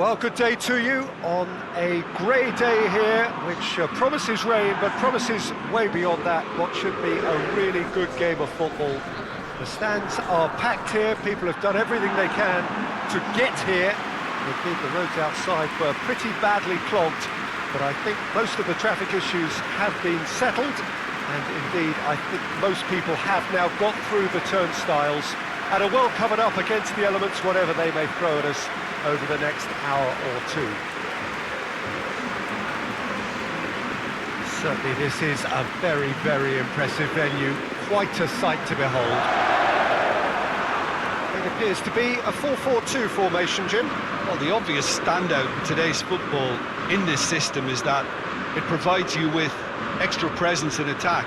Well, good day to you on a grey day here, which promises rain, but promises way beyond that what should be a really good game of football. The stands are packed here, people have done everything they can to get here. Indeed, the roads outside were pretty badly clogged, but I think most of the traffic issues have been settled, and indeed, I think most people have now got through the turnstiles and are well covered up against the elements, whatever they may throw at us over the next hour or two. Certainly this is a very, very impressive venue, quite a sight to behold. It appears to be a 4-4-2 formation, Jim. Well, the obvious standout in today's football in this system is that it provides you with extra presence in attack.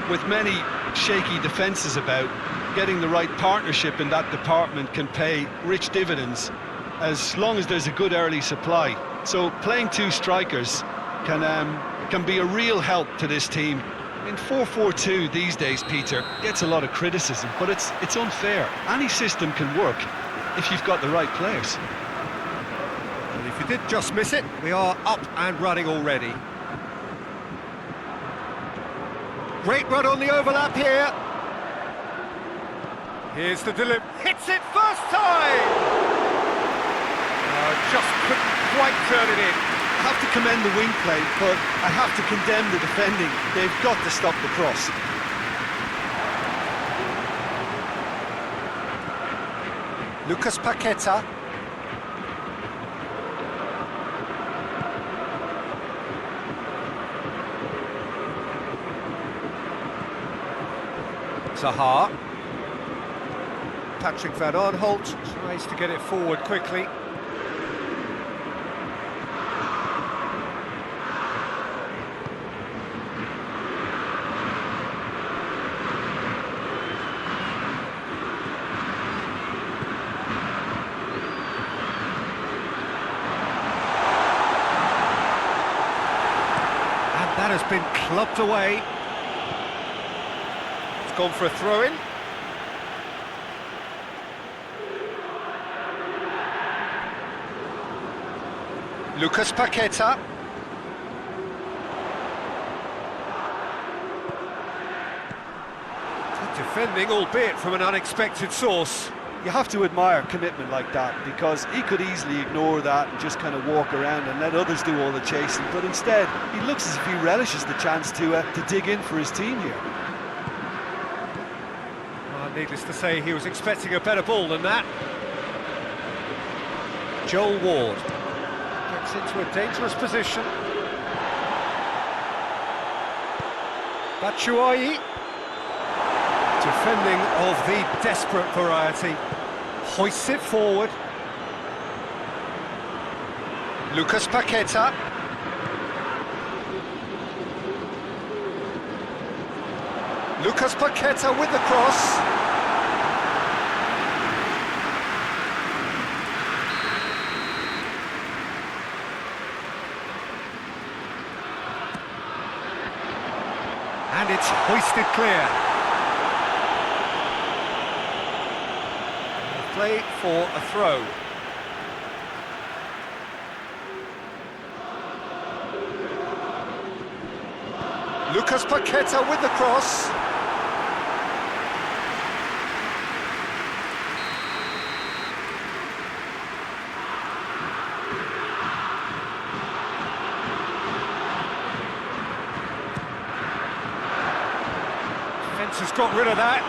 With many shaky defences about, getting the right partnership in that department can pay rich dividends as long as there's a good early supply. So playing two strikers can be a real help to this team. In 4-4-2 these days, Peter, gets a lot of criticism, but it's unfair. Any system can work if you've got the right players. And if you did just miss it, we are up and running already. Great run on the overlap here. Here's the delivery. Hits it first time! Just couldn't quite turn it in. I have to commend the wing play, but I have to condemn the defending. They've got to stop the cross. Lucas Paqueta. Zaha. Patrick Van Aanholt tries to get it forward quickly. That has been clubbed away. It's gone for a throw-in. Lucas Paqueta. Good defending, albeit from an unexpected source. You have to admire commitment like that, because he could easily ignore that and just kind of walk around and let others do all the chasing, but instead he looks as if he relishes the chance to dig in for his team here. Well, needless to say, he was expecting a better ball than that. Joel Ward gets into a dangerous position. Batshuayi, defending of the desperate variety, hoists it forward. Lucas Paqueta. Lucas Paqueta with the cross. And it's hoisted clear. Play for a throw. Lucas Paqueta with the cross. Defence has got rid of that.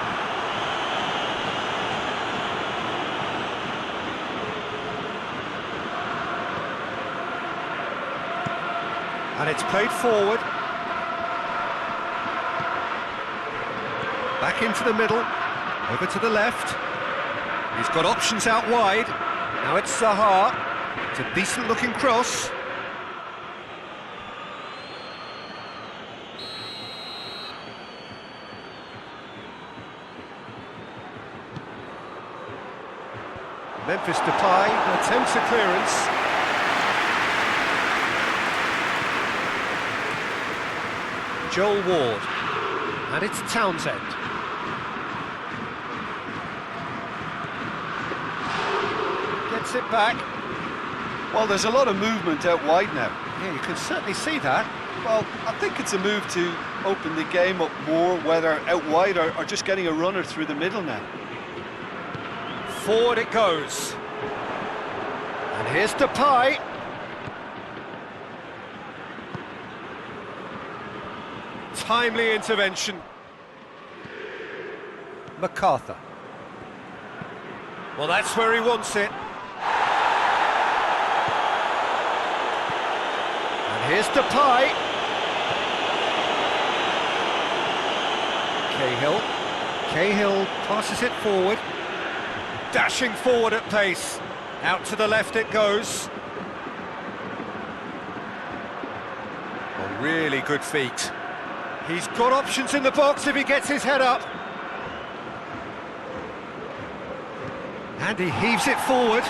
And it's played forward. Back into the middle. Over to the left. He's got options out wide. Now it's Zaha. It's a decent looking cross. Memphis Depay attempts a clearance. Joel Ward, and it's Townsend. Gets it back. Well, there's a lot of movement out wide now. Yeah, you can certainly see that. Well, I think it's a move to open the game up more, whether out wide or just getting a runner through the middle now. Forward it goes. And here's Depay. Timely intervention. MacArthur. Well, that's where he wants it. And here's Depay. Cahill passes it forward. Dashing forward at pace. Out to the left it goes. Oh, really good feet. He's got options in the box if he gets his head up. And he heaves it forward.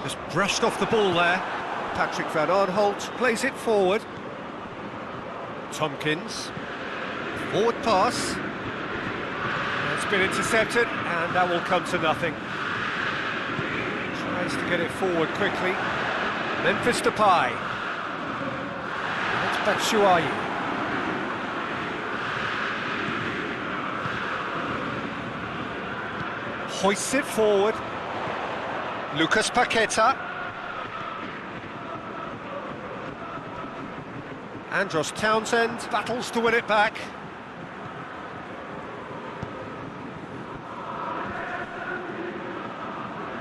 Just brushed off the ball there. Patrick Van Aanholt plays it forward. Tompkins. Forward pass. It's been intercepted, and that will come to nothing. Tries to get it forward quickly. Memphis Depay. That's Batshuayi. Hoists it forward. Lucas Paqueta. Andros Townsend battles to win it back.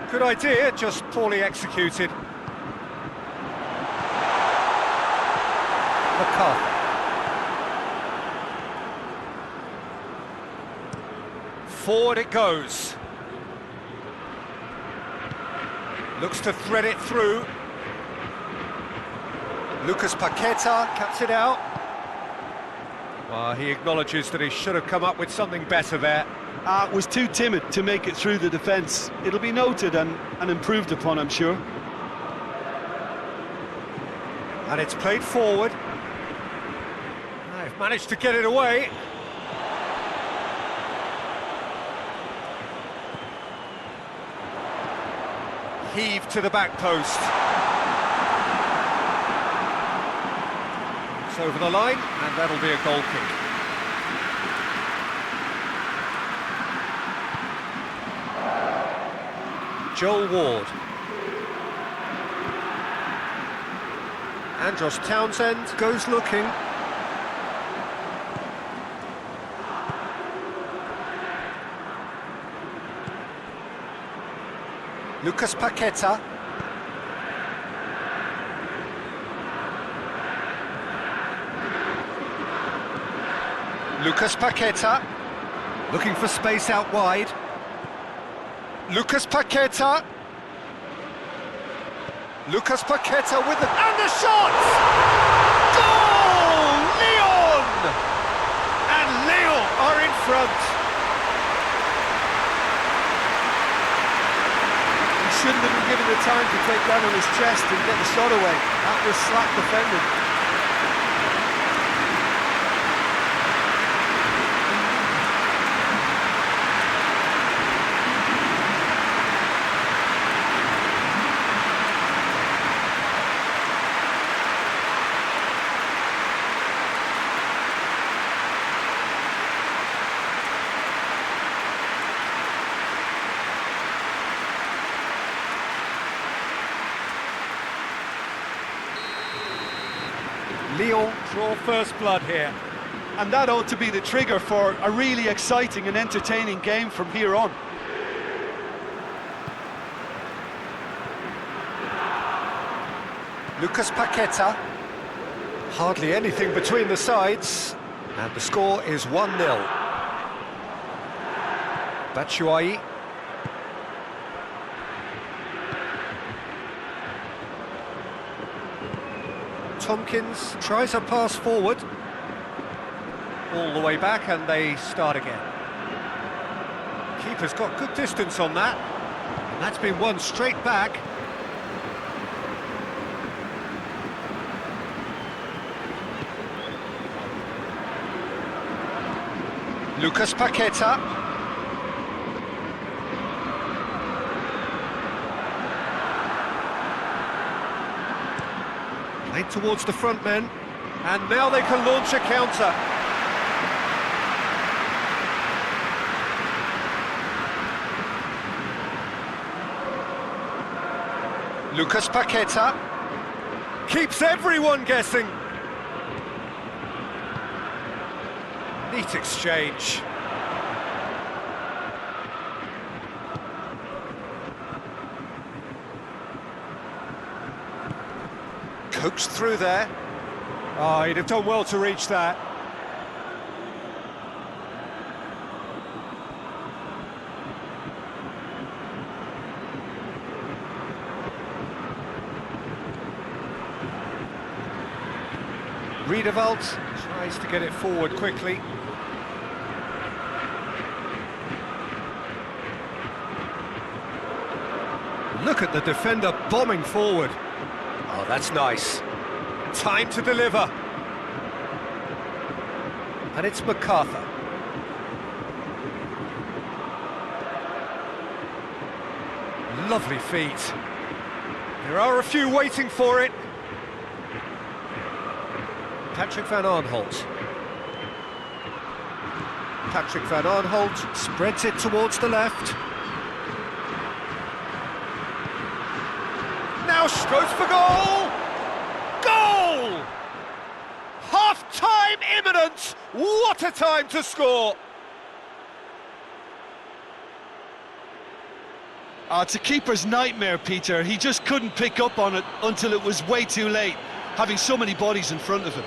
Good idea, just poorly executed. MacArthur. Forward it goes. Looks to thread it through. Lucas Paqueta cuts it out. Well, he acknowledges that he should have come up with something better there. Was too timid to make it through the defence. It'll be noted and improved upon, I'm sure. And it's played forward. They've managed to get it away. Heave to the back post. It's over the line, and that'll be a goal kick. Joel Ward. Andros Townsend goes looking. Lucas Paqueta. Lucas Paqueta. Looking for space out wide. Lucas Paqueta. Lucas Paqueta with the... And the shot! Goal! Lyon! And Lyon are in front. He shouldn't have been given the time to take that on his chest and get the shot away. That was slack defending. Lyon draw first blood here. And that ought to be the trigger for a really exciting and entertaining game from here on. Lucas Paqueta. Hardly anything between the sides. And the score is 1-0. Batshuayi. Tompkins tries a pass forward. All the way back, and they start again. Keeper's got good distance on that. And that's been won straight back. Lucas Paqueta. Played towards the front men, and now they can launch a counter. Lucas Paqueta keeps everyone guessing. Neat exchange. Coaxed through there. Oh, he'd have done well to reach that. Riedewald tries to get it forward quickly. Look at the defender bombing forward. Oh, that's nice. Time to deliver. And it's MacArthur. Lovely feet. There are a few waiting for it. Patrick van Aanholt. Patrick van Aanholt spreads it towards the left. Now goes for goal! Goal! Half-time imminent! What a time to score! It's a keeper's nightmare, Peter. He just couldn't pick up on it until it was way too late, having so many bodies in front of him.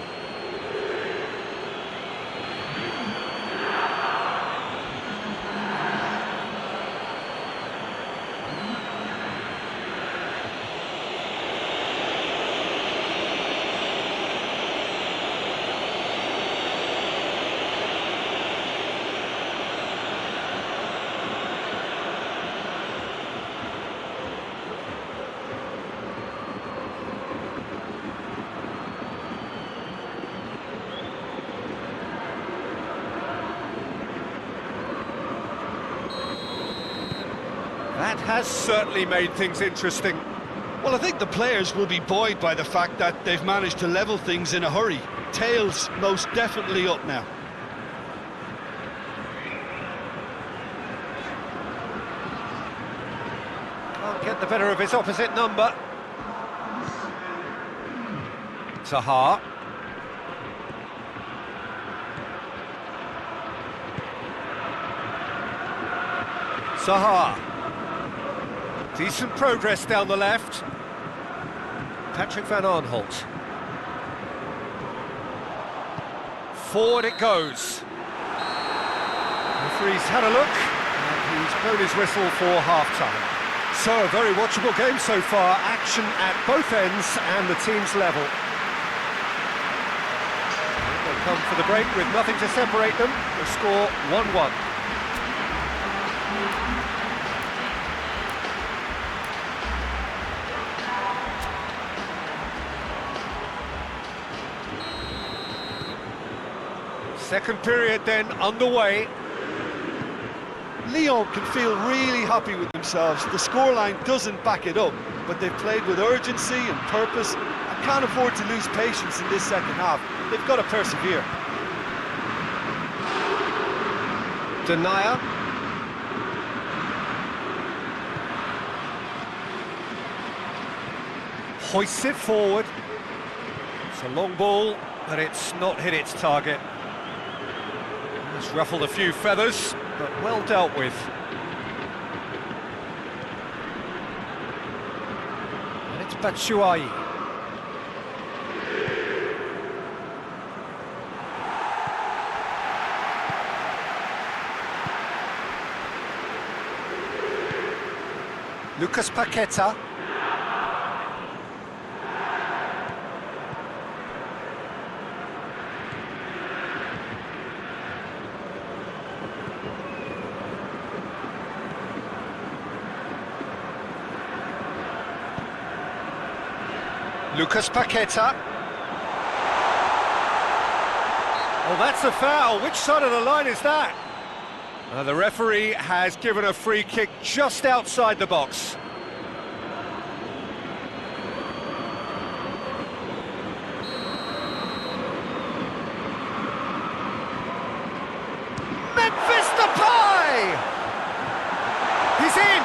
That has certainly made things interesting. Well, I think the players will be buoyed by the fact that they've managed to level things in a hurry. Tails most definitely up now. Can't get the better of his opposite number. Zaha. Zaha. Decent progress down the left. Patrick van Aanholt. Forward it goes. Referee's had a look, and he's blown his whistle for half-time. So, a very watchable game so far. Action at both ends and the team's level. They'll come for the break with nothing to separate them. The score 1-1. Second period then underway. Lyon can feel really happy with themselves. The scoreline doesn't back it up, but they've played with urgency and purpose and can't afford to lose patience in this second half. They've got to persevere. Denier. Hoists it forward. It's a long ball, but it's not hit its target. It's ruffled a few feathers, but well dealt with. And it's Batshuayi. Lucas Paqueta. Lucas Paqueta. Oh, that's a foul. Which side of the line is that? The referee has given a free kick just outside the box. Memphis Depay! He's in!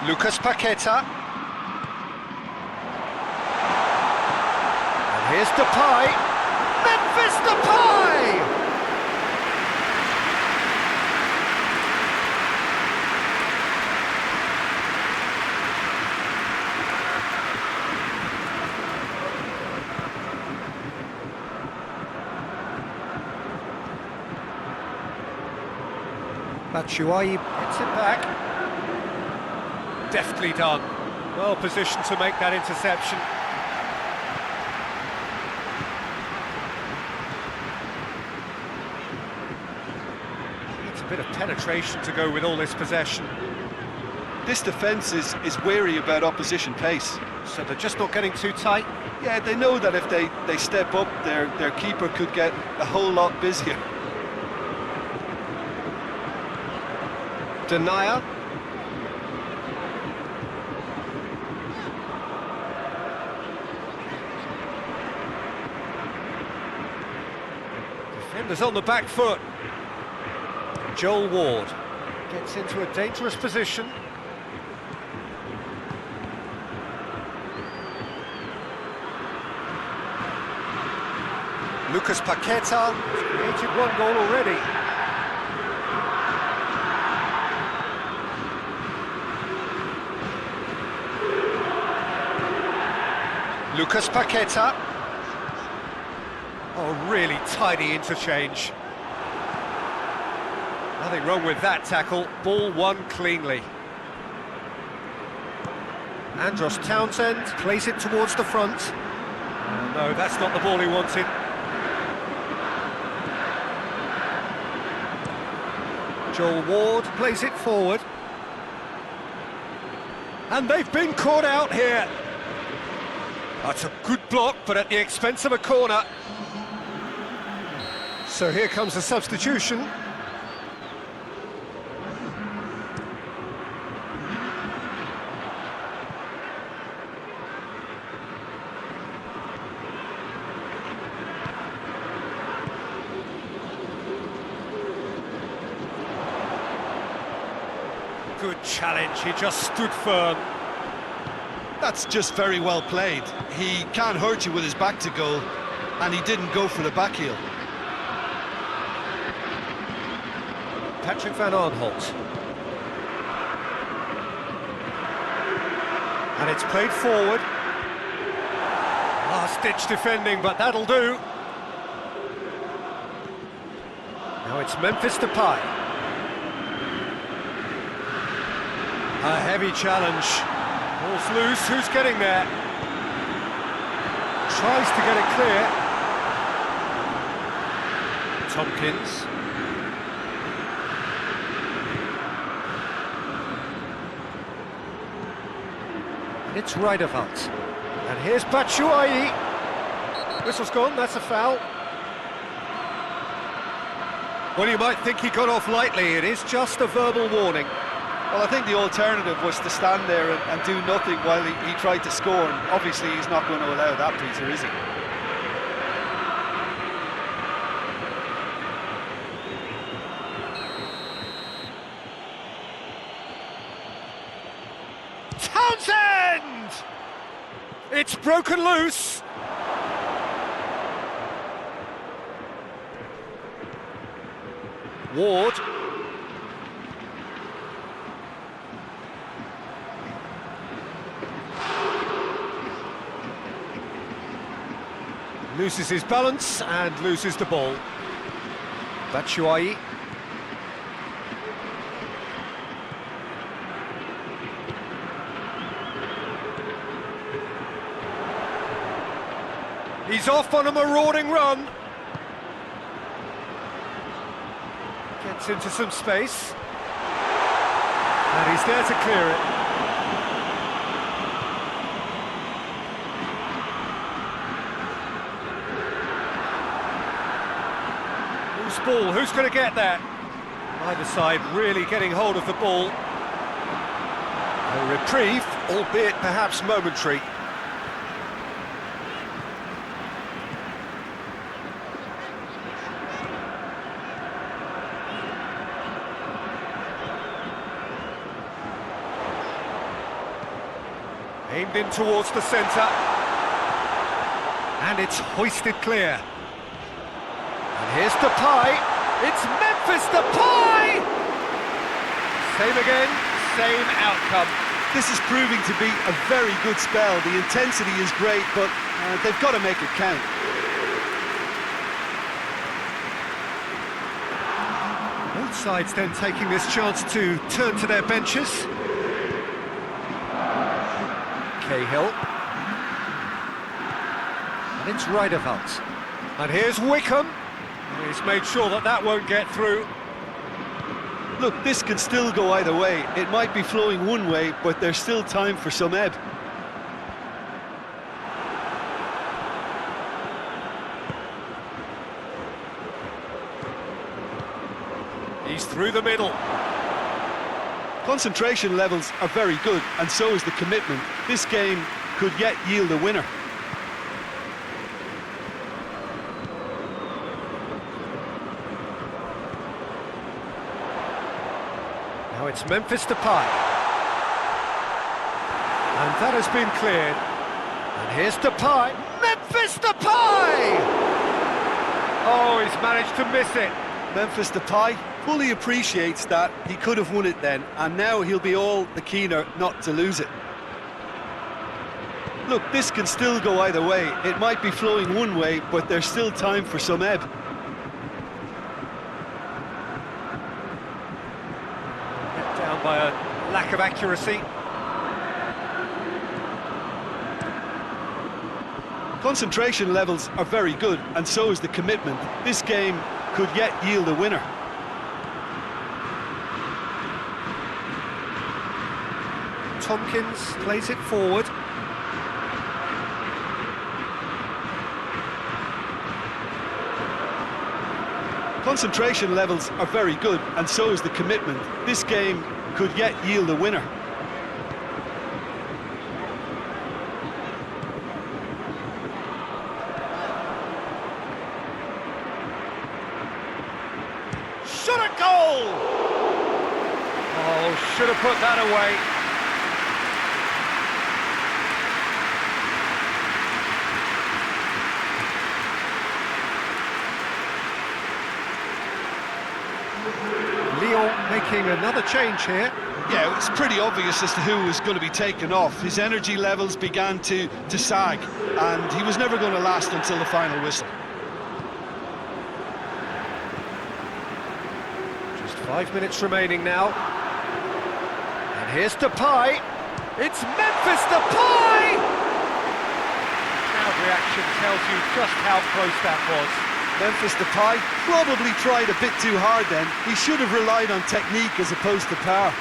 Lucas Paqueta. And here's Depay. Memphis Depay! Batshuayi gets it back. Deftly done. Well positioned to make that interception. Needs a bit of penetration to go with all this possession. This defence is wary about opposition pace. So they're just not getting too tight? Yeah, they know that if they step up, their keeper could get a whole lot busier. Denier. Defenders on the back foot. Joel Ward gets into a dangerous position. Lucas Paqueta has created one goal already. Lucas Paqueta. Oh, really tidy interchange. Nothing wrong with that tackle. Ball won cleanly. Andros Townsend plays it towards the front. Oh, no, that's not the ball he wanted. Joel Ward plays it forward. And they've been caught out here. That's a good block, but at the expense of a corner. So here comes the substitution. Good challenge, he just stood firm. That's just very well played. He can't hurt you with his back to goal, and he didn't go for the back heel. Patrick van Aanholt. And it's played forward. Last-ditch defending, but that'll do. Now it's Memphis Depay. A heavy challenge. Ball's loose, who's getting there? Tries to get it clear. Tompkins. It's Rijderveld. And here's Batshuayi. Whistle's gone, that's a foul. Well, you might think he got off lightly, it is just a verbal warning. Well, I think the alternative was to stand there and do nothing while he tried to score, and obviously he's not going to allow that, Peter, is he? Townsend! It's broken loose. Ward. Loses his balance and loses the ball. Batshuayi. He's off on a marauding run. Gets into some space. And he's there to clear it. this ball, who's going to get there? Either side really getting hold of the ball. A reprieve, albeit perhaps momentary. Aimed in towards the centre. And it's hoisted clear. And here's Depay. It's Memphis Depay! Same again, same outcome. This is proving to be a very good spell. The intensity is great, but they've got to make it count. Both sides then taking this chance to turn to their benches. Cahill. And it's Rijderveld. And here's Wickham. He's made sure that that won't get through. Look, this can still go either way. It might be flowing one way, but there's still time for some ebb. He's through the middle. Concentration levels are very good, and so is the commitment. This game could yet yield a winner. Now it's Memphis Depay. And that has been cleared. And here's Depay. Memphis Depay! Oh, he's managed to miss it. Memphis Depay fully appreciates that he could have won it then, and now he'll be all the keener not to lose it. Look, this can still go either way. It might be flowing one way, but there's still time for some ebb. Down by a lack of accuracy. Concentration levels are very good, and so is the commitment. This game could yet yield a winner. Tompkins plays it forward. Concentration levels are very good, and so is the commitment. This game could yet yield a winner. Shot a goal! Oh, should have put that away. Lyon making another change here. Yeah, it was pretty obvious as to who was going to be taken off. His energy levels began to sag, and he was never going to last until the final whistle. Just 5 minutes remaining now. And here's Depay. It's Memphis Depay! Crowd reaction tells you just how close that was. Memphis Depay probably tried a bit too hard then. He should have relied on technique as opposed to power.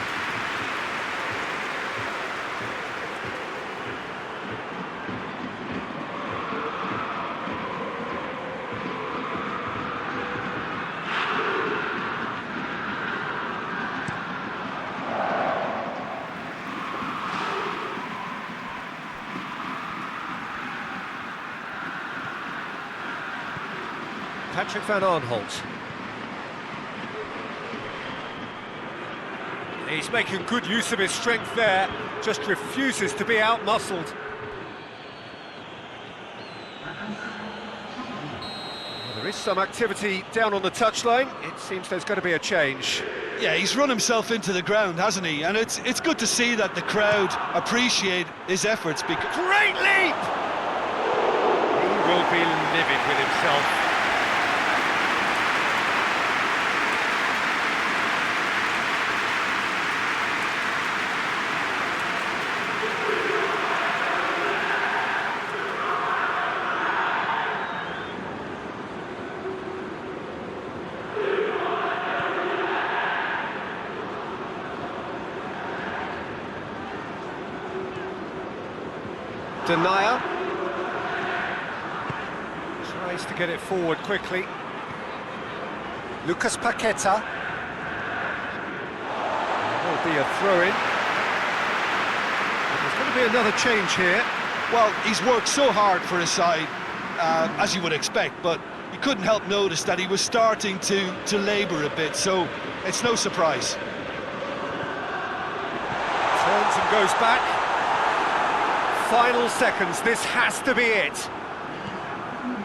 Patrick van Aanholt. He's making good use of his strength there, just refuses to be out-muscled. Well, there is some activity down on the touchline. It seems there's going to be a change. Yeah, he's run himself into the ground, hasn't he? And it's good to see that the crowd appreciate his efforts. Great leap! He will be livid with himself. Denier tries to get it forward quickly. Lucas Paqueta. Will be a throw-in. There's going to be another change here. Well, he's worked so hard for his side, as you would expect, but you couldn't help notice that he was starting to labour a bit, so it's no surprise. Turns and goes back. Final seconds, this has to be it.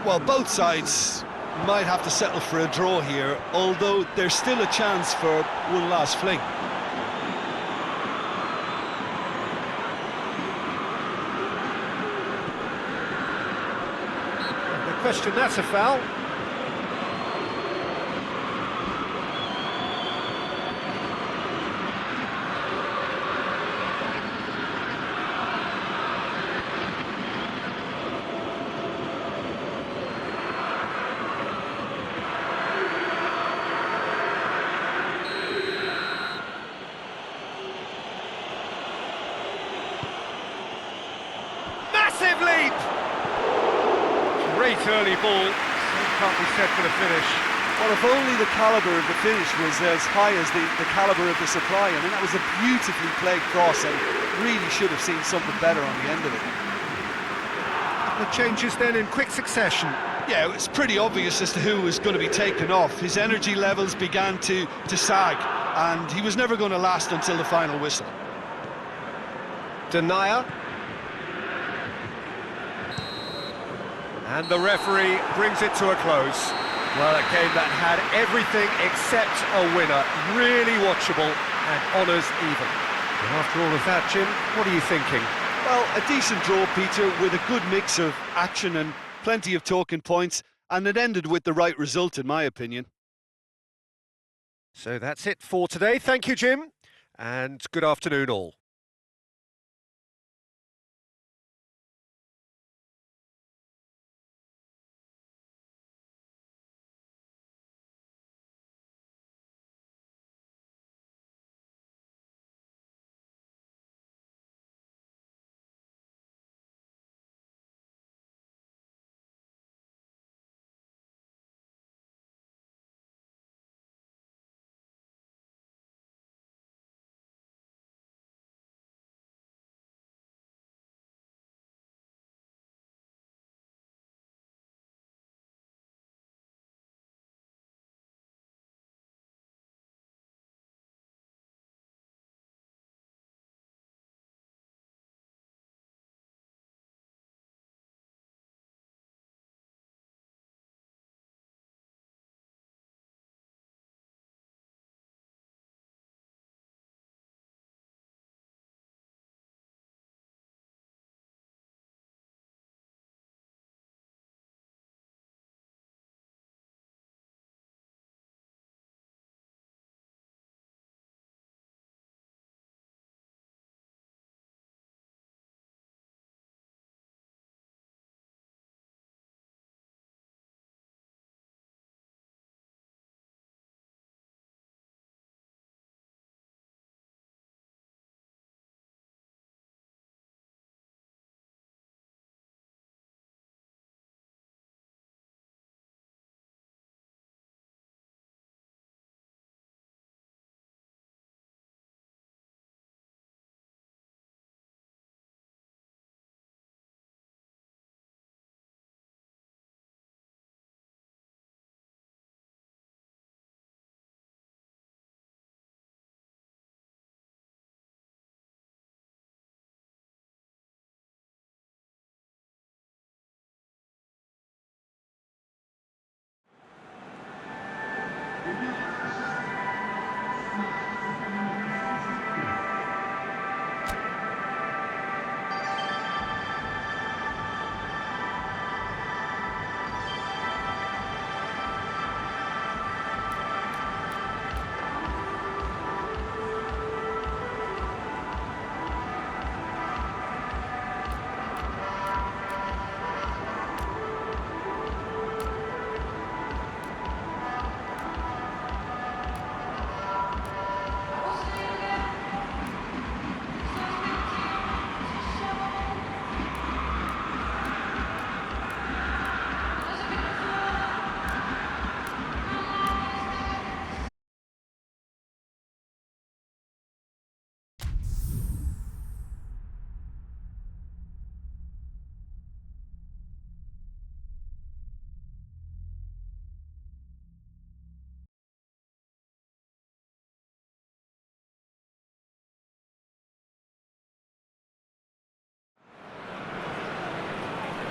Well, both sides might have to settle for a draw here, although there's still a chance for one last fling. No question, that's a foul. Massive leap! Great early ball, can't be said for the finish. Well, if only the calibre of the finish was as high as the calibre of the supply. I mean, that was a beautifully played cross and really should have seen something better on the end of it. The changes then in quick succession. Yeah, it was pretty obvious as to who was going to be taken off. His energy levels began to sag, and he was never going to last until the final whistle. Denier. And the referee brings it to a close. Well, a game that had everything except a winner. Really watchable and honours even. And after all of that, Jim, what are you thinking? Well, a decent draw, Peter, with a good mix of action and plenty of talking points, and it ended with the right result, in my opinion. So that's it for today. Thank you, Jim, and good afternoon all.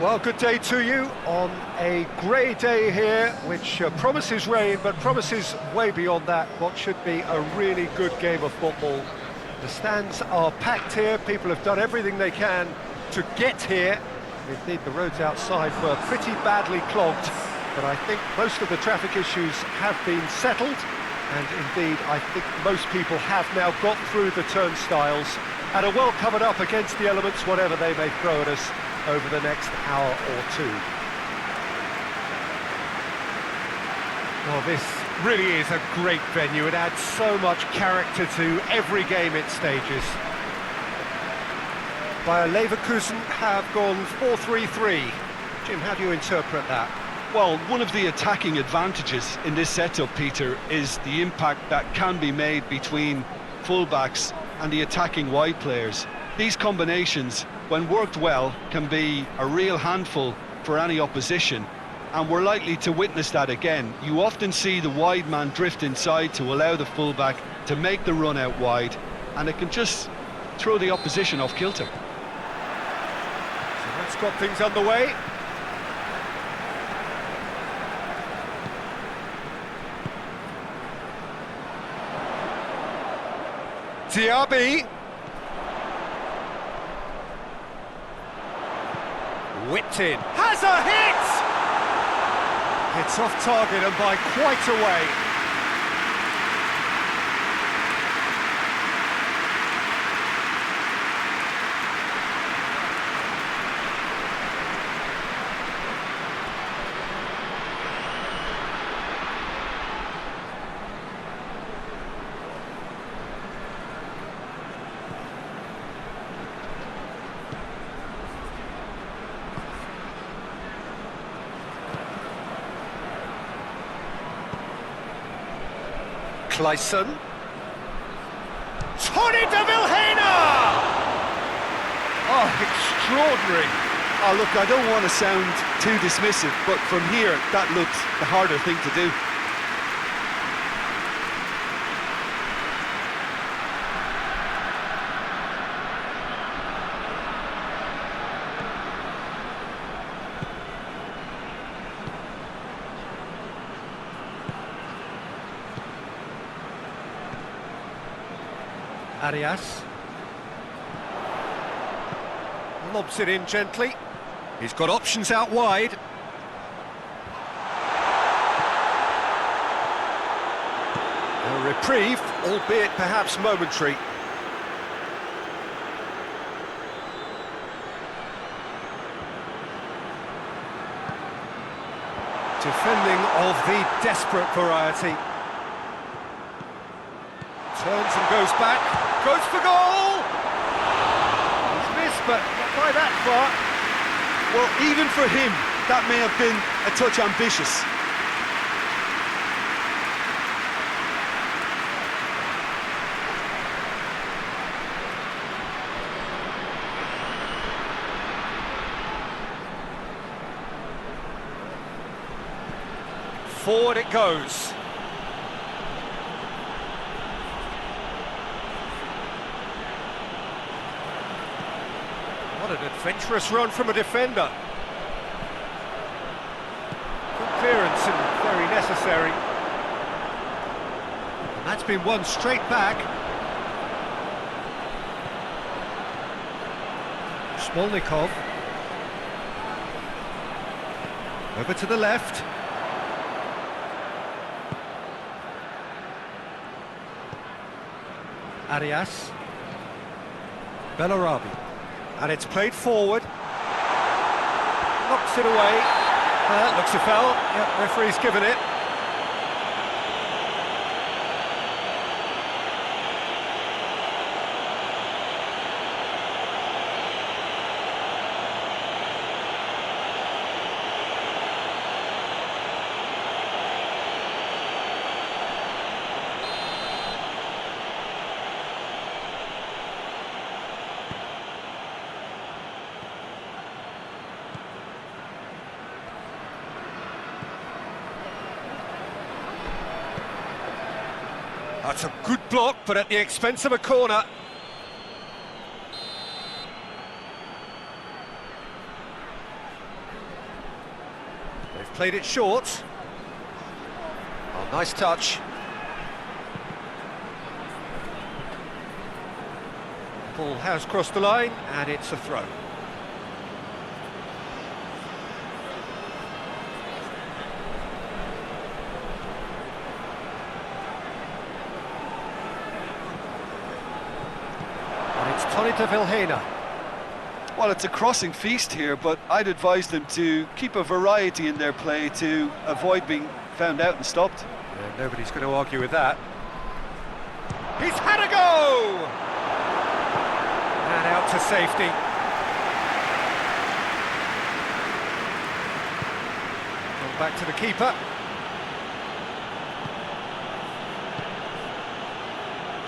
Well, good day to you on a grey day here, which promises rain, but promises way beyond that what should be a really good game of football. The stands are packed here, people have done everything they can to get here. Indeed, the roads outside were pretty badly clogged, but I think most of the traffic issues have been settled, and indeed, I think most people have now got through the turnstiles and are well covered up against the elements, whatever they may throw at us over the next hour or two. Well, this really is a great venue. It adds so much character to every game it stages. Bayer Leverkusen have gone 4-3-3. Jim, how do you interpret that? Well, one of the attacking advantages in this setup, Peter, is the impact that can be made between fullbacks and the attacking wide players. These combinations, when worked well, can be a real handful for any opposition, and we're likely to witness that again. You often see the wide man drift inside to allow the fullback to make the run out wide, and it can just throw the opposition off kilter. So that's got things underway. Diaby. Whipped in. Has a hit! It's off target and by quite a way. Clayson. Tony de Vilhena! Oh, extraordinary. Oh, look, I don't want to sound too dismissive, but from here, that looked the harder thing to do. Arias lobs it in gently. He's got options out wide. A reprieve, albeit perhaps momentary. Defending of the desperate variety. Turns and goes back. Goes for goal! He's missed, but not by that far. Well, even for him, that may have been a touch ambitious. Forward it goes. What an adventurous run from a defender. Good clearance and very necessary. And that's been won straight back. Smolnikov. Over to the left. Arias. Bellarabi. And it's played forward. Knocks it away. Looks a foul. Yep, referee's given it. That's a good block, but at the expense of a corner. Played it short. Oh, nice touch. Ball has crossed the line, and it's a throw. And it's Tony de Vilhena. Well, it's a crossing feast here, but I'd advise them to keep a variety in their play to avoid being found out and stopped. Yeah, nobody's going to argue with that. He's had a go! And out to safety. Gone back to the keeper.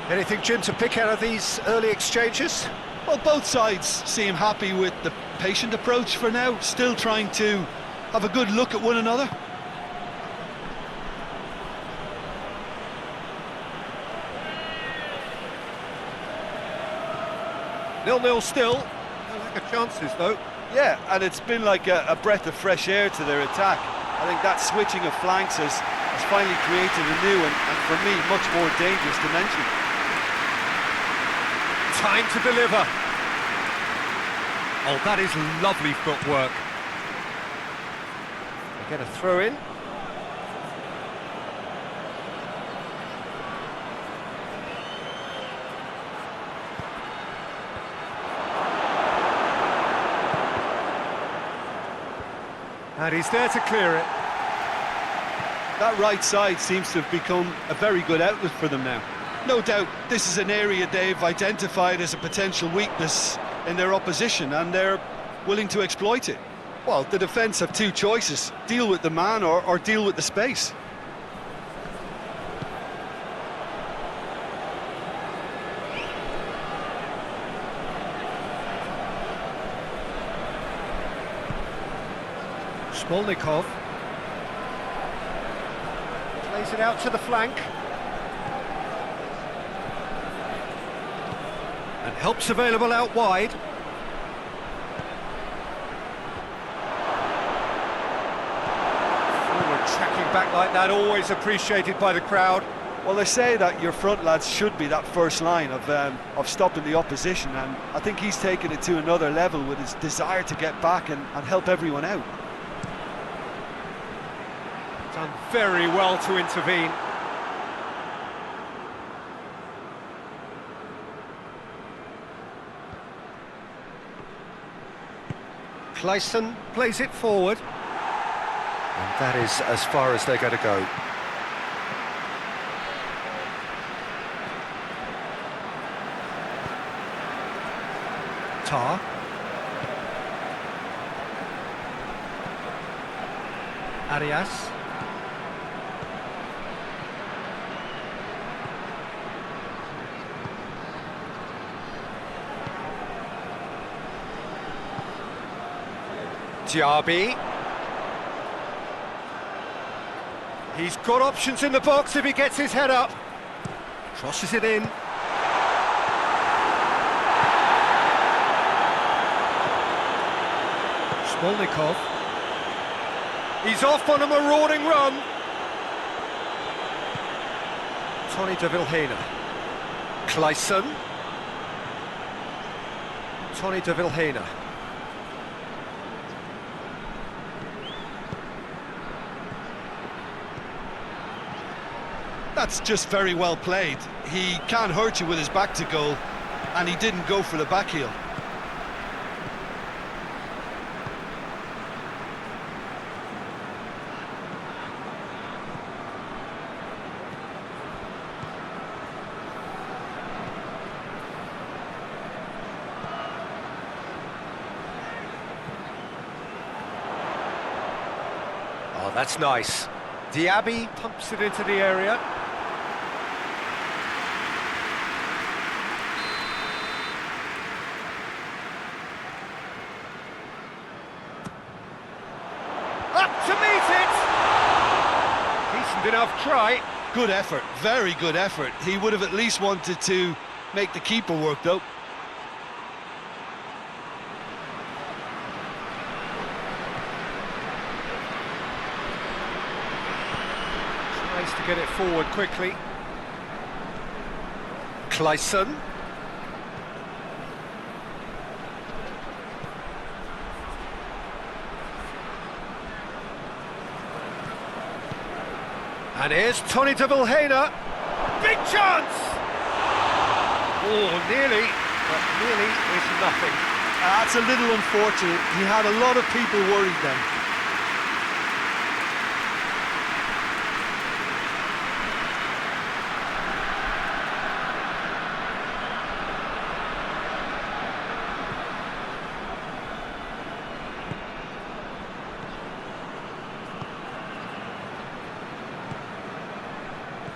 Anything, Jim, to pick out of these early exchanges? Well, both sides seem happy with the patient approach for now, still trying to have a good look at one another. Nil-nil still. No lack of chances, though. Yeah, and it's been like a breath of fresh air to their attack. I think that switching of flanks has finally created a new and for me, much more dangerous dimension. Time to deliver. Oh, that is lovely footwork. They get a throw in. And he's there to clear it. That right side seems to have become a very good outlet for them now. No doubt this is an area they've identified as a potential weakness in their opposition, and they're willing to exploit it. Well, the defence have two choices: deal with the man or deal with the space. Smolnikov plays it out to the flank and help's available out wide. Forward tracking back like that, always appreciated by the crowd. Well, they say that your front lads should be that first line of stopping the opposition, and I think he's taken it to another level with his desire to get back and help everyone out. Done very well to intervene. Clayson plays it forward. And that is as far as they're going to go. Tar. Arias. Diaby. He's got options in the box if he gets his head up. Crosses it in. Smolnikov. He's off on a marauding run. Tony de Vilhena. Clayson. Tony de Vilhena. That's just very well played. He can't hurt you with his back to goal, and he didn't go for the back heel. Oh, that's nice. Diaby pumps it into the area. Up to meet it! Decent enough try. Good effort, very good effort. He would have at least wanted to make the keeper work, though. Tries to get it forward quickly. Clayson. And here's Tony de Vilhena. Big chance! Oh, nearly, but nearly is nothing. That's a little unfortunate. He had a lot of people worried then.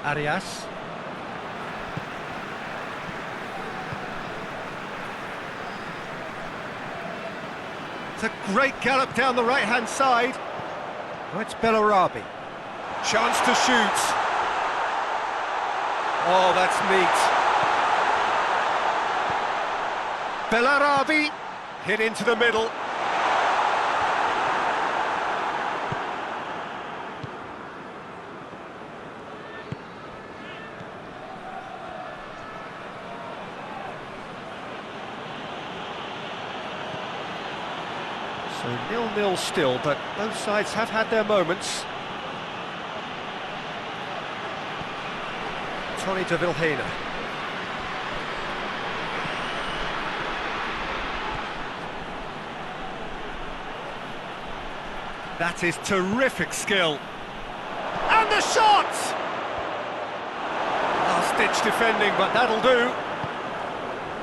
Arias. It's a great gallop down the right-hand side. Oh, it's Bellarabi. Chance to shoot. Oh, that's neat. Bellarabi hit into the middle. So 0-0 still, but both sides have had their moments. Tony de Vilhena. That is terrific skill. And the shot! Last-ditch defending, but that'll do.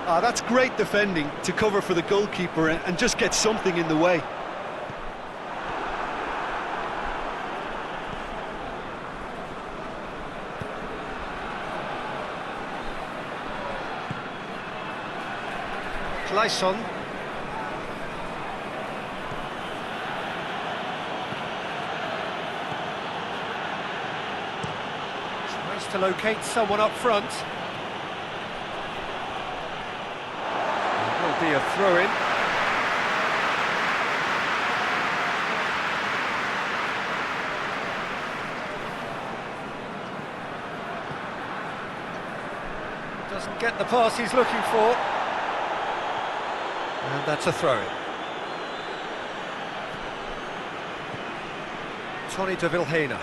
That's great defending to cover for the goalkeeper and just get something in the way. Clayson. Tries to locate someone up front. Will be a throw-in. Doesn't get the pass he's looking for. And that's a throw-in. Tony de Vilhena.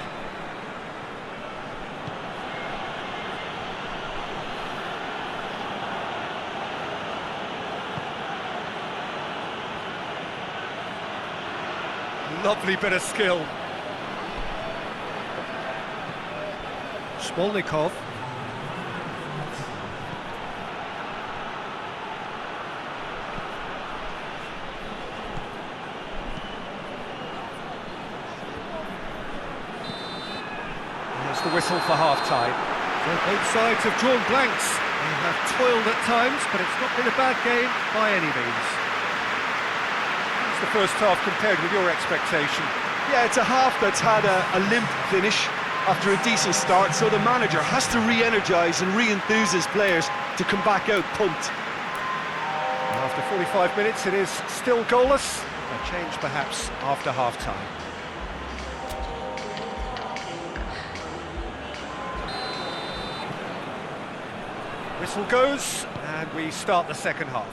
Lovely bit of skill. Smolnikov. There's the whistle for half-time. So both sides have drawn blanks. They have toiled at times, but it's not been a bad game by any means. The first half compared with your expectation? Yeah, it's a half that's had a limp finish after a decent start, so the manager has to re-energise and re-enthuse his players to come back out pumped. After 45 minutes it is still goalless. A change perhaps after half-time. Whistle goes and we start the second half.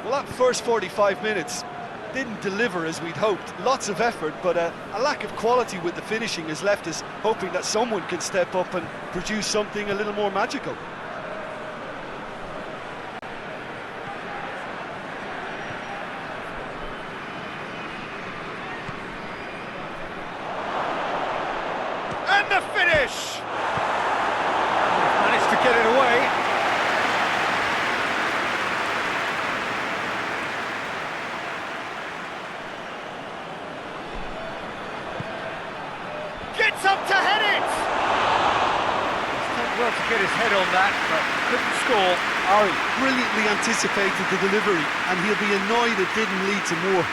Well, that first 45 minutes didn't deliver as we'd hoped. Lots of effort, but a lack of quality with the finishing has left us hoping that someone can step up and produce something a little more magical. And the finish! Managed to get it away. Gets up to head it! He's done well to get his head on that, but couldn't score. Ari brilliantly anticipated the delivery, and he'll be annoyed it didn't lead to more.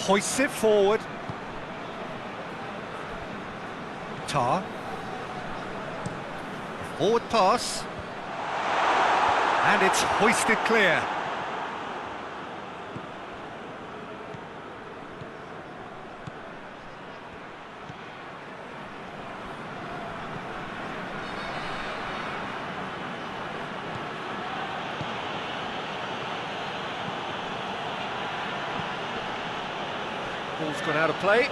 Hoists it forward. Tar. Forward pass. And it's hoisted clear. Ball's gone out of play.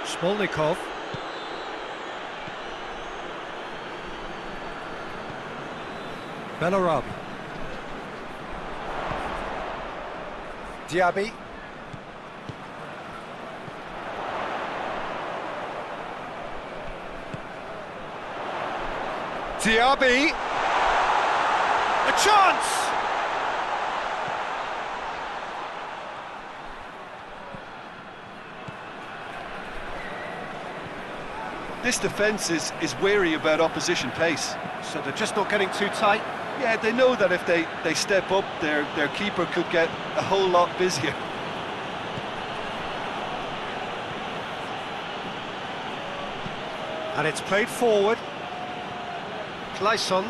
Smolnikov. Bellarabi. Diaby. Diaby. A chance! This defence is wary about opposition pace. So they're just not getting too tight. Yeah, they know that if they step up, their keeper could get a whole lot busier. And it's played forward. Clayson.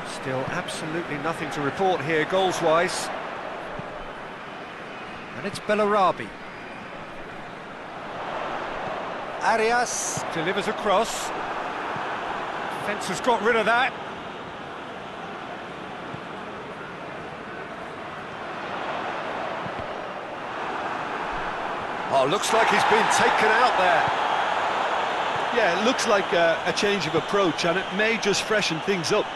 Still absolutely nothing to report here, goals-wise. And it's Bellarabi. Arias delivers a cross. Defence has got rid of that. Oh, looks like he's been taken out there. Yeah, it looks like a change of approach, and it may just freshen things up.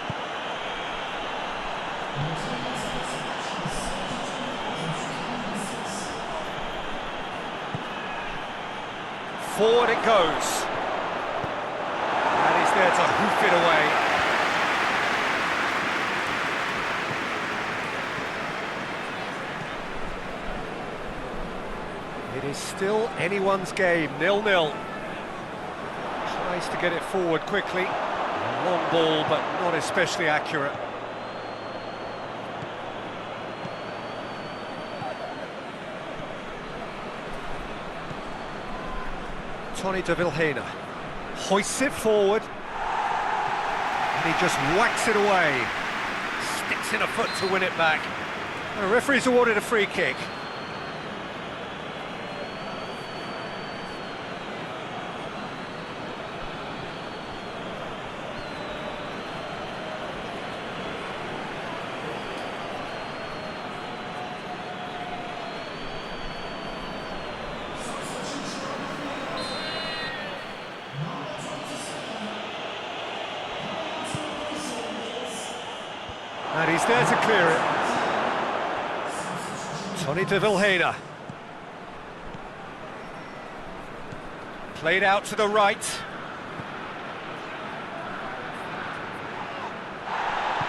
Forward it goes. And he's there to hoof it away. It is still anyone's game, 0-0. Tries to get it forward quickly. A long ball, but not especially accurate. Tony de Vilhena hoists it forward, and he just whacks it away. Sticks in a foot to win it back. And the referee's awarded a free kick. And he's there to clear it. Tony de Vilhena. Played out to the right.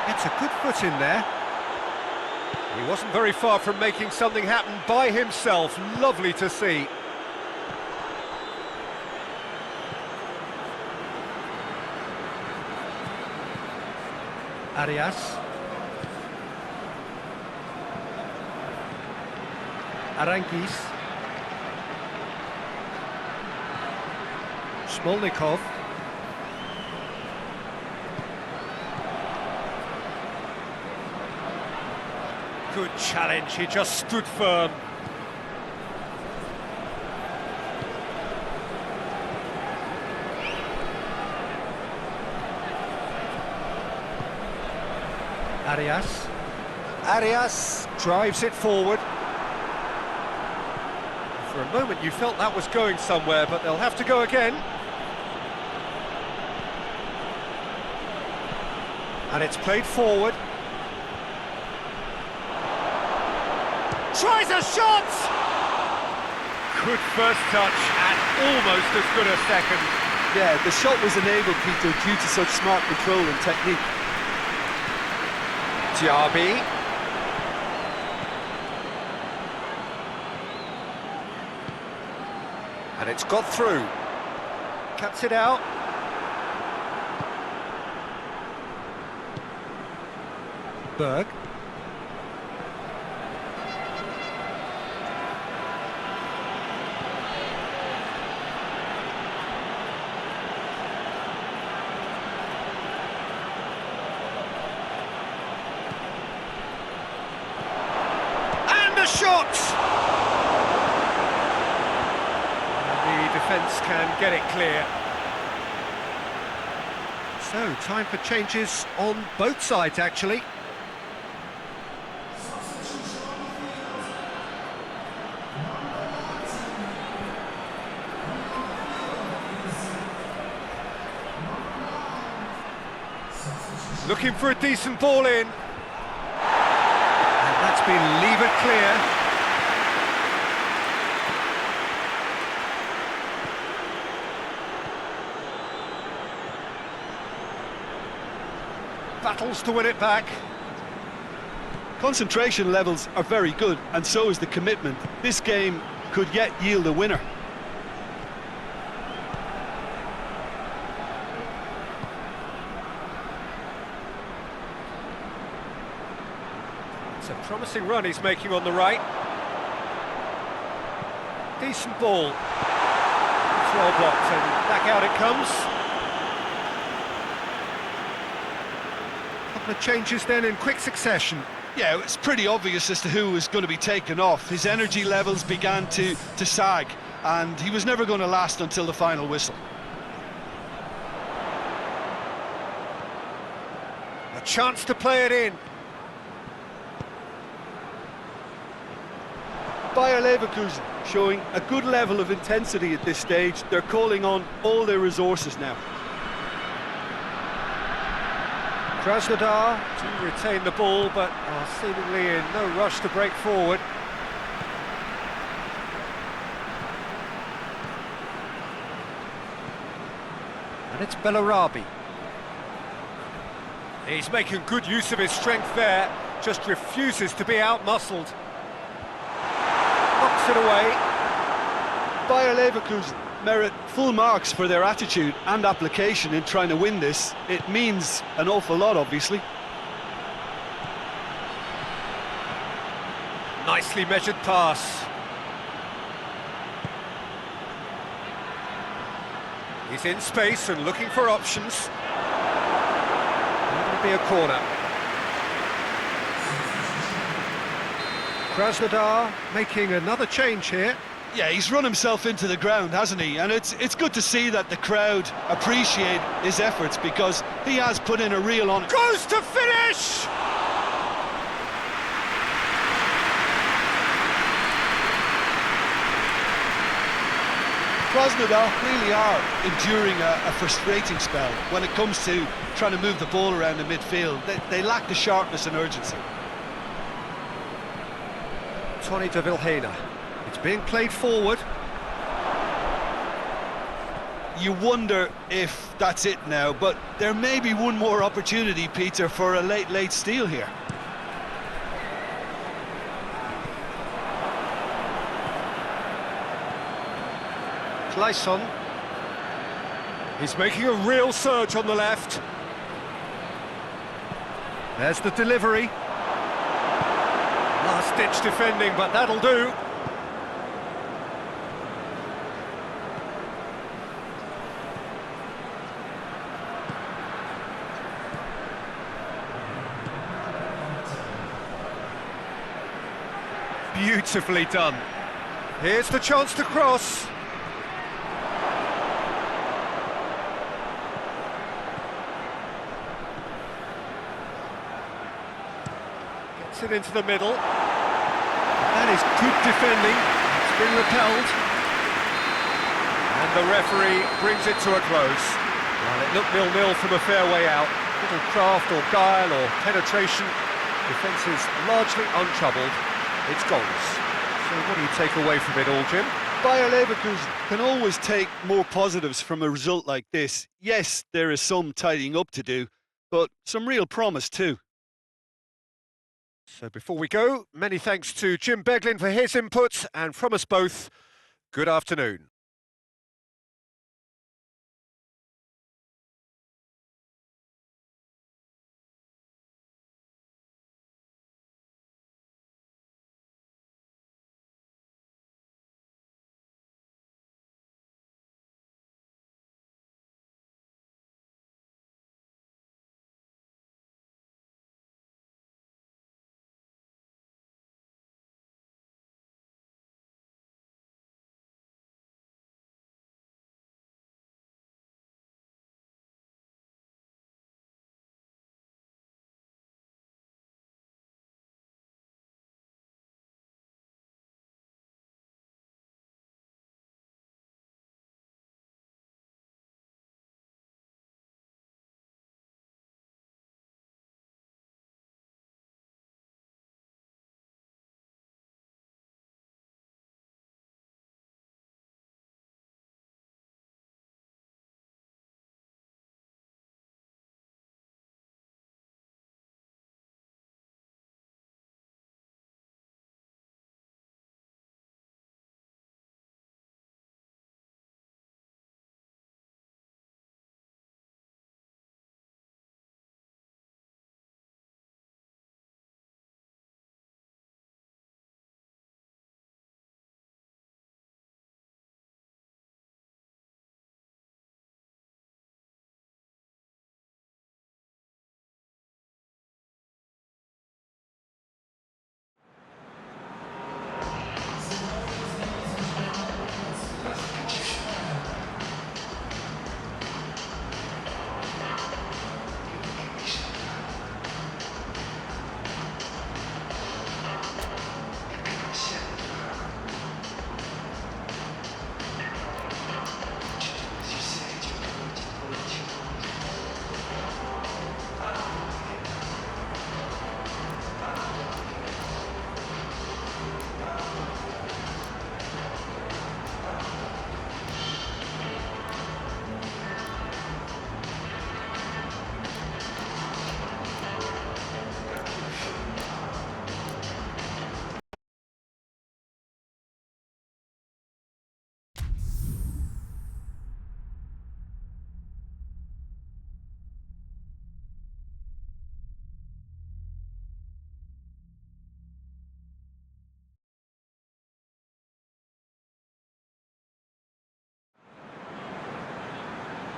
It's a good foot in there. He wasn't very far from making something happen by himself. Lovely to see. Arias. Aranguiz. Smolnikov. Good challenge, he just stood firm. Arias. Arias drives it forward. For a moment you felt that was going somewhere, but they'll have to go again. And it's played forward. Tries a shot! Good first touch and almost as good a second. Yeah, the shot was enabled, Peter, due to such smart control and technique. Diaby. And it's got through. Cuts it out. Berg. And a shot! The defence can get it clear. So, time for changes on both sides, actually. Looking for a decent ball in. And that's been levered clear. Battles to win it back. Concentration levels are very good, and so is the commitment. This game could yet yield a winner. It's a promising run he's making on the right. Decent ball. It's well blocked, and back out it comes. Couple of changes then in quick succession. Yeah, it's pretty obvious as to who was going to be taken off. His energy levels began to sag, and he was never going to last until the final whistle. A chance to play it in. Bayer Leverkusen showing a good level of intensity at this stage. They're calling on all their resources now. Krasnodar to retain the ball, but are seemingly in no rush to break forward. And it's Bellarabi. He's making good use of his strength there, just refuses to be out-muscled. Knocks it away. Bayer Leverkusen Merit full marks for their attitude and application in trying to win this. It means an awful lot, obviously. Nicely measured pass. He's in space and looking for options. It'll be a corner. Krasnodar making another change here. Yeah, he's run himself into the ground, hasn't he? And it's good to see that the crowd appreciate his efforts, because he has put in a real on. Goes to finish! Krasnodar really are enduring a frustrating spell when it comes to trying to move the ball around the midfield. They lack the sharpness and urgency. Tony de Vilhena. It's being played forward. You wonder if that's it now, but there may be one more opportunity, Peter, for a late steal here. Clayson. He's making a real surge on the left. There's the delivery. Last-ditch defending, but that'll do. Beautifully done. Here's the chance to cross. Gets it into the middle. That is good defending. It's been repelled. And the referee brings it to a close. Well, it looked 0-0 from a fair way out. Little craft or guile or penetration. Defence is largely untroubled. It's goals. So what do you take away from it all, Jim? Bayer Leverkusen can always take more positives from a result like this. Yes, there is some tidying up to do, but some real promise too. So before we go, many thanks to Jim Beglin for his input, and from us both, good afternoon.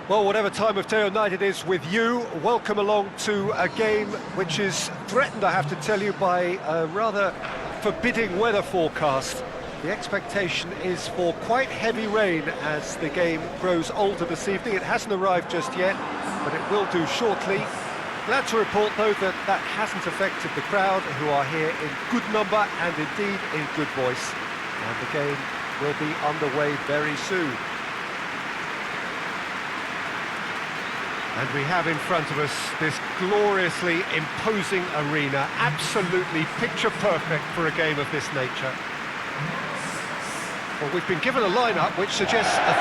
Well, whatever time of day or night it is with you, welcome along to a game which is threatened, I have to tell you, by a rather forbidding weather forecast. The expectation is for quite heavy rain as the game grows older this evening. It hasn't arrived just yet, but it will do shortly. Glad to report, though, that that hasn't affected the crowd, who are here in good number and indeed in good voice. And the game will be underway very soon. And we have in front of us this gloriously imposing arena, absolutely picture perfect for a game of this nature. Well, we've been given a lineup which suggests a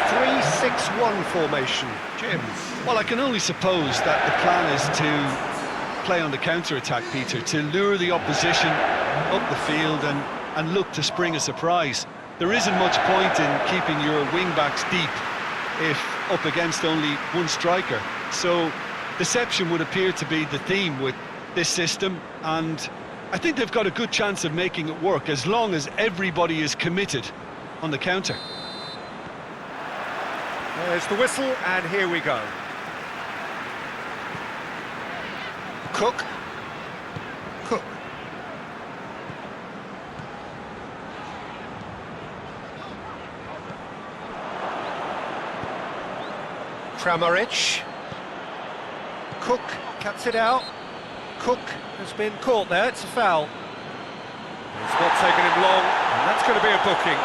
3-6-1 formation. Jim? Well, I can only suppose that the plan is to play on the counter-attack, Peter, to lure the opposition up the field and look to spring a surprise. There isn't much point in keeping your wing-backs deep if up against only one striker. So deception would appear to be the theme with this system, and I think they've got a good chance of making it work as long as everybody is committed on the counter. There's the whistle, and here we go. Cook. Kramaric. Cook cuts it out. Cook has been caught there, it's a foul. It's not taken him long, and that's going to be a booking.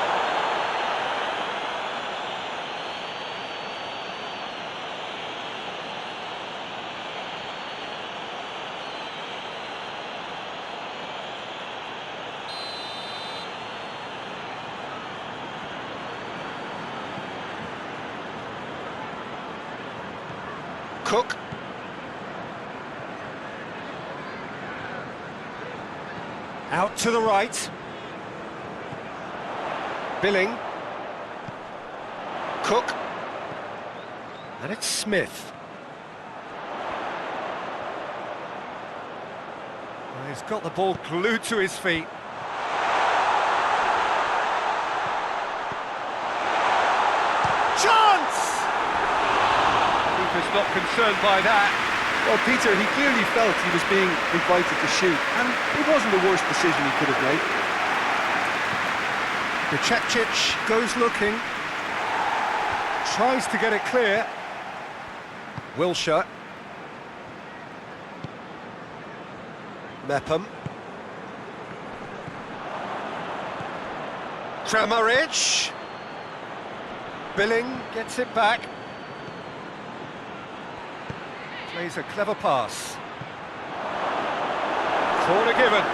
Cook. Out to the right. Billing. Cook. And it's Smith. Well, he's got the ball glued to his feet. Chance! Keeper's not concerned by that. Well, Peter, he clearly felt he was being invited to shoot, and it wasn't the worst decision he could have made. Bicekcic goes looking. Tries to get it clear. Wilshere. Mepham. Kramaric. Billing gets it back. Plays a clever pass. Corner given.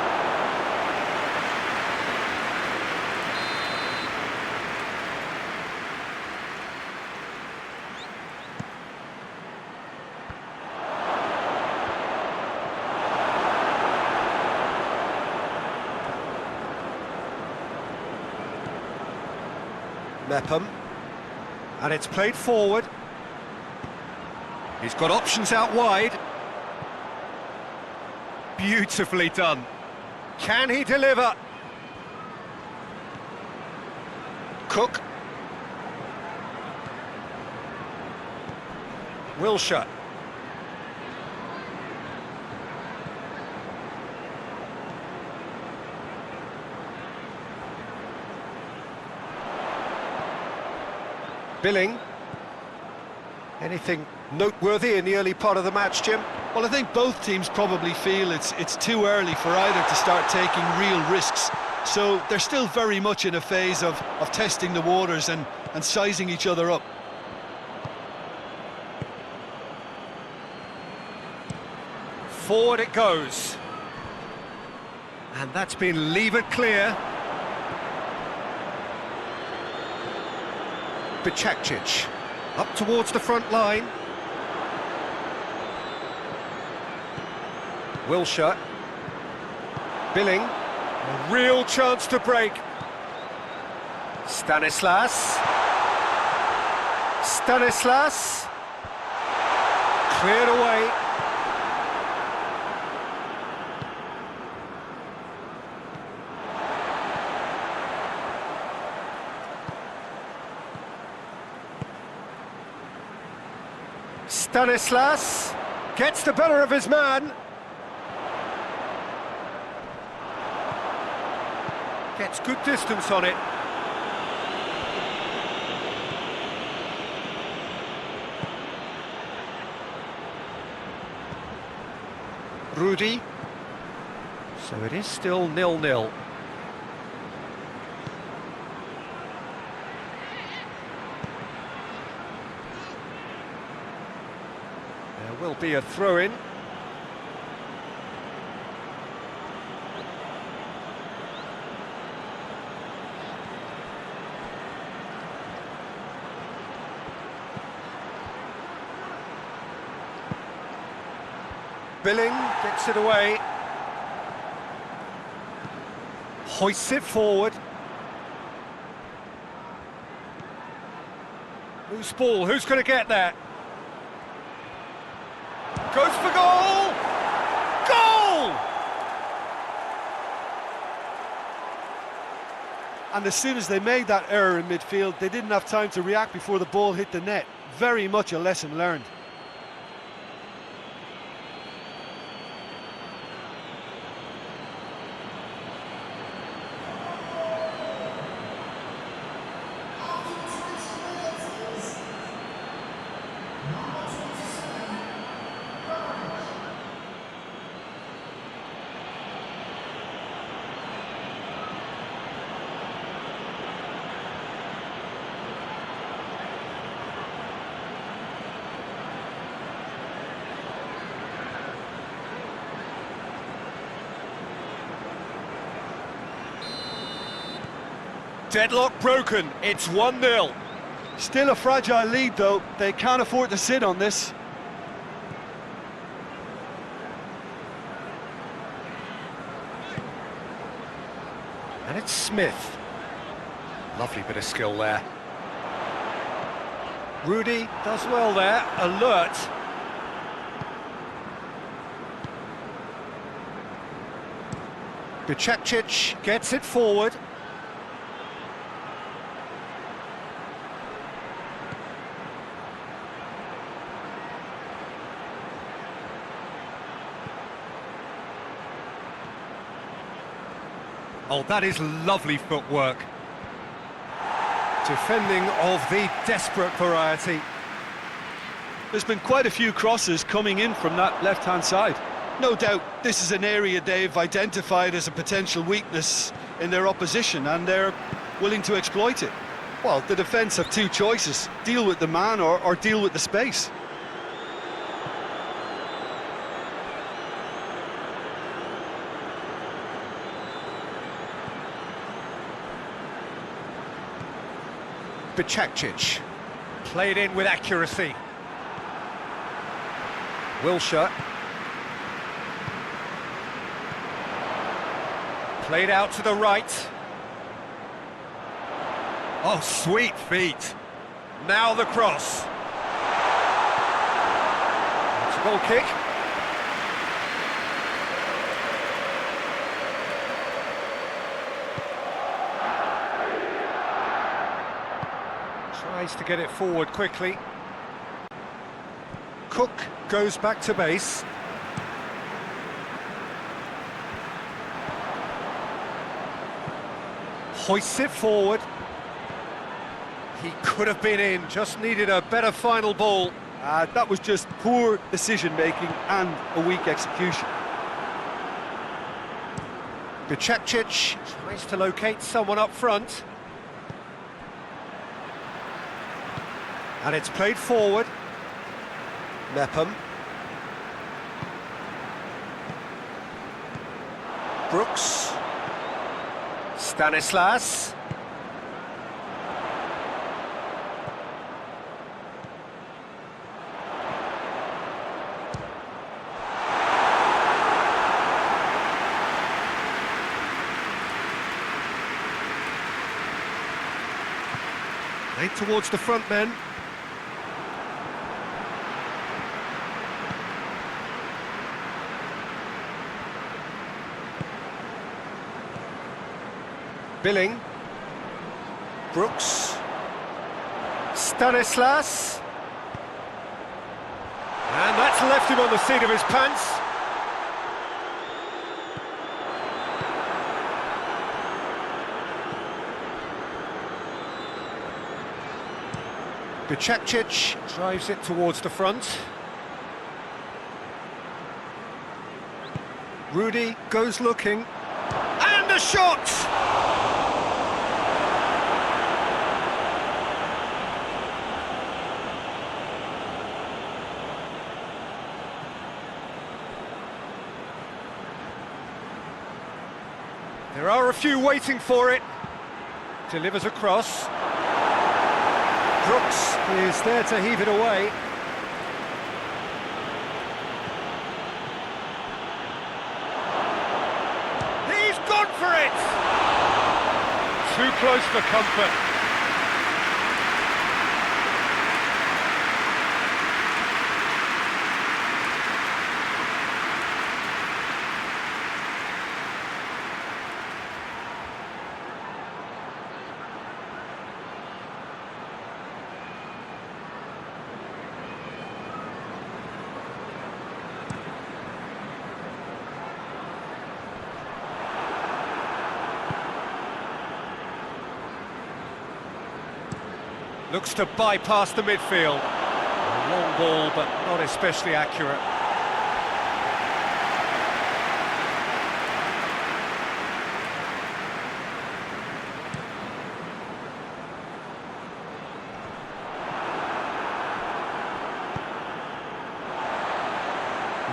Mepham. And it's played forward. He's got options out wide. Beautifully done. Can he deliver? Cook. Wilshere. Billing. Anything noteworthy in the early part of the match, Jim? Well, I think both teams probably feel it's too early for either to start taking real risks. So they're still very much in a phase of testing the waters and sizing each other up. Forward it goes. And that's been levered clear. Bicekcic up towards the front line. Wilshere. Billing. A real chance to break. Stanislas. Stanislas. Cleared away. Stanislas gets the better of his man. Gets good distance on it. Rudy. So it is still 0-0. There will be a throw-in. Billing gets it away. Hoists it forward. Loose ball, who's going to get that? Goes for goal! Goal! And as soon as they made that error in midfield, they didn't have time to react before the ball hit the net. Very much a lesson learned. Deadlock broken, it's 1-0. Still a fragile lead though, they can't afford to sit on this. And it's Smith. Lovely bit of skill there. Rudy does well there, alert. Bicakcic gets it forward. Oh, that is lovely footwork. Defending of the desperate variety. There's been quite a few crosses coming in from that left-hand side. No doubt this is an area they've identified as a potential weakness in their opposition, and they're willing to exploit it. Well, the defence have two choices: deal with the man or deal with the space. Bicakcic, played in with accuracy. Wilshere. Played out to the right. Oh, sweet feet. Now the cross. It's a goal kick. Tries to get it forward quickly. Cook goes back to base. Hoists it forward. He could have been in, just needed a better final ball. That was just poor decision-making and a weak execution. Bicakcic tries to locate someone up front. And it's played forward. Mepham. Brooks. Stanislas. Played towards the front men. Billing. Brooks. Stanislas. And that's left him on the seat of his pants. Bicakcic drives it towards the front. Rudy goes looking. And a shot! There are a few waiting for it. Delivers across. Brooks is there to heave it away. He's gone for it! Too close for comfort. Looks to bypass the midfield. A long ball, but not especially accurate.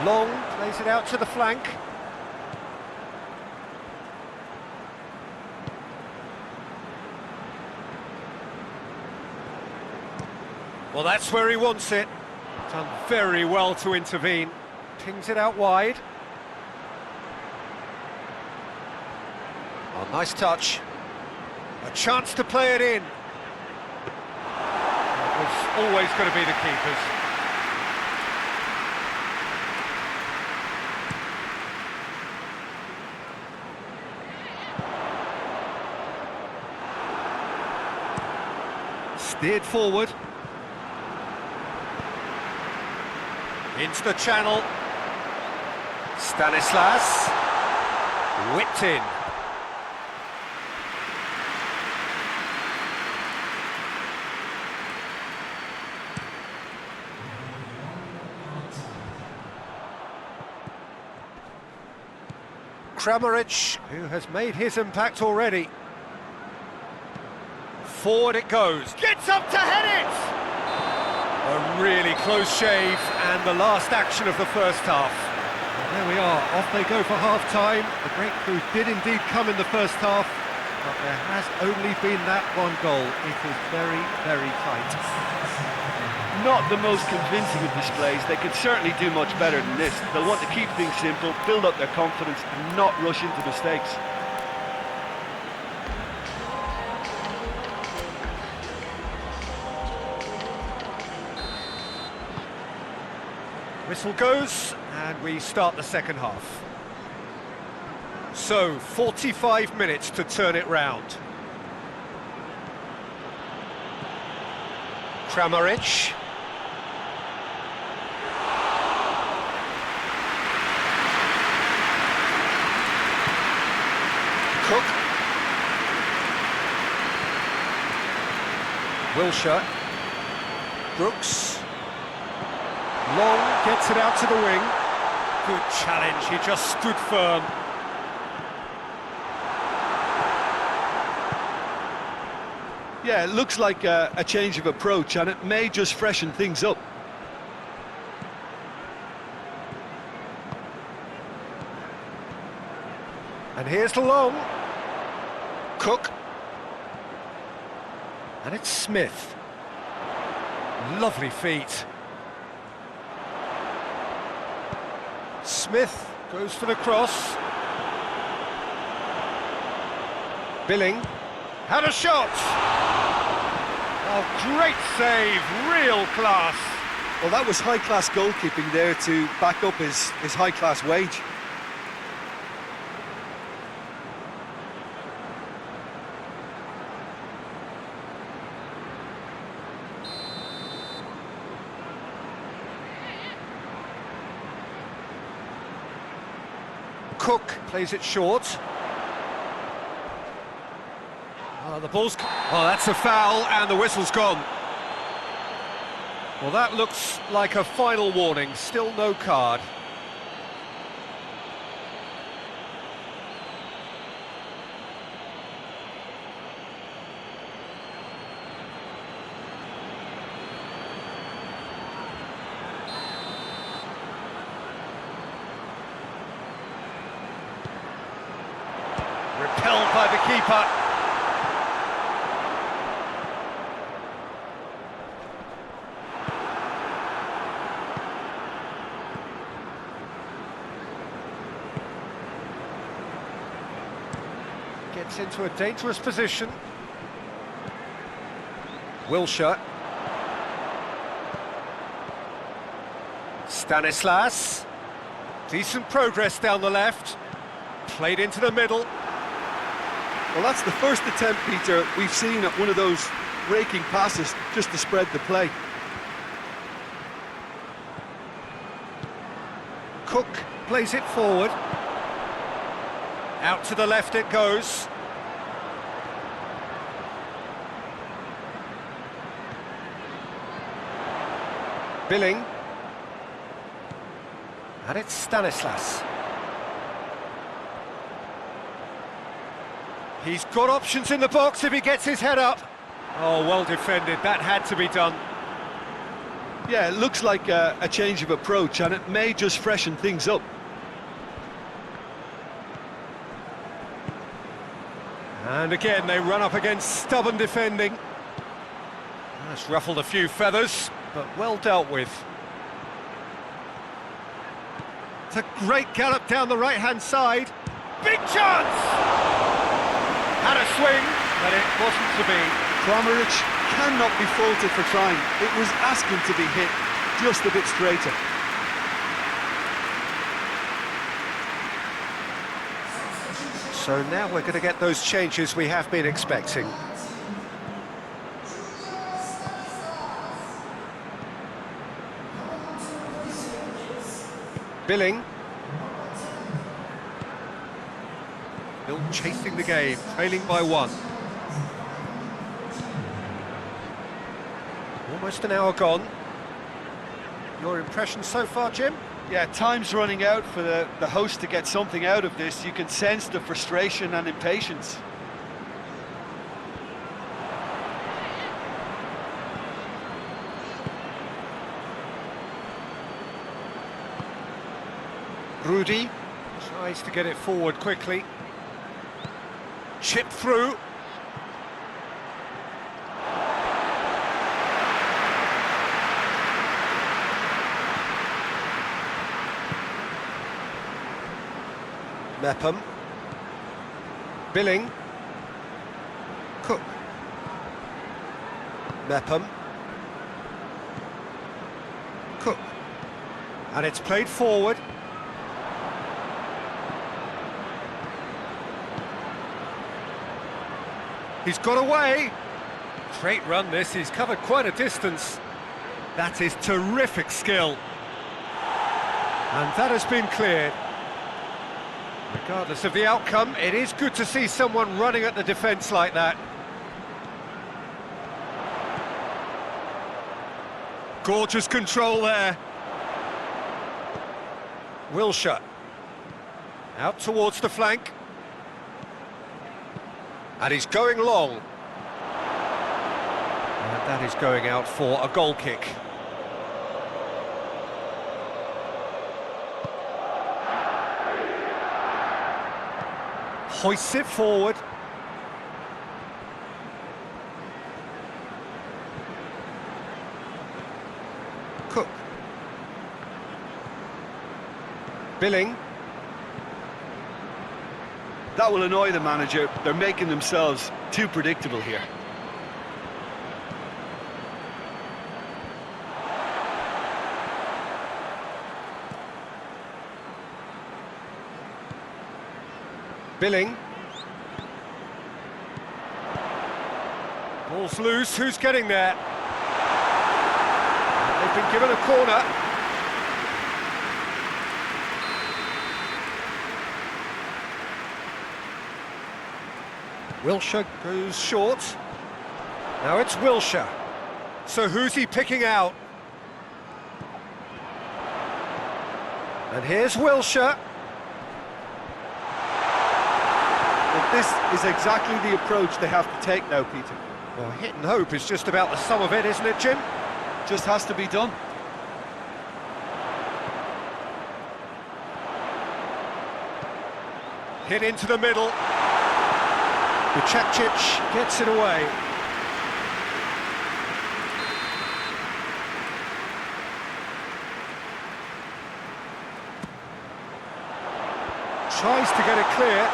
Long plays it out to the flank. Well, that's where he wants it. Done very well to intervene. Pings it out wide. On Nice touch. A chance to play it in. It was always going to be the keeper's. Steered forward. Into the channel. Stanislas. Whipped in. Kramaric, who has made his impact already. Forward it goes. Gets up to head it! A really close shave, and the last action of the first half. And there we are, off they go for half-time. The breakthrough did indeed come in the first half, but there has only been that one goal. It is very, very tight. Not the most convincing of displays. They could certainly do much better than this. They'll want to keep things simple, build up their confidence, and not rush into mistakes. Whistle goes, and we start the second half. So, 45 minutes to turn it round. Kramaric. Cook. Wilshere. Brooks. Long gets it out to the wing. Good challenge, he just stood firm. Yeah, it looks like a change of approach, and it may just freshen things up. And here's the long. Cook. And it's Smith. Lovely feet. Smith goes for the cross. Billing had a shot. Oh, great save, real class. Well, that was high-class goalkeeping there to back up his high-class wage. Cook plays it short. Oh, the ball's... Oh, that's a foul, and the whistle's gone. Well, that looks like a final warning. Still no card. Repelled by the keeper. Gets into a dangerous position. Wilshere. Stanislas. Decent progress down the left. Played into the middle. Well, that's the first attempt, Peter, we've seen at one of those raking passes just to spread the play. Cook plays it forward. Out to the left it goes. Billing. And it's Stanislas. He's got options in the box if he gets his head up. Oh, well defended, that had to be done. Yeah, it looks like a change of approach, and it may just freshen things up. And again, they run up against stubborn defending. That's ruffled a few feathers, but well dealt with. It's a great gallop down the right-hand side. Big chance! Had a swing, but it wasn't to be. Kramaric cannot be faulted for trying. It was asking to be hit just a bit straighter. So now we're going to get those changes we have been expecting. Billing. Still chasing the game, trailing by 1. Almost an hour gone. Your impression so far, Jim? Yeah, time's running out for the host to get something out of this. You can sense the frustration and impatience. Rudy tries to get it forward quickly. Chip through. Mepham. Billing. Cook. Mepham. Cook. And it's played forward. He's got away. Great run this, he's covered quite a distance. That is terrific skill. And that has been cleared. Regardless of the outcome, it is good to see someone running at the defence like that. Gorgeous control there. Wilshere. Out towards the flank. And he's going long. And that is going out for a goal kick. Hoists it forward. Cook. Billing. That will annoy the manager. They're making themselves too predictable here. Billing. Ball's loose, who's getting there? They've been given a corner. Wilshere goes short. Now it's Wilshere. So who's he picking out? And here's Wilshere. But this is exactly the approach they have to take now, Peter. Well, hit and hope is just about the sum of it, isn't it, Jim? Just has to be done. Hit into the middle. Buchacic gets it away. Tries to get it clear.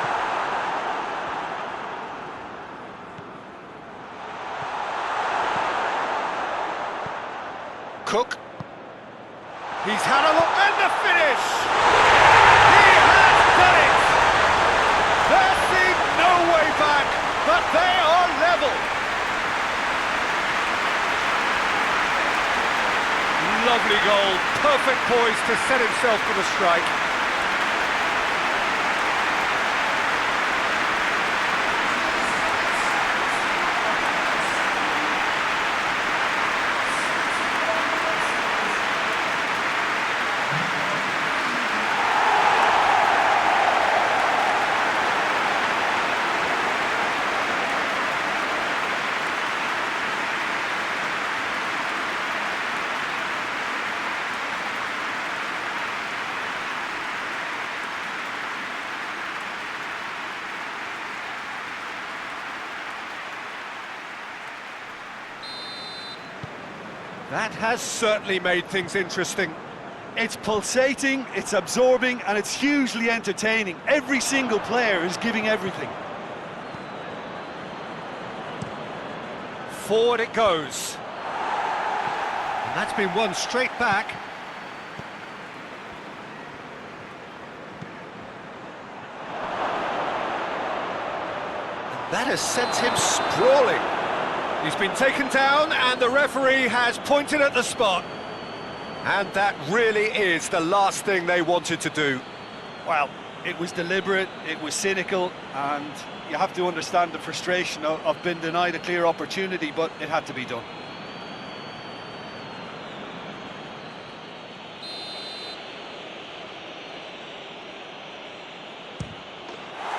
Cook. He's had a look and the finish! He has done it! There seemed no way back, but they are level. Lovely goal, perfect poise to set himself for the strike. That has certainly made things interesting. It's pulsating, it's absorbing, and it's hugely entertaining. Every single player is giving everything. Forward it goes. And that's been won straight back. And that has sent him sprawling. He's been taken down and the referee has pointed at the spot. And that really is the last thing they wanted to do. Well, it was deliberate, it was cynical, and you have to understand the frustration of being denied a clear opportunity, but it had to be done.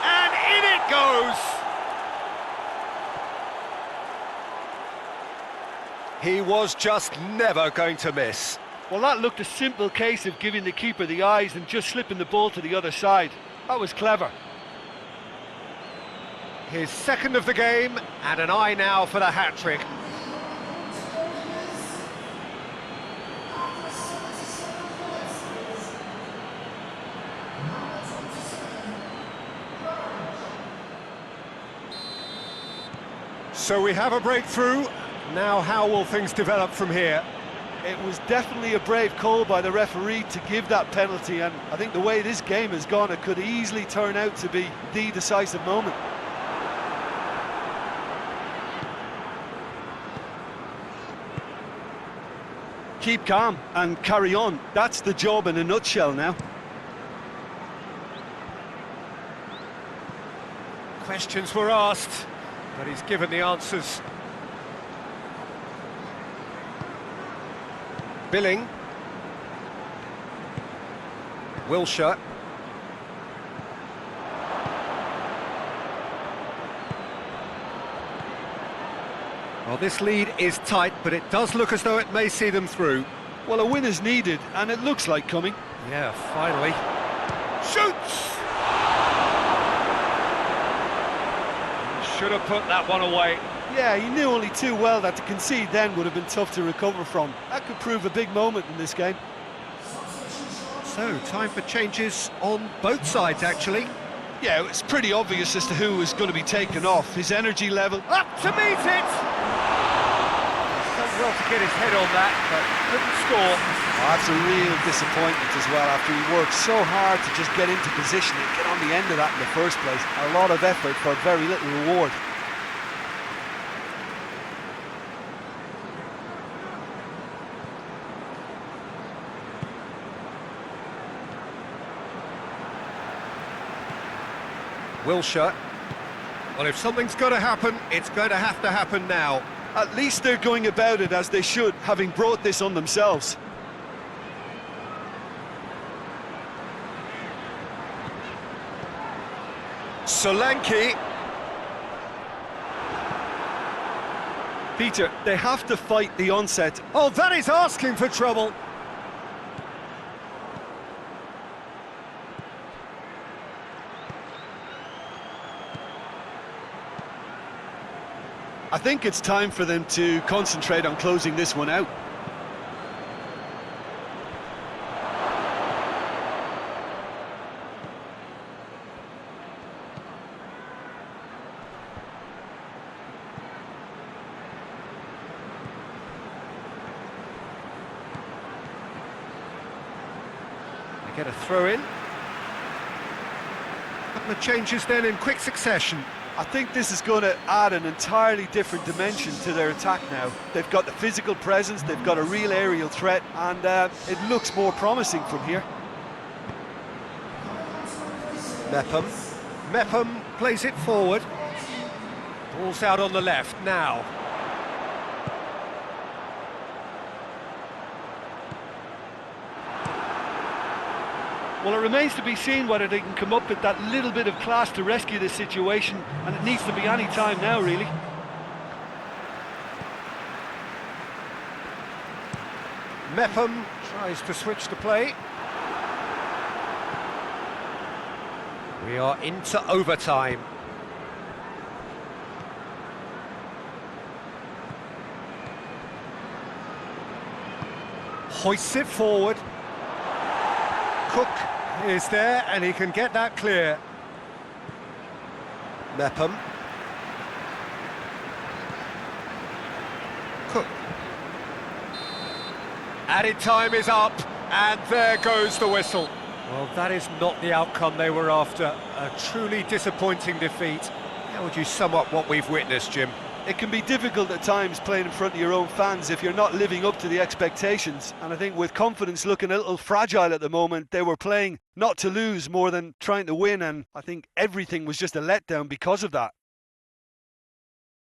And in it goes! He was just never going to miss. Well, that looked a simple case of giving the keeper the eyes and just slipping the ball to the other side. That was clever. His second of the game, and an eye now for the hat-trick. So we have a breakthrough. Now how will things develop from here? It was definitely a brave call by the referee to give that penalty, and I think the way this game has gone, it could easily turn out to be the decisive moment. Keep calm and carry on. That's the job in a nutshell now. Questions were asked, but he's given the answers. Billing. Wilshere. Well, this lead is tight, but it does look as though it may see them through. Well, a win is needed, and it looks like coming. Yeah, finally. Shoots! Should have put that one away. Yeah, he knew only too well that to concede then would have been tough to recover from. That could prove a big moment in this game. So, time for changes on both sides, actually. Yeah, it's pretty obvious as to who is going to be taken off. His energy level... Up to meet it! He's done well to get his head on that, but couldn't score. Oh, that's a real disappointment as well, after he worked so hard to just get into position and get on the end of that in the first place. A lot of effort for very little reward. Wilshere. Well, if something's going to happen, it's going to happen now. At least they're going about it as they should, having brought this on themselves. Solanke. Peter, they have to fight the onset. Oh, that is asking for trouble. I think it's time for them to concentrate on closing this one out. They get a throw in. Couple of changes then in quick succession. I think this is going to add an entirely different dimension to their attack now. They've got the physical presence, they've got a real aerial threat, and it looks more promising from here. Mepham plays it forward. Ball's out on the left now. Well, it remains to be seen whether they can come up with that little bit of class to rescue this situation, and it needs to be any time now, really. Mepham tries to switch the play. We are into overtime. Hoists it forward. Cook is there, and he can get that clear. Mepham. Added time is up, and there goes the whistle. Well, that is not the outcome they were after. A truly disappointing defeat. How would you sum up what we've witnessed, Jim? It can be difficult at times playing in front of your own fans if you're not living up to the expectations. And I think with confidence looking a little fragile at the moment, they were playing not to lose more than trying to win. And I think everything was just a letdown because of that.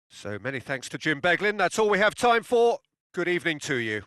So many thanks to Jim Beglin. That's all we have time for. Good evening to you.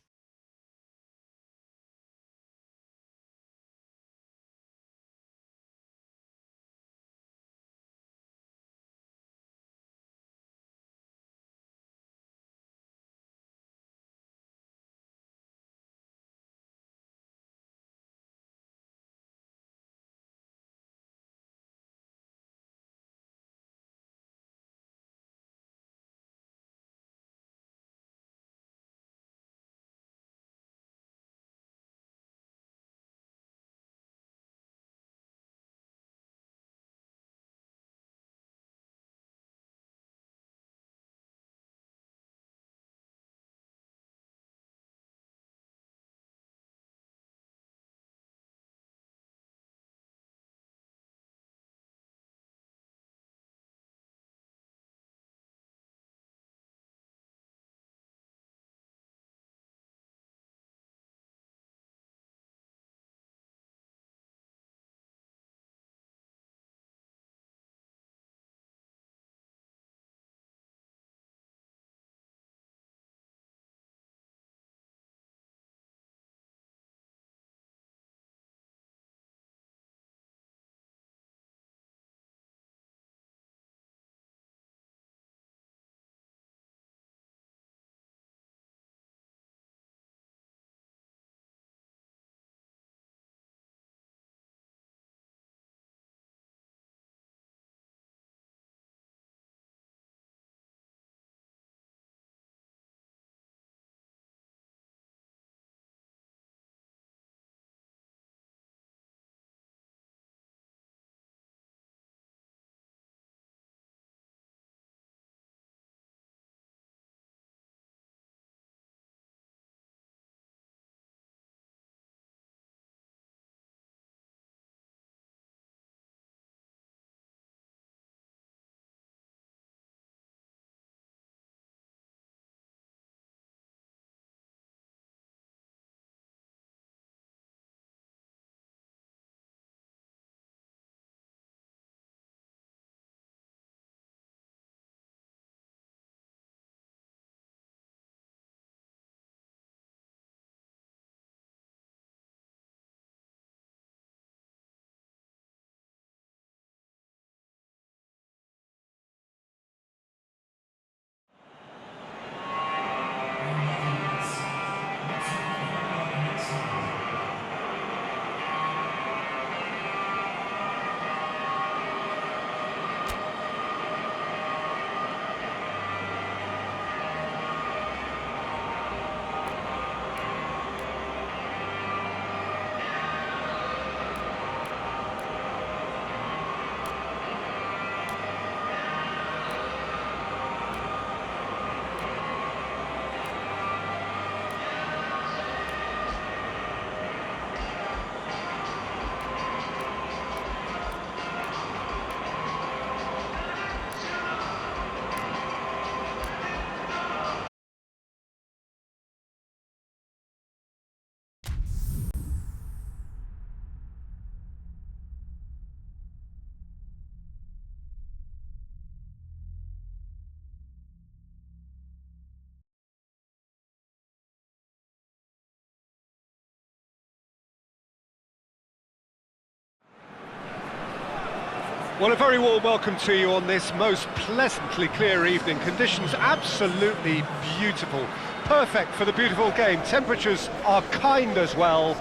Well, a very warm welcome to you on this most pleasantly clear evening. Conditions absolutely beautiful. Perfect for the beautiful game. Temperatures are kind as well.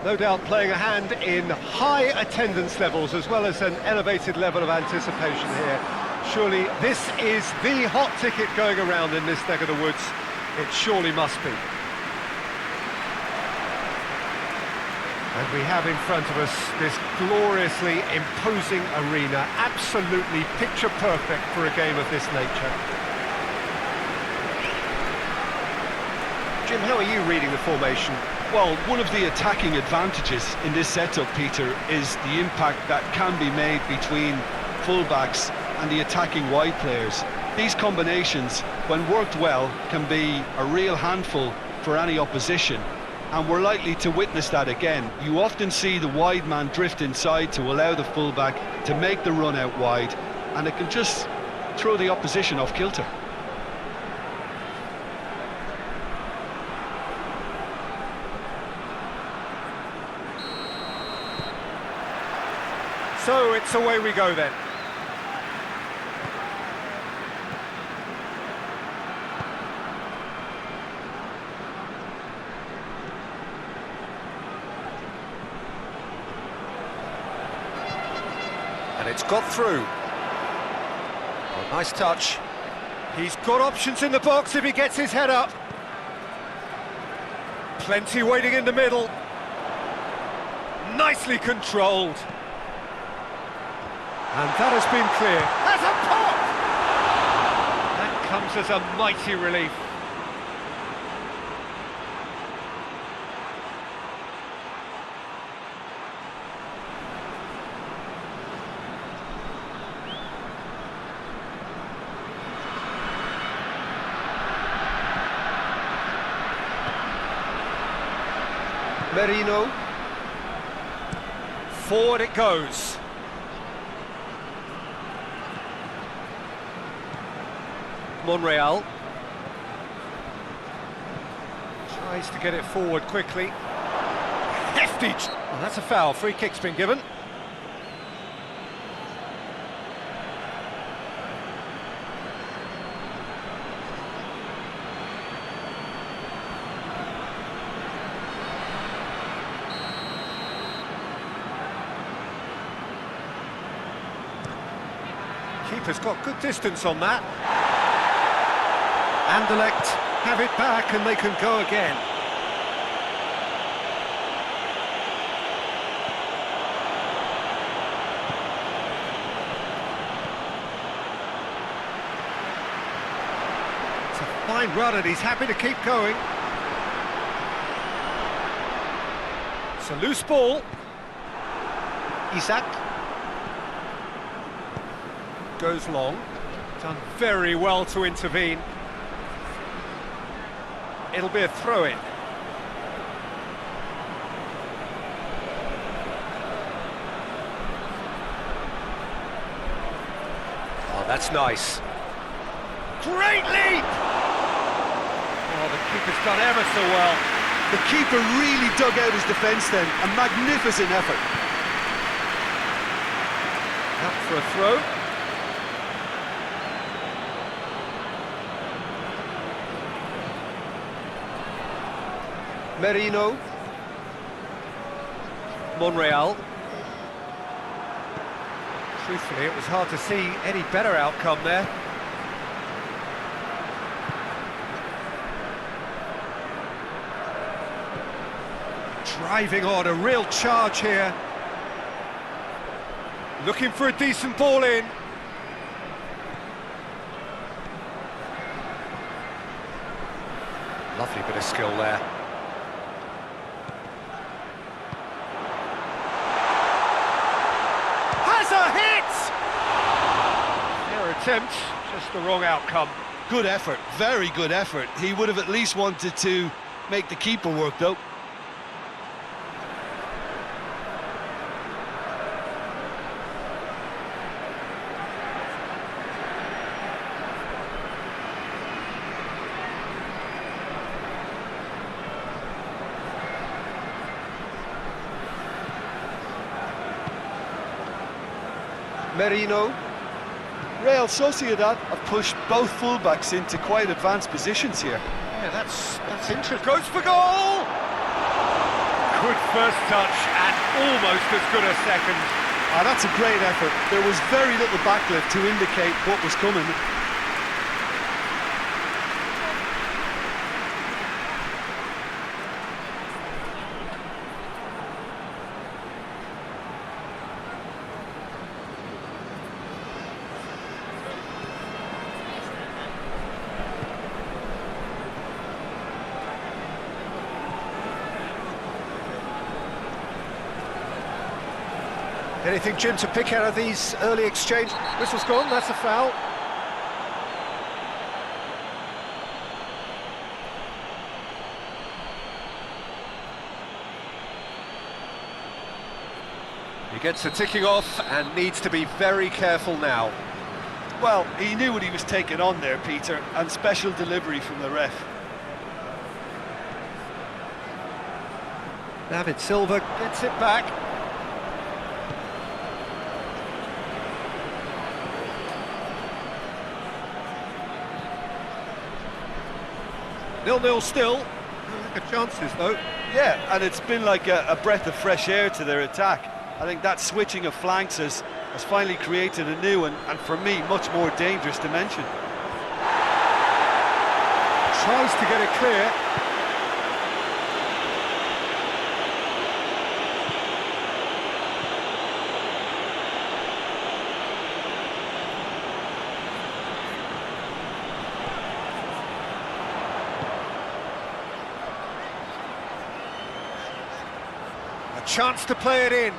No doubt playing a hand in high attendance levels as well as an elevated level of anticipation here. Surely this is the hot ticket going around in this neck of the woods. It surely must be. And we have in front of us this gloriously imposing arena, absolutely picture perfect for a game of this nature. Jim, how are you reading the formation? Well, one of the attacking advantages in this setup, Peter, is the impact that can be made between fullbacks and the attacking wide players. These combinations, when worked well, can be a real handful for any opposition, and we're likely to witness that again. You often see the wide man drift inside to allow the fullback to make the run out wide, and it can just throw the opposition off kilter. So it's away we go then. And it's got through. Oh, nice touch. He's got options in the box if he gets his head up. Plenty waiting in the middle. Nicely controlled. And that has been clear. That's a pop! That comes as a mighty relief. Merino. Forward it goes. Monreal tries to get it forward quickly. Hefty! Well, that's a foul. Free kick's been given. Keeper's got good distance on that. Anderlecht have it back and they can go again. It's a fine run and he's happy to keep going. It's a loose ball. Isak goes long. Done very well to intervene. It'll be a throw-in. Oh, that's nice. Great leap! Oh, the keeper's done ever so well. The keeper really dug out his defence then. A magnificent effort. Up for a throw. Merino. Monreal. Truthfully, it was hard to see any better outcome there. Driving on, a real charge here. Looking for a decent ball in. Lovely bit of skill there. Attempt, just the wrong outcome. Good effort, very good effort. He would have at least wanted to make the keeper work though. Merino. Real Sociedad have pushed both fullbacks into quite advanced positions here. Yeah, that's interesting. Goes for goal! Good first touch and almost as good a second. That's a great effort. There was very little backlift to indicate what was coming. Anything, Jim, to pick out of these early exchange? Whistle's gone, that's a foul. He gets the ticking off and needs to be very careful now. Well, he knew what he was taking on there, Peter, and special delivery from the ref. David Silva gets it back. Nil-nil still. No lack of chances though. Yeah, and it's been like a breath of fresh air to their attack. I think that switching of flanks has finally created a new and for me, much more dangerous dimension. Tries to get it clear. A chance to play it in.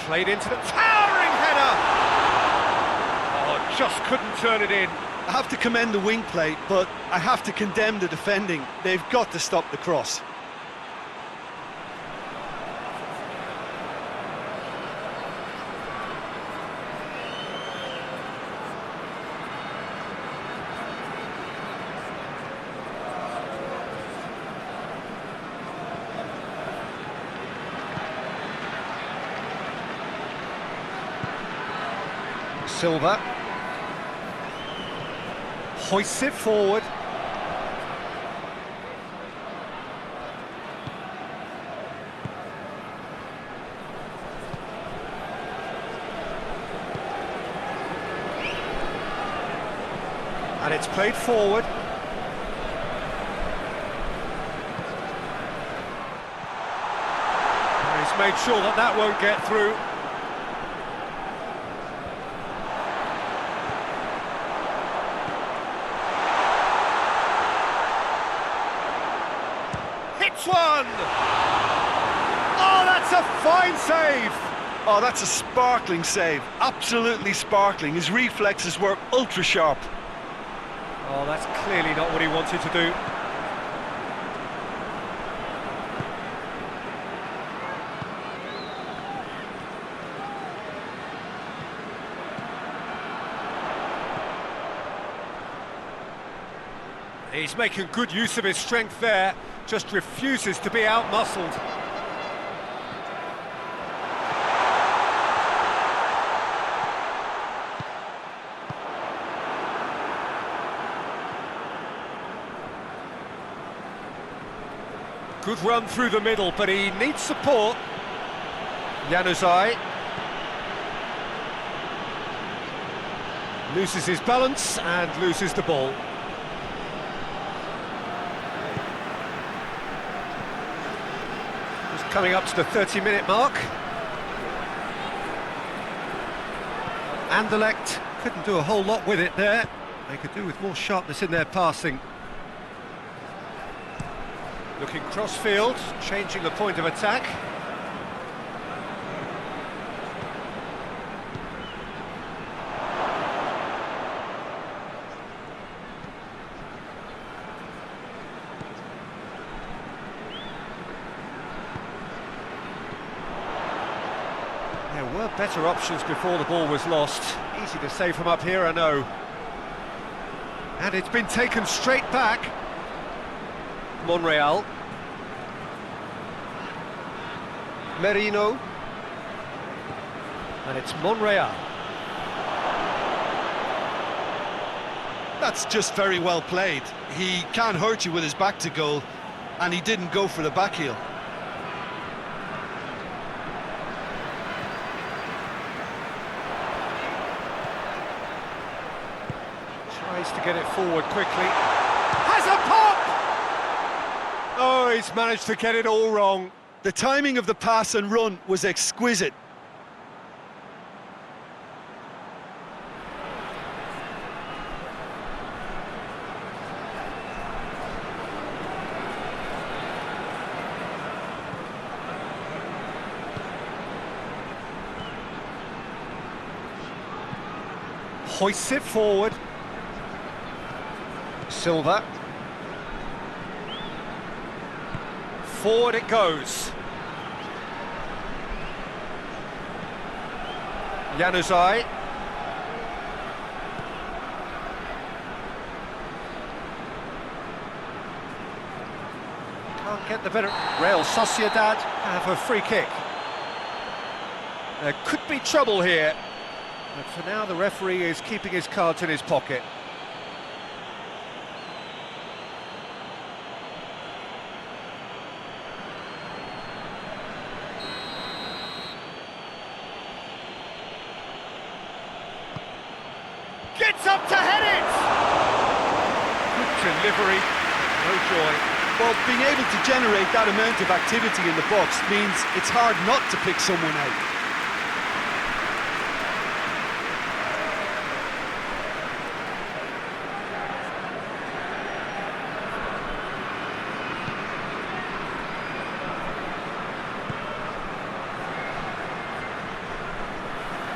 Played into the towering header! Oh, just couldn't turn it in. I have to commend the wing play, but I have to condemn the defending. They've got to stop the cross. Silva hoists it forward. And it's played forward. And he's made sure that that won't get through. One! Oh, that's a fine save! Oh, that's a sparkling save. Absolutely sparkling. His reflexes were ultra sharp. Oh, that's clearly not what he wanted to do. He's making good use of his strength there, just refuses to be out-muscled. Good run through the middle, but he needs support. Januzaj loses his balance and loses the ball. Coming up to the 30-minute mark. Anderlecht couldn't do a whole lot with it there. They could do with more sharpness in their passing. Looking cross-field, changing the point of attack. There were better options before the ball was lost. Easy to say from up here, I know. And it's been taken straight back. Monreal. Merino. And it's Monreal. That's just very well played. He can't hurt you with his back to goal, and he didn't go for the back heel. Tries to get it forward quickly. Has a pop! Oh, he's managed to get it all wrong. The timing of the pass and run was exquisite. hoists it forward. Silva. Forward it goes. Januzaj. Can't get the better. Real Sociedad have a free kick. There could be trouble here, but for now the referee is keeping his cards in his pocket. Gets up to head it! Good delivery, no joy. Well, being able to generate that amount of activity in the box means it's hard not to pick someone out.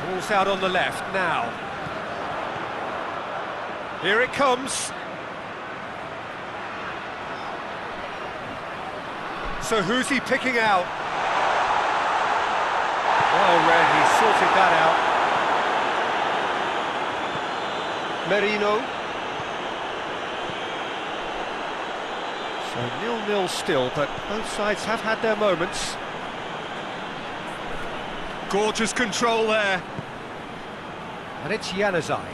Ball's out on the left now. Here it comes. So who's he picking out? Well read, he sorted that out. Merino. So 0-0 still, but both sides have had their moments. Gorgeous control there. And it's Januzaj.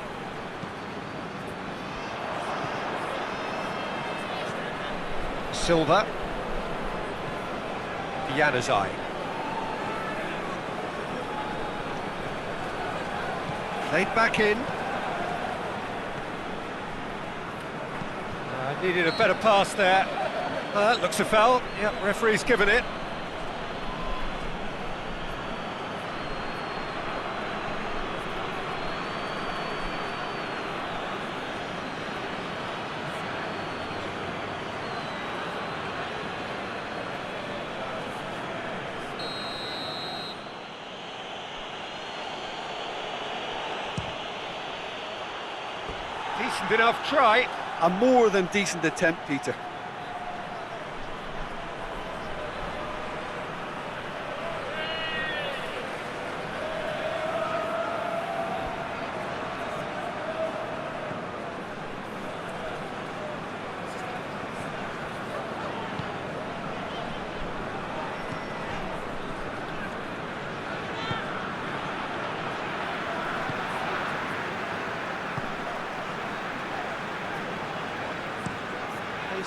Silva. Januzaj. Played back in. Needed a better pass there. That looks a foul. Yep, referee's given it. Decent enough try. A more than decent attempt, Peter.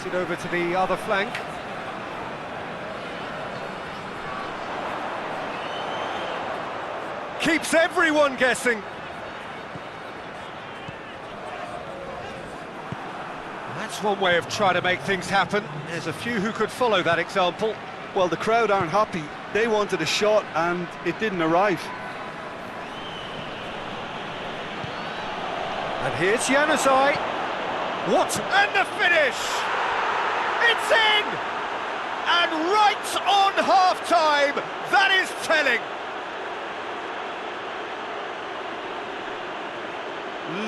It over to the other flank. Keeps everyone guessing. That's one way of trying to make things happen. There's a few who could follow that example. Well, the crowd aren't happy. They wanted a shot and it didn't arrive. And here's Januzaj. What? And the finish! It's in! And right on half-time, that is telling.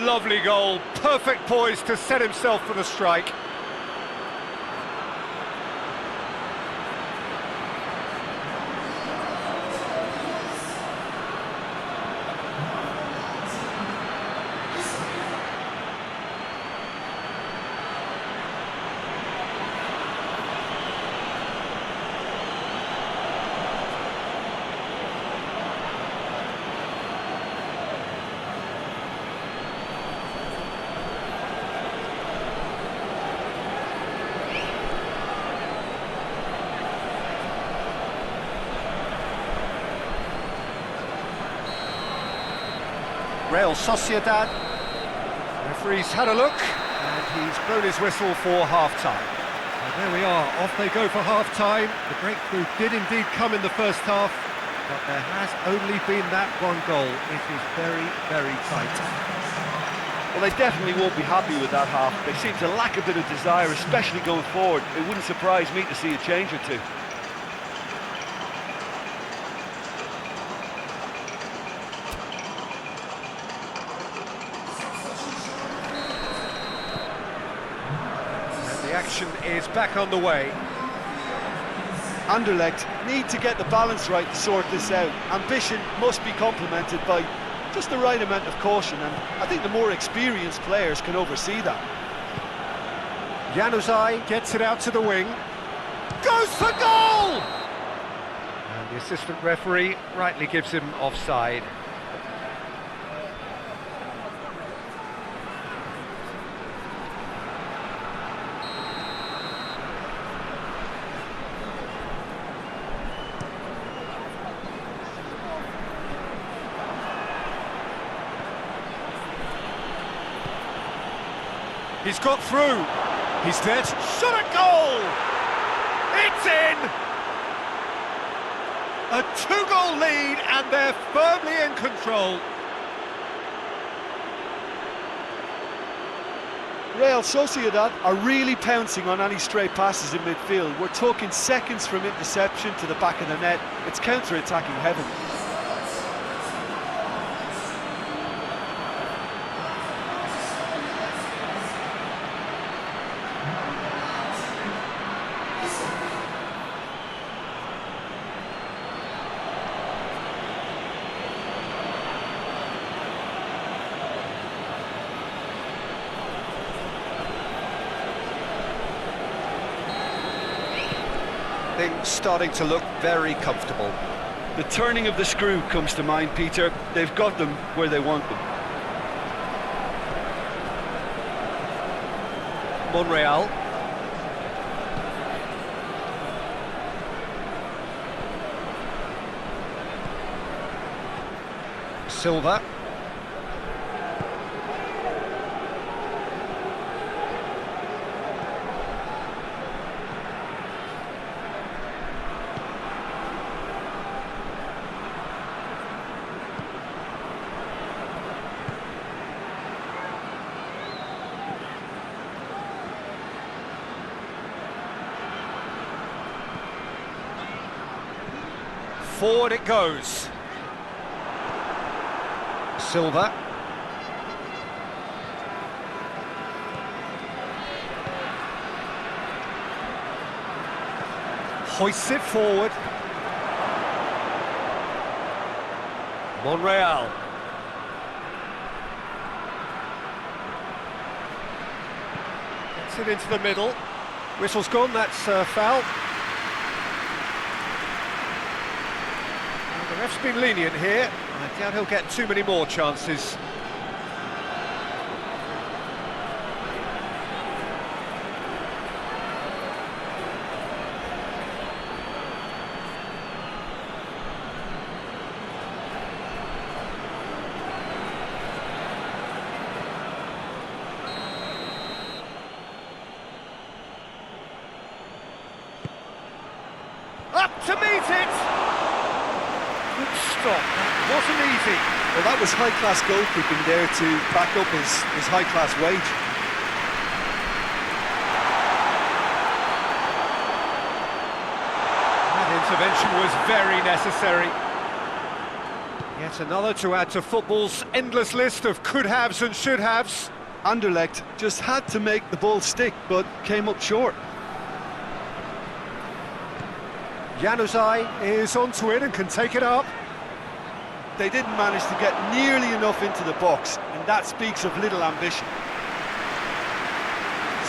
Lovely goal, perfect poise to set himself for the strike. Real Sociedad. Referee's had a look, and he's blown his whistle for half-time. And there we are, off they go for half-time. The breakthrough did indeed come in the first half, but there has only been that one goal. It is very, very tight. Well, they definitely won't be happy with that half. They seem to lack a bit of desire, especially going forward. It wouldn't surprise me to see a change or two. is back on the way. Anderlecht need to get the balance right to sort this out. Ambition must be complemented by just the right amount of caution, and I think the more experienced players can oversee that. Januzaj gets it out to the wing. Goes for goal! And the assistant referee rightly gives him offside. He's got through. He's dead. Shot at goal! It's in! A 2-goal lead, and they're firmly in control. Real Sociedad are really pouncing on any stray passes in midfield. We're talking seconds from interception to the back of the net. It's counter-attacking heaven. Things starting to look very comfortable. The turning of the screw comes to mind, Peter. They've got them where they want them. Monreal. Silva. Forward it goes. Silva. Hoists it forward. Monreal. Gets it into the middle. Whistle's gone, that's foul. The ref's been lenient here. I doubt he'll get too many more chances. Up to meet it! Good stop, that wasn't easy. Well, that was high-class goalkeeping there to back up his high-class wage. That intervention was very necessary. Yet another to add to football's endless list of could-haves and should-haves. Anderlecht just had to make the ball stick, but came up short. Januzaj is onto it and can take it up. They didn't manage to get nearly enough into the box, and that speaks of little ambition.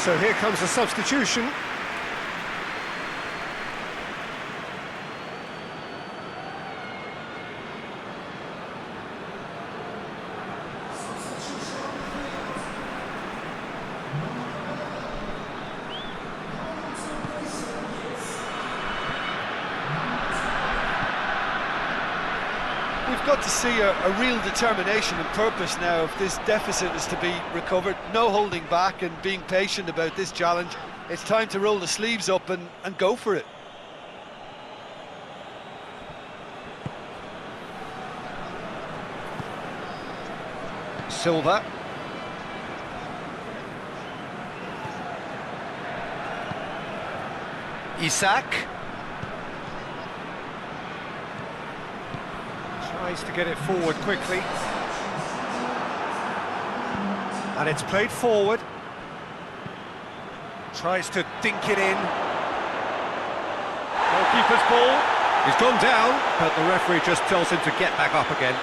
So here comes a substitution. We've got to see a real determination and purpose now if this deficit is to be recovered. No holding back and being patient about this challenge. It's time to roll the sleeves up and go for it. Silva. Isak. Tries to get it forward quickly. And it's played forward. Tries to dink it in. Goalkeeper's ball. He's gone down, but the referee just tells him to get back up again.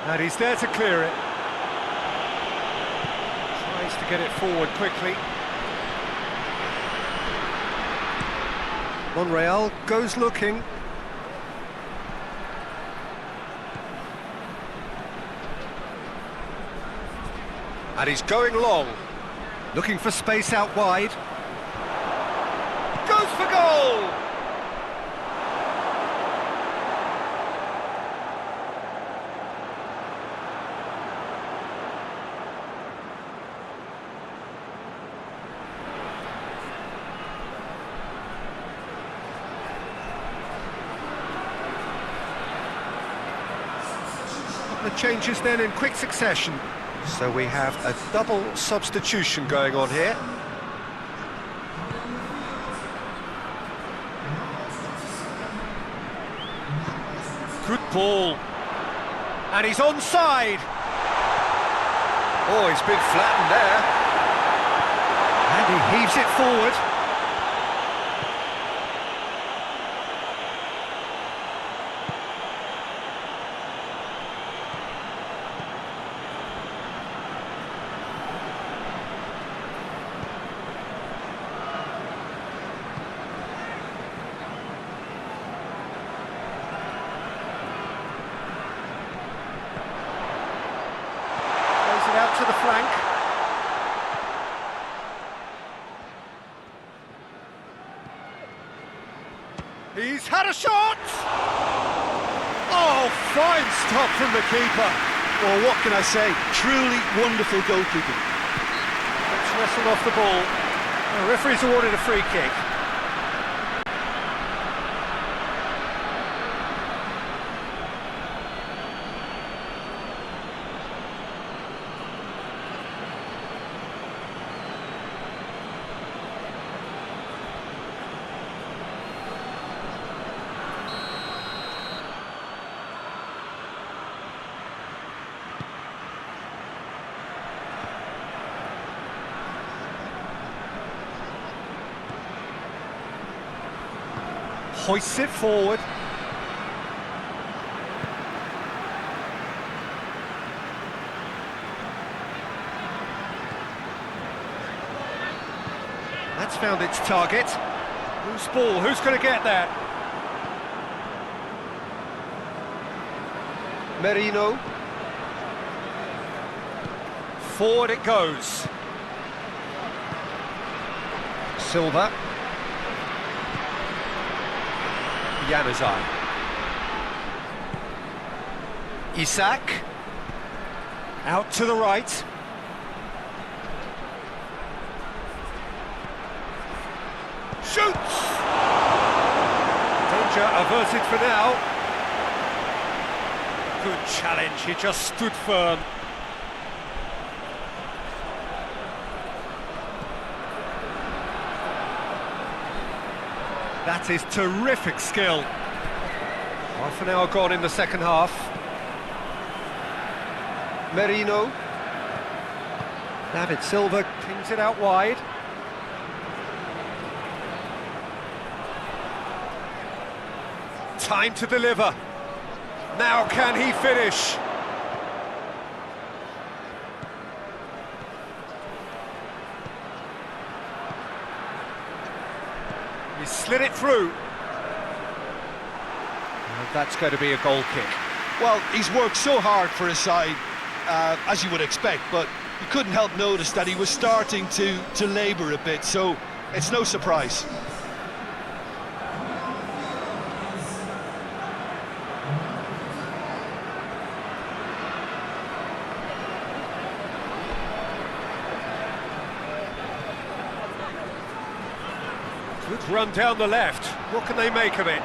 And he's there to clear it. Tries to get it forward quickly. Monreal goes looking. And he's going long. Looking for space out wide. Goes for goal! The changes then in quick succession. So we have a double substitution going on here. Good ball. And he's onside. Oh, he's been flattened there. And he heaves it forward. Out to the flank. He's had a shot! Oh, fine stop from the keeper. Well, what can I say? Truly wonderful goalkeeping. It's wrestled off the ball. The referee's awarded a free kick. Hoists it forward. That's found its target. Whose ball? Who's going to get that? Merino. Forward it goes. Silva. Januzaj. Isak. Out to the right. Shoots! Danger averted for now. Good challenge, he just stood firm. That is terrific skill. Half an hour gone in the second half. Merino. David Silva pings it out wide. Time to deliver. Now can he finish? He slid it through. And that's going to be a goal kick. Well, he's worked so hard for his side, as you would expect, but you couldn't help notice that he was starting to labour a bit, so it's no surprise. Good run down the left. What can they make of it?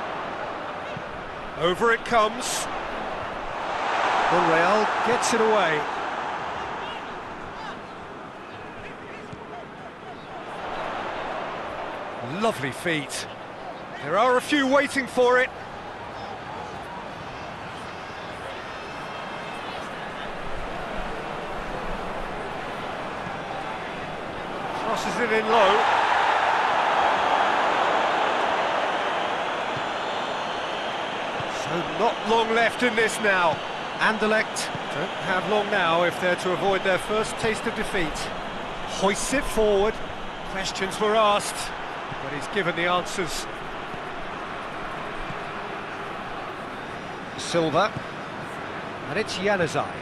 Over it comes. Monreal gets it away. Lovely feet. There are a few waiting for it. Crosses it in low. So not long left in this now. Anderlecht don't have long now if they're to avoid their first taste of defeat. Hoists it forward. Questions were asked, but he's given the answers. Silva. And it's Januzaj.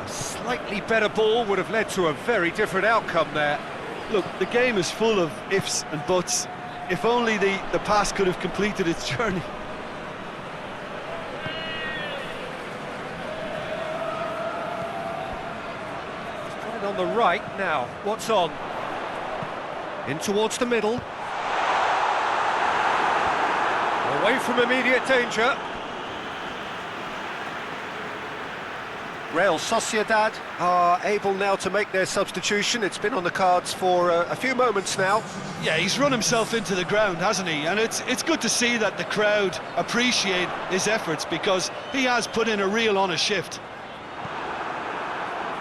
A slightly better ball would have led to a very different outcome there. Look, the game is full of ifs and buts. If only the pass could have completed its journey. He's got it on the right now. What's on? In towards the middle. Away from immediate danger. Real Sociedad are able now to make their substitution. It's been on the cards for a few moments now. Yeah, he's run himself into the ground, hasn't he? And it's good to see that the crowd appreciate his efforts, because he has put in a real honest shift.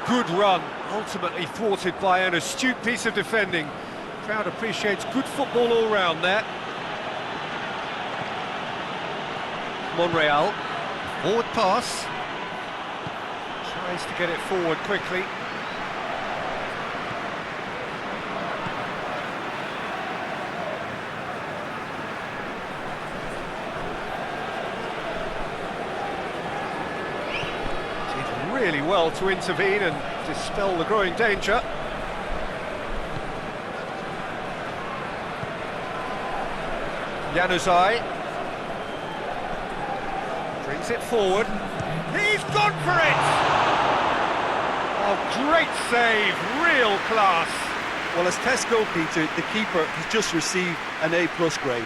Good run, ultimately thwarted by an astute piece of defending. Crowd appreciates good football all round there. Monreal, forward pass. Tries to get it forward quickly. Did really well to intervene and dispel the growing danger. Januzaj brings it forward. He's gone for it! Oh, great save, real class. Well, as test goalkeeper, the keeper has just received an A+ grade.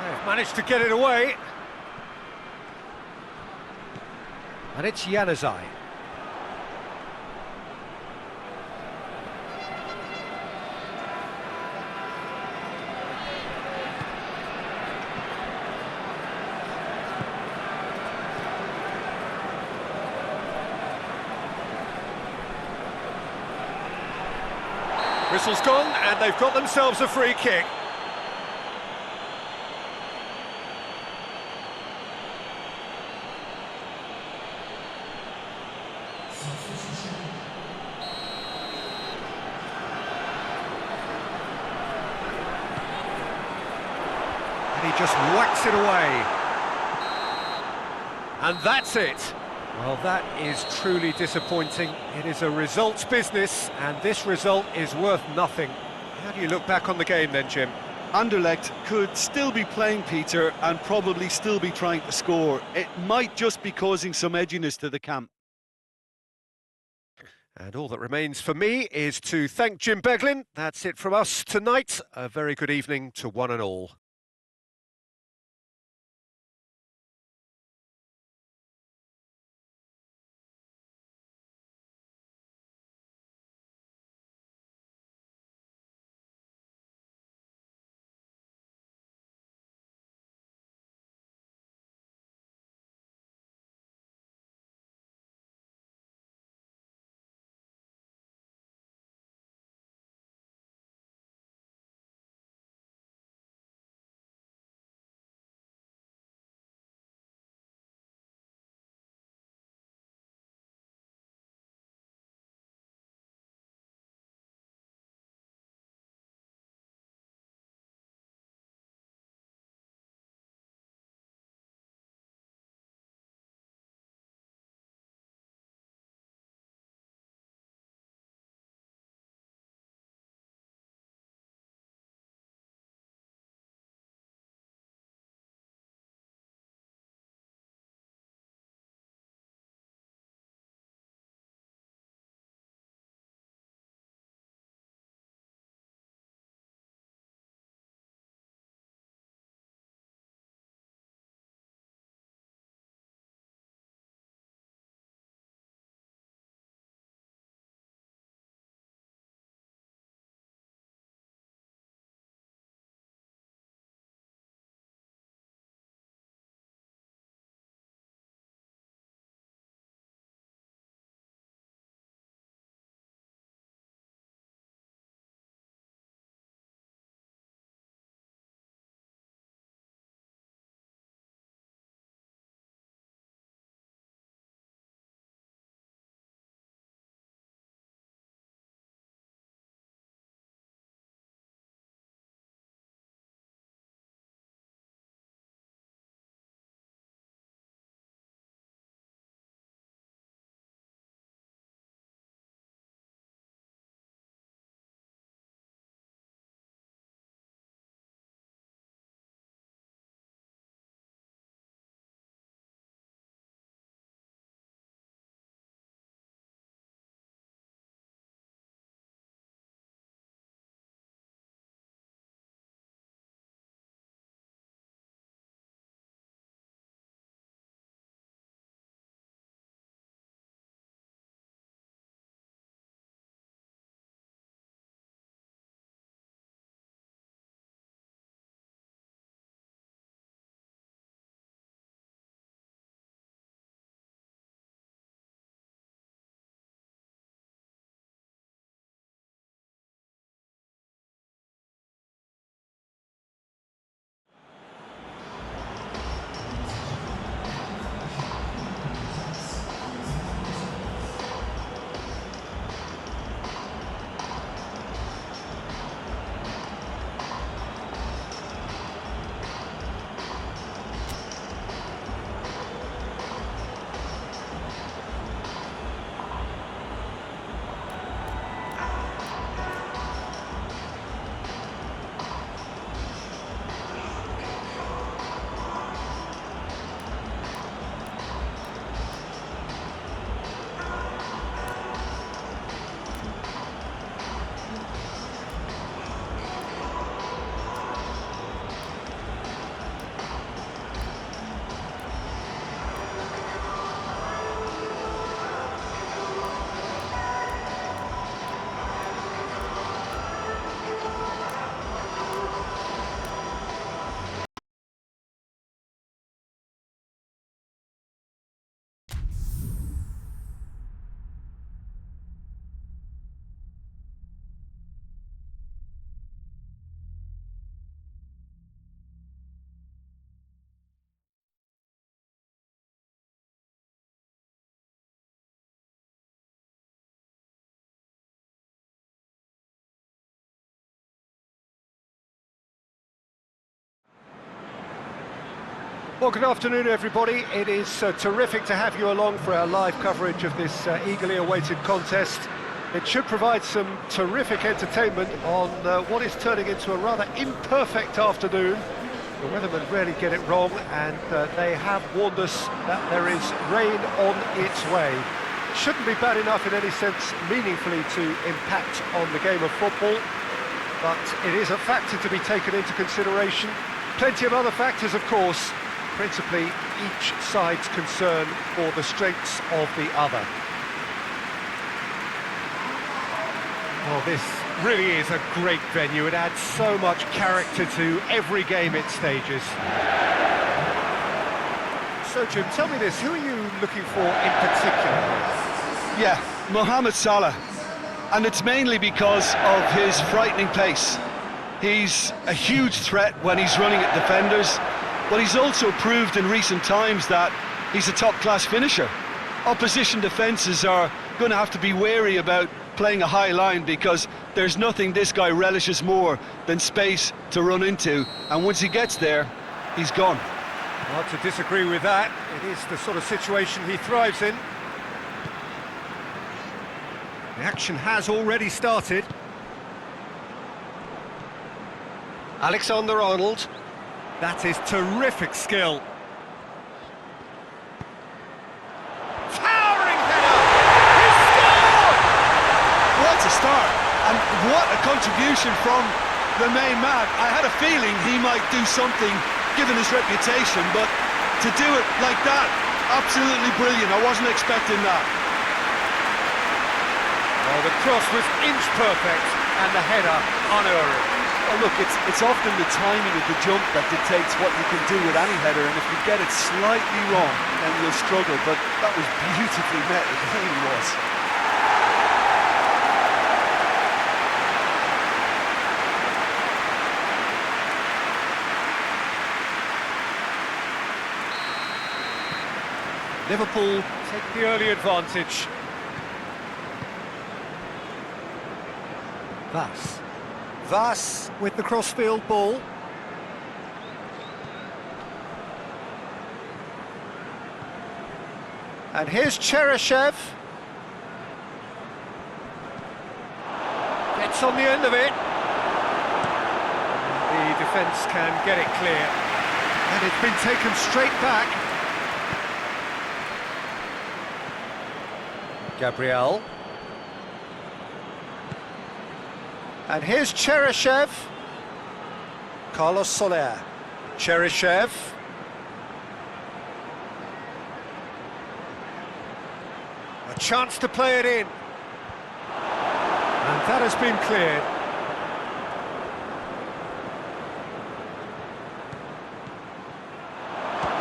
They've managed to get it away. And it's Januzaj. Whistle's gone, and they've got themselves a free kick. And he just whacks it away. And that's it. Well, that is truly disappointing. It is a results business, and this result is worth nothing. How do you look back on the game then, Jim? Anderlecht could still be playing, Peter, and probably still be trying to score. It might just be causing some edginess to the camp. And all that remains for me is to thank Jim Beglin. That's it from us tonight. A very good evening to one and all. Well, good afternoon, everybody. It is terrific to have you along for our live coverage of this eagerly awaited contest. It should provide some terrific entertainment on what is turning into a rather imperfect afternoon. The weathermen rarely get it wrong, and they have warned us that there is rain on its way. It shouldn't be bad enough in any sense meaningfully to impact on the game of football, but it is a factor to be taken into consideration. Plenty of other factors, of course, principally each side's concern for the strengths of the other. Well, this really is a great venue. It adds so much character to every game it stages. So, Jim, tell me this, who are you looking for in particular? Yeah, Mohamed Salah. And it's mainly because of his frightening pace. He's a huge threat when he's running at defenders, but he's also proved in recent times that he's a top-class finisher. Opposition defences are going to have to be wary about playing a high line, because there's nothing this guy relishes more than space to run into, and once he gets there, he's gone. Hard to disagree with that. It is the sort of situation he thrives in. The action has already started. Alexander-Arnold. That is terrific skill. Towering header! He scored! What a start, and what a contribution from the main man. I had a feeling he might do something given his reputation, but to do it like that, absolutely brilliant. I wasn't expecting that. Well, the cross was inch perfect and the header unerring. Well, look, it's often the timing of the jump that dictates what you can do with any header, and if you get it slightly wrong, then you'll struggle, but that was beautifully met, it really was. Liverpool take the early advantage. Vas with the crossfield ball. And here's Cheryshev. Gets on the end of it. The defence can get it clear. And it's been taken straight back. Gabriel. And here's Cheryshev. Carlos Soler. Cheryshev. A chance to play it in. And that has been cleared.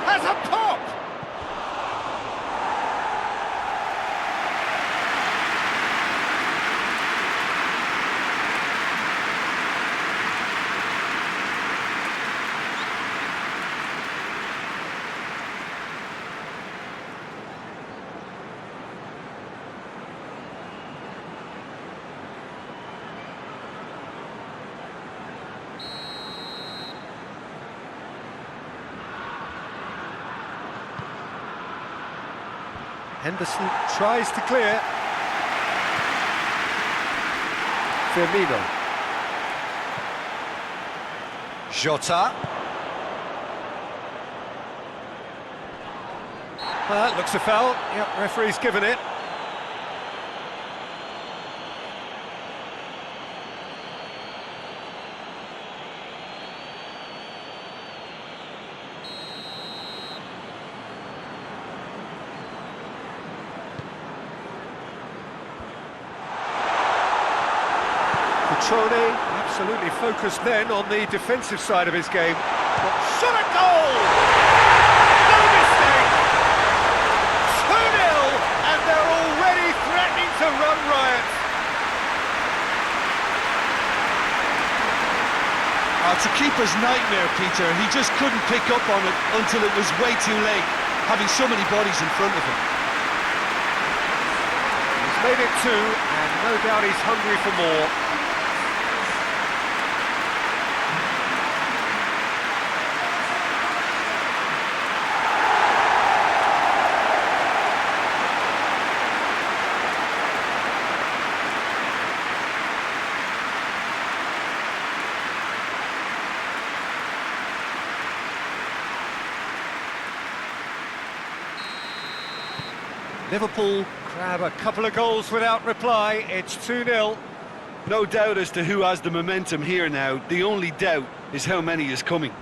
Has a pop! Henderson tries to clear. Firmino. Jota. Well, that looks a foul. Yep, referee's given it. Trone absolutely focused then on the defensive side of his game. But shot a goal! No mistake! 2-0, and they're already threatening to run riot. It's a keeper's nightmare, Peter. He just couldn't pick up on it until it was way too late, having so many bodies in front of him. He's made it two, and no doubt he's hungry for more. Liverpool grab a couple of goals without reply. It's 2-0. No doubt as to who has the momentum here now. The only doubt is how many is coming.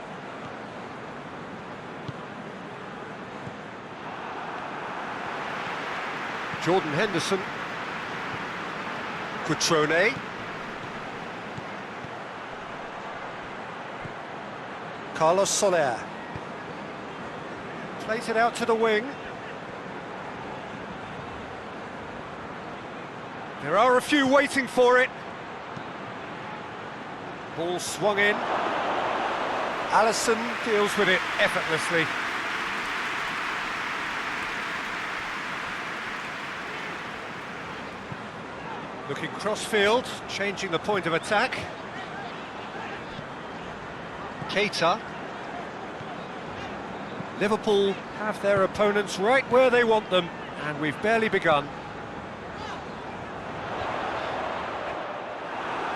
Jordan Henderson. Cutrone. Carlos Soler. Plays it out to the wing. There are a few waiting for it. Ball swung in. Alisson deals with it effortlessly. Looking cross-field, changing the point of attack. Keita. Liverpool have their opponents right where they want them, and we've barely begun.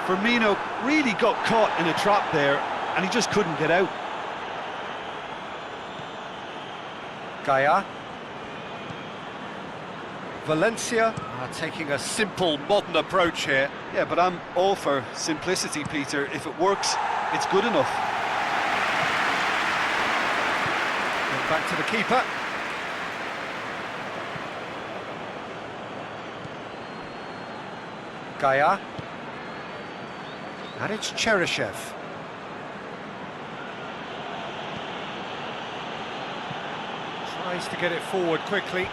Firmino really got caught in a trap there, and he just couldn't get out. Gaia. Valencia are taking a simple, modern approach here. Yeah, but I'm all for simplicity, Peter. If it works, it's good enough. And back to the keeper. Gaia. And it's Cheryshev. Tries to get it forward quickly.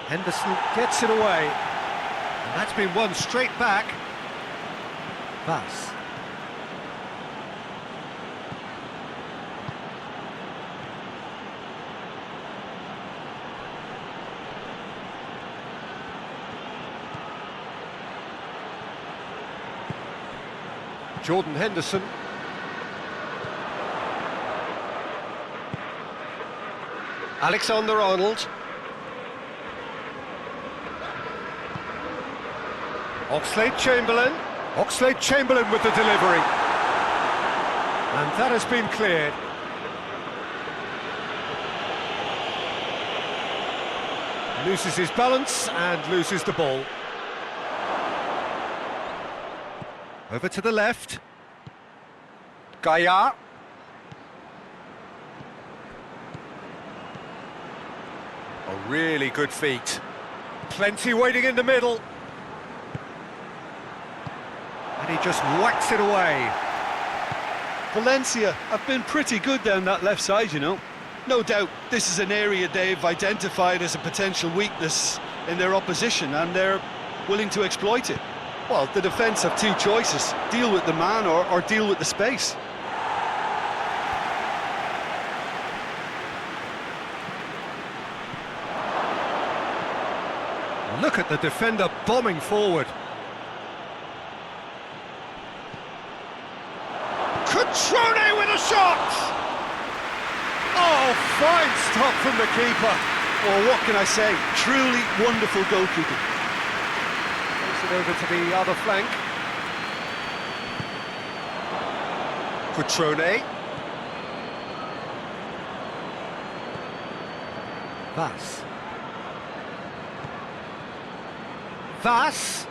Henderson gets it away. And that's been won straight back. Vass. Jordan Henderson. Alexander-Arnold. Oxlade-Chamberlain. Oxlade-Chamberlain with the delivery. And that has been cleared. Loses his balance and loses the ball. Over to the left. Gaia. A really good feat. Plenty waiting in the middle. And he just whacks it away. Valencia have been pretty good down that left side, you know. No doubt this is an area they've identified as a potential weakness in their opposition, and they're willing to exploit it. Well, the defence have two choices: deal with the man or deal with the space. Look at the defender bombing forward. Cutrone with a shot! Oh, fine stop from the keeper. Well, what can I say? Truly wonderful goalkeeping. Takes it over to the other flank. Cutrone. Vass. Vass.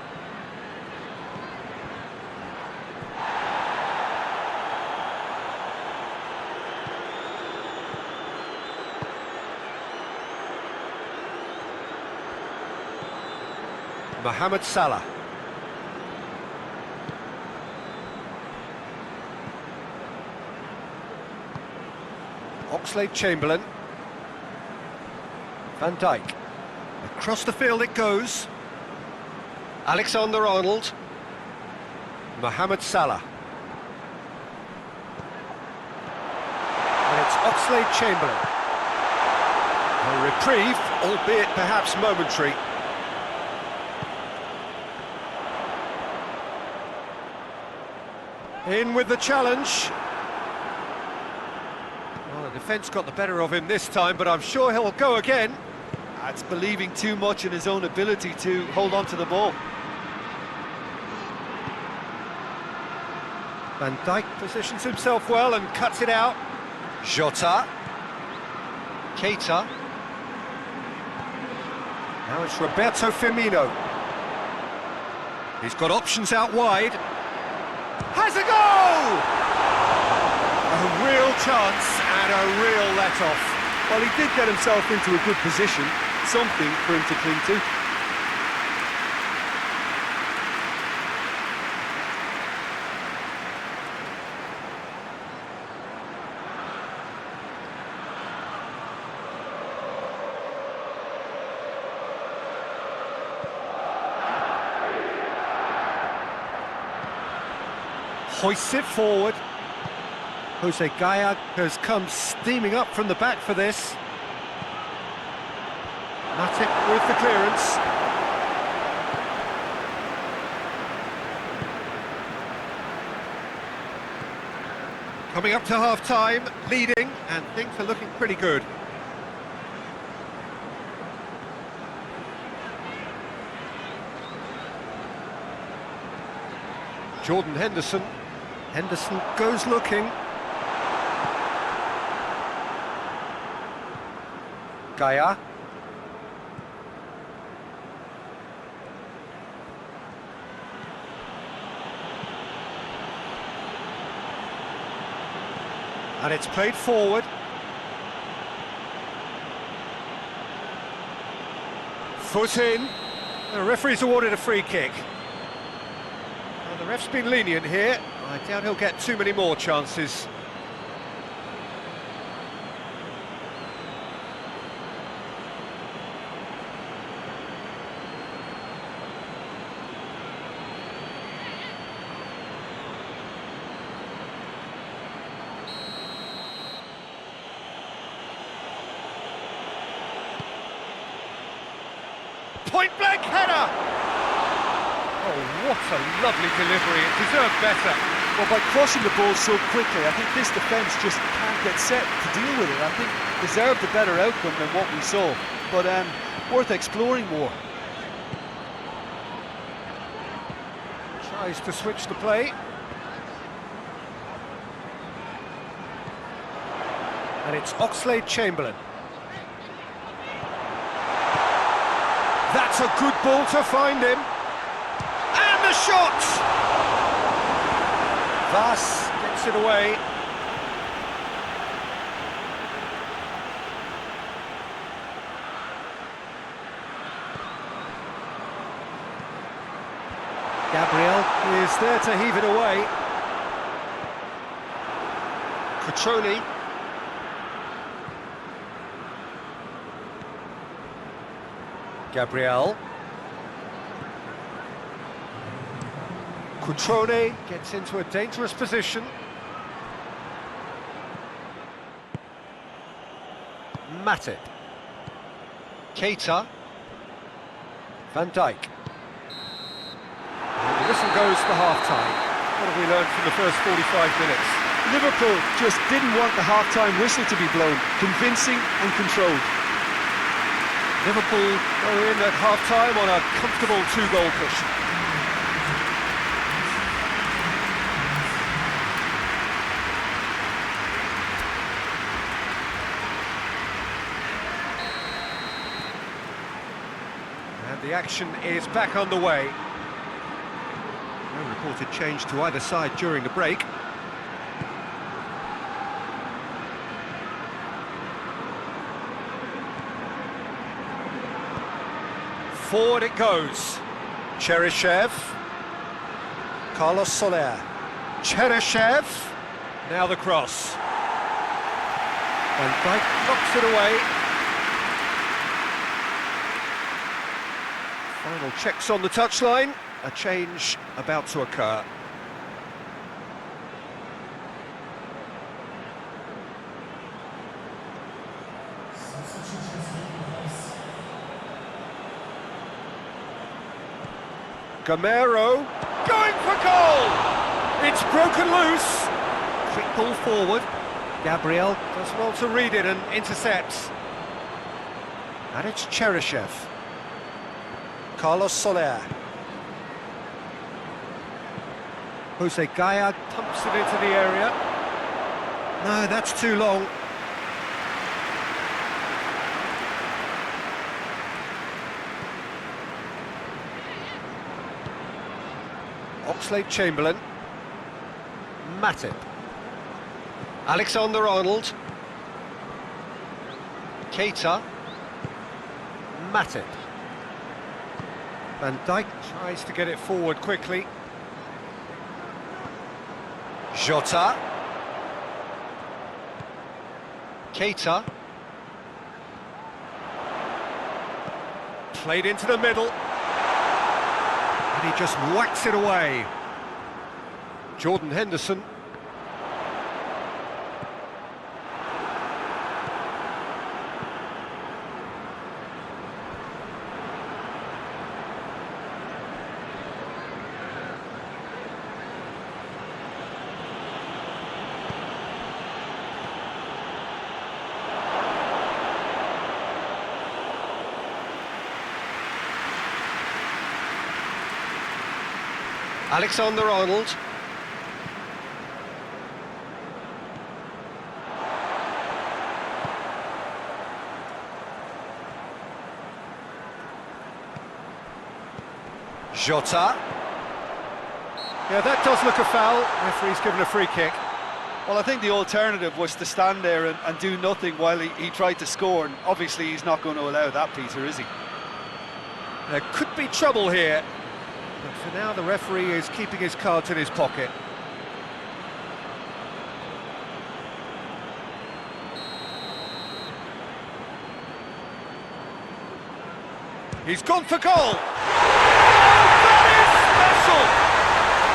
Mohamed Salah. Oxlade-Chamberlain. Van Dijk. Across the field it goes. Alexander-Arnold. Mohamed Salah. And it's Oxlade-Chamberlain. A reprieve, albeit perhaps momentary. In with the challenge. Well, the defence got the better of him this time, but I'm sure he'll go again. That's believing too much in his own ability to hold on to the ball. Van Dijk positions himself well and cuts it out. Jota. Keita. Now it's Roberto Firmino. He's got options out wide. Has a goal! A real chance and a real let-off. Well, he did get himself into a good position, something for him to cling to. Hoists it forward. Jose Gaya has come steaming up from the back for this. Matip with the clearance. Coming up to half-time, leading, and things are looking pretty good. Jordan Henderson. Henderson goes looking. Gaya. And it's played forward. Foot in. The referee's awarded a free kick. Well, the ref's been lenient here. I doubt he'll get too many more chances. Point-blank header! Oh, what a lovely delivery. It deserved better. Well, by crossing the ball so quickly, I think this defence just can't get set to deal with it. I think deserved a better outcome than what we saw, but worth exploring more. Tries to switch the play. And it's Oxlade-Chamberlain. That's a good ball to find him. And the shot! Vas gets it away. Gabriel is there to heave it away. Cutrone. Gabriel. Cutrone gets into a dangerous position. Matip. Keita. Van Dijk. And the whistle goes for half-time. What have we learned from the first 45 minutes? Liverpool just didn't want the half-time whistle to be blown. Convincing and controlled. Liverpool go in at half-time on a comfortable two-goal cushion. And the action is back underway. No reported change to either side during the break. Forward it goes. Cheryshev. Carlos Soler. Cheryshev. Now the cross. Van Dijk knocks it away. Final checks on the touchline. A change about to occur. Gamero going for goal! It's broken loose. Quick ball forward. Gabriel does well to read it and intercepts. And it's Cheryshev. Carlos Soler. Jose Gaya pumps it into the area. No, that's too long. Oxlade-Chamberlain. Matip. Alexander-Arnold. Keita. Matip. Van Dijk tries to get it forward quickly. Jota. Keita. Played into the middle. And he just whacks it away. Jordan Henderson. Alexander-Arnold. Jota. Yeah, that does look a foul. Referee's given a free kick. Well, I think the alternative was to stand there and do nothing while he tried to score, and obviously he's not going to allow that, Peter, is he? There could be trouble here. But for now, the referee is keeping his cards in his pocket. He's gone for goal! Oh, that is special!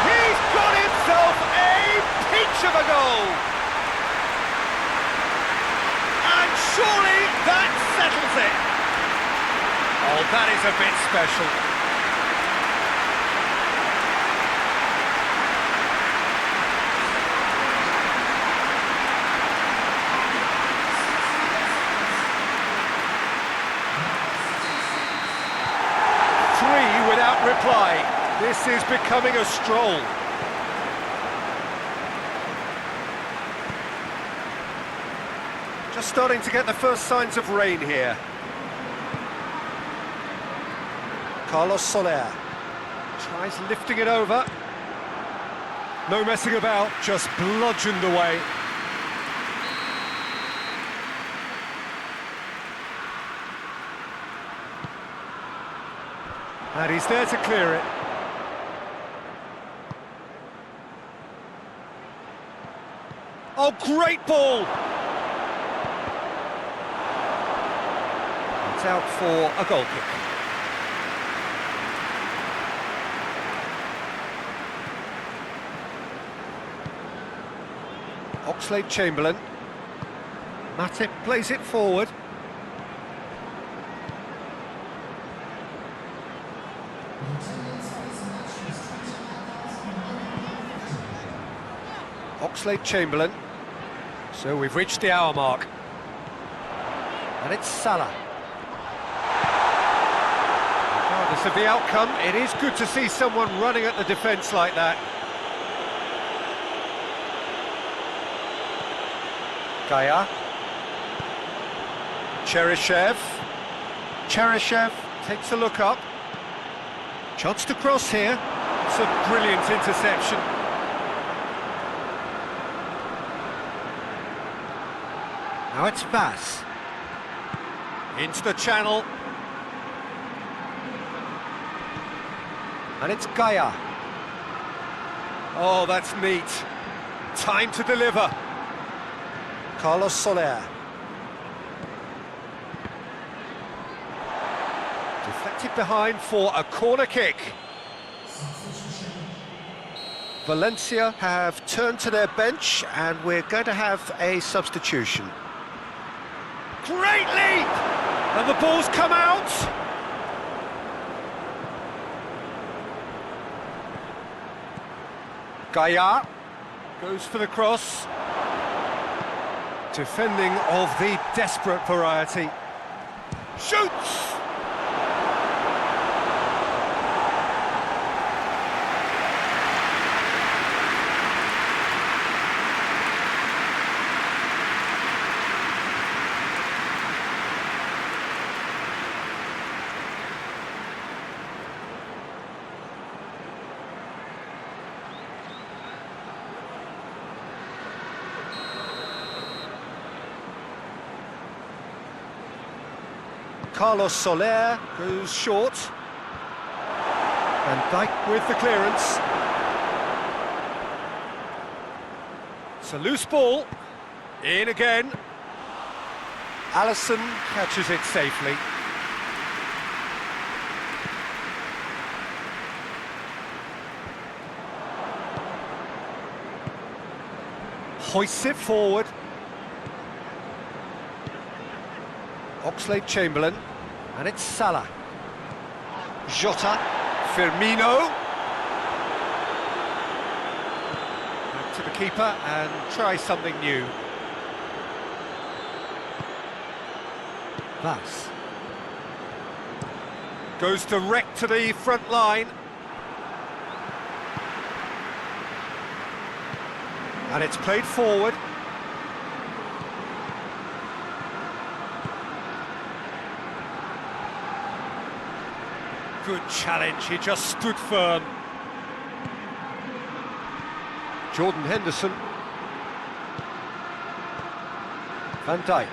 He's got himself a peach of a goal! And surely that settles it! Oh, that is a bit special. Without reply. This is becoming a stroll. Just starting to get the first signs of rain here. Carlos Soler tries lifting it over. No messing about, just bludgeoned away. And he's there to clear it. Oh, great ball! It's out for a goal kick. Oxlade-Chamberlain. Matip plays it forward. Oxlade-Chamberlain. So we've reached the hour mark. And it's Salah. Regardless of the outcome, it is good to see someone running at the defence like that. Gaya. Cheryshev. Cheryshev takes a look up. Chance to cross here. It's a brilliant interception. Now it's Vass. Into the channel. And it's Gaya. Oh, that's neat. Time to deliver. Carlos Soler. Deflected behind for a corner kick. Valencia have turned to their bench and we're going to have a substitution. Great leap! And the ball's come out! Gaya goes for the cross. Defending of the desperate variety. Shoots! Carlos Soler goes short. Van Dijk with the clearance. It's a loose ball. In again. Alisson catches it safely. Hoists it forward. Oxlade-Chamberlain, and it's Salah. Jota, Firmino. Back to the keeper and try something new. Vas. Goes direct to the front line. And it's played forward. Good challenge, he just stood firm. Jordan Henderson. Van Dijk.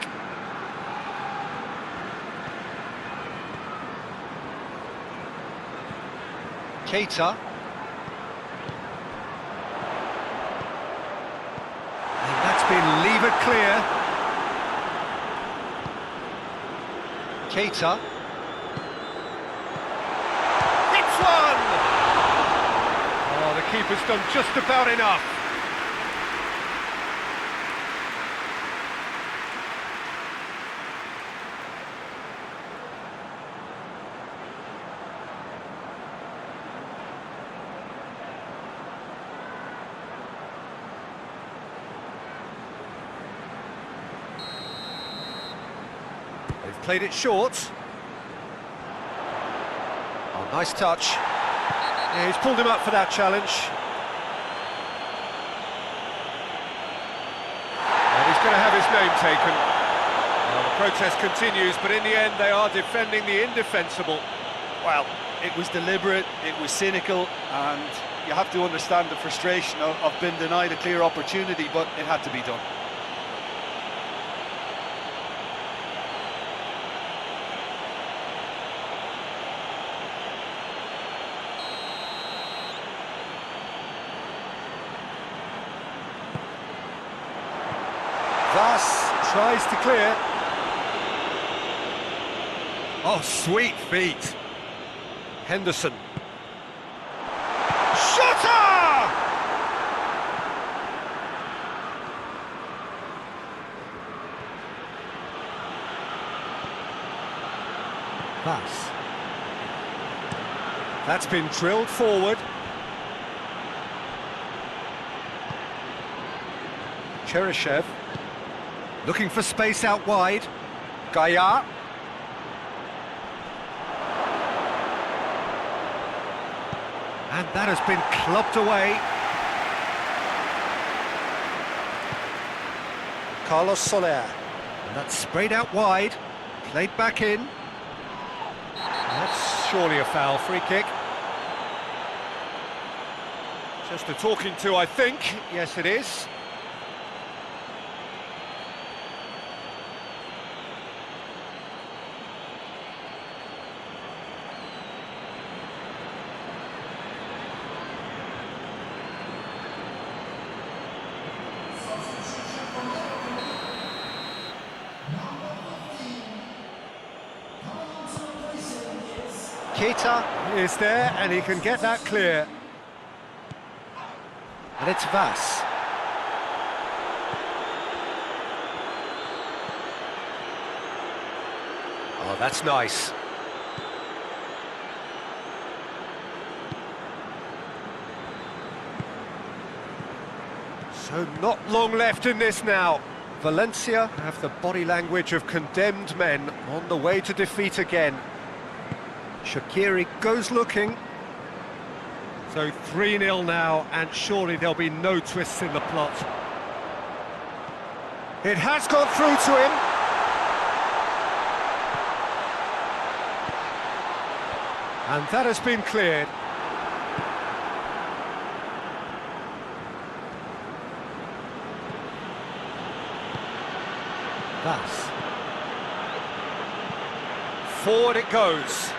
Keita. And that's been levered clear. Keita. Hits one! Oh, the keeper's done just about enough. They've played it short. Oh, nice touch. Yeah, he's pulled him up for that challenge. And he's going to have his name taken. Well, the protest continues, but in the end they are defending the indefensible. Well, it was deliberate, it was cynical, and you have to understand the frustration of being denied a clear opportunity, but it had to be done. Vas tries to clear. Oh, sweet feet. Henderson. Shutter! Vas. That's been drilled forward. Cheryshev. Looking for space out wide. Gaia. And that has been clubbed away. Carlos Soler. And that's sprayed out wide. Played back in. That's surely a foul. Free kick. Just a talking to, I think. Yes, it is. Keita is there, and he can get that clear. And it's Vas. Oh, that's nice. So not long left in this now. Valencia have the body language of condemned men on the way to defeat again. Shaqiri goes looking. So 3-0 now, and surely there'll be no twists in the plot. It has gone through to him. And that has been cleared. Vas. Forward it goes.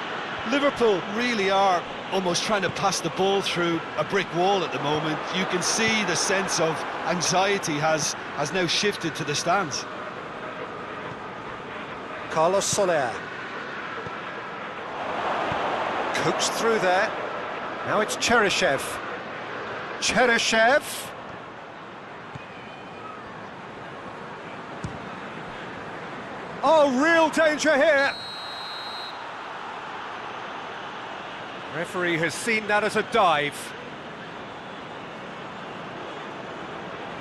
Liverpool really are almost trying to pass the ball through a brick wall at the moment. You can see the sense of anxiety has now shifted to the stands. Carlos Soler. Coaxed through there. Now it's Cheryshev. Cheryshev. Oh, real danger here. Referee has seen that as a dive.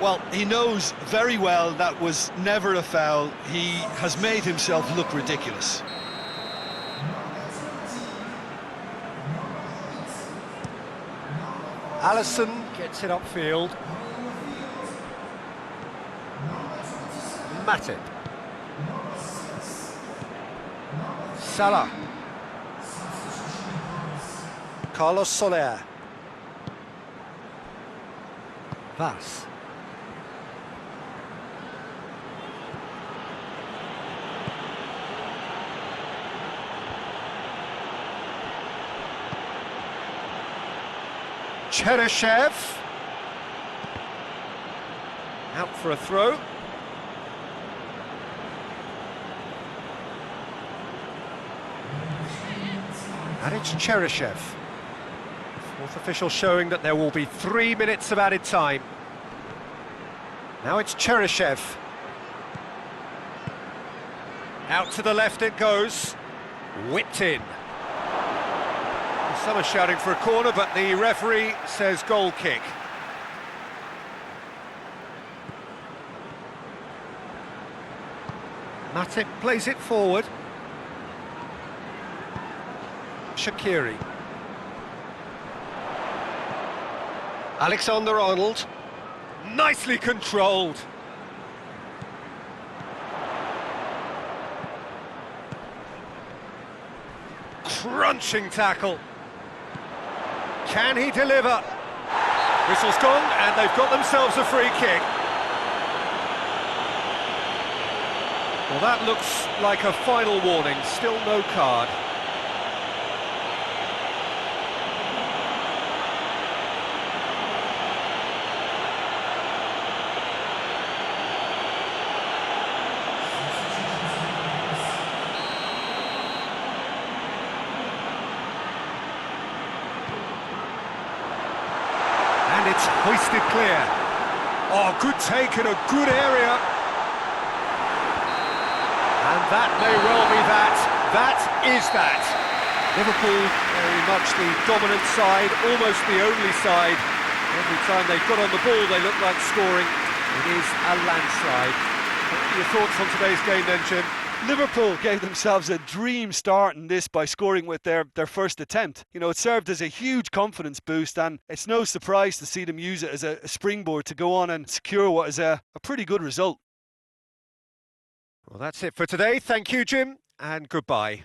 Well, he knows very well that was never a foul. He has made himself look ridiculous. Allison gets it upfield. Matip. Salah. Carlos Soler. Vas. Cheryshev. Out for a throw. And it's Cheryshev. Fourth official showing that there will be 3 minutes of added time. Now it's Cheryshev. Out to the left it goes. Whipped in. Some are shouting for a corner, but the referee says goal kick. Matip plays it forward. Shaqiri. Alexander-Arnold. Nicely controlled. Crunching tackle. Can he deliver? Whistle's gone, and they've got themselves a free kick. Well, that looks like a final warning. Still no card. And it's hoisted clear. Oh, good take in a good area. And that may well be that. That is that. Liverpool very much the dominant side, almost the only side. Every time they've got on the ball, they look like scoring. It is a landslide. What are your thoughts on today's game then, Jim? Liverpool gave themselves a dream start in this by scoring with their first attempt. You know, it served as a huge confidence boost, and it's no surprise to see them use it as a springboard to go on and secure what is a pretty good result. Well, that's it for today. Thank you, Jim, and goodbye.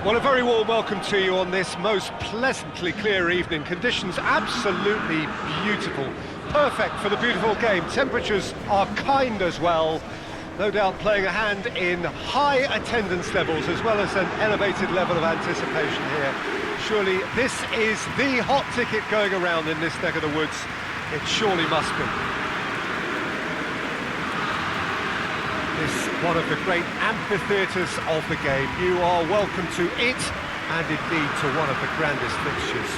Well, a very warm welcome to you on this most pleasantly clear evening. Conditions absolutely beautiful. Perfect for the beautiful game. Temperatures are kind as well. No doubt playing a hand in high attendance levels as well as an elevated level of anticipation here. Surely this is the hot ticket going around in this neck of the woods. It surely must be. This one of the great amphitheatres of the game. You are welcome to it, and indeed to one of the grandest fixtures.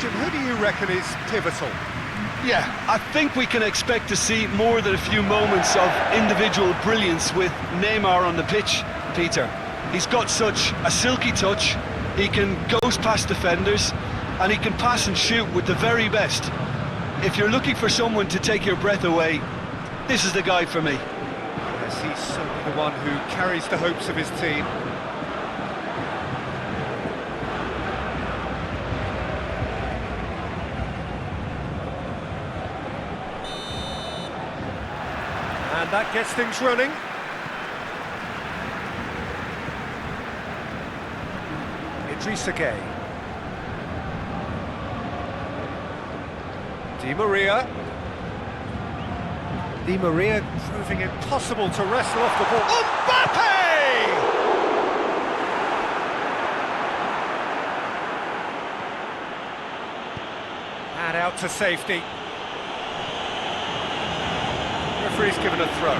Jim, who do you reckon is pivotal? Yeah, I think we can expect to see more than a few moments of individual brilliance with Neymar on the pitch, Peter. He's got such a silky touch, he can ghost past defenders, and he can pass and shoot with the very best. If you're looking for someone to take your breath away, this is the guy for me. Yes, he's certainly the one who carries the hopes of his team. And that gets things running. Idrissa Gueye. Di Maria. Di Maria proving impossible to wrestle off the ball. Mbappe! And out to safety. Referee's given a throw.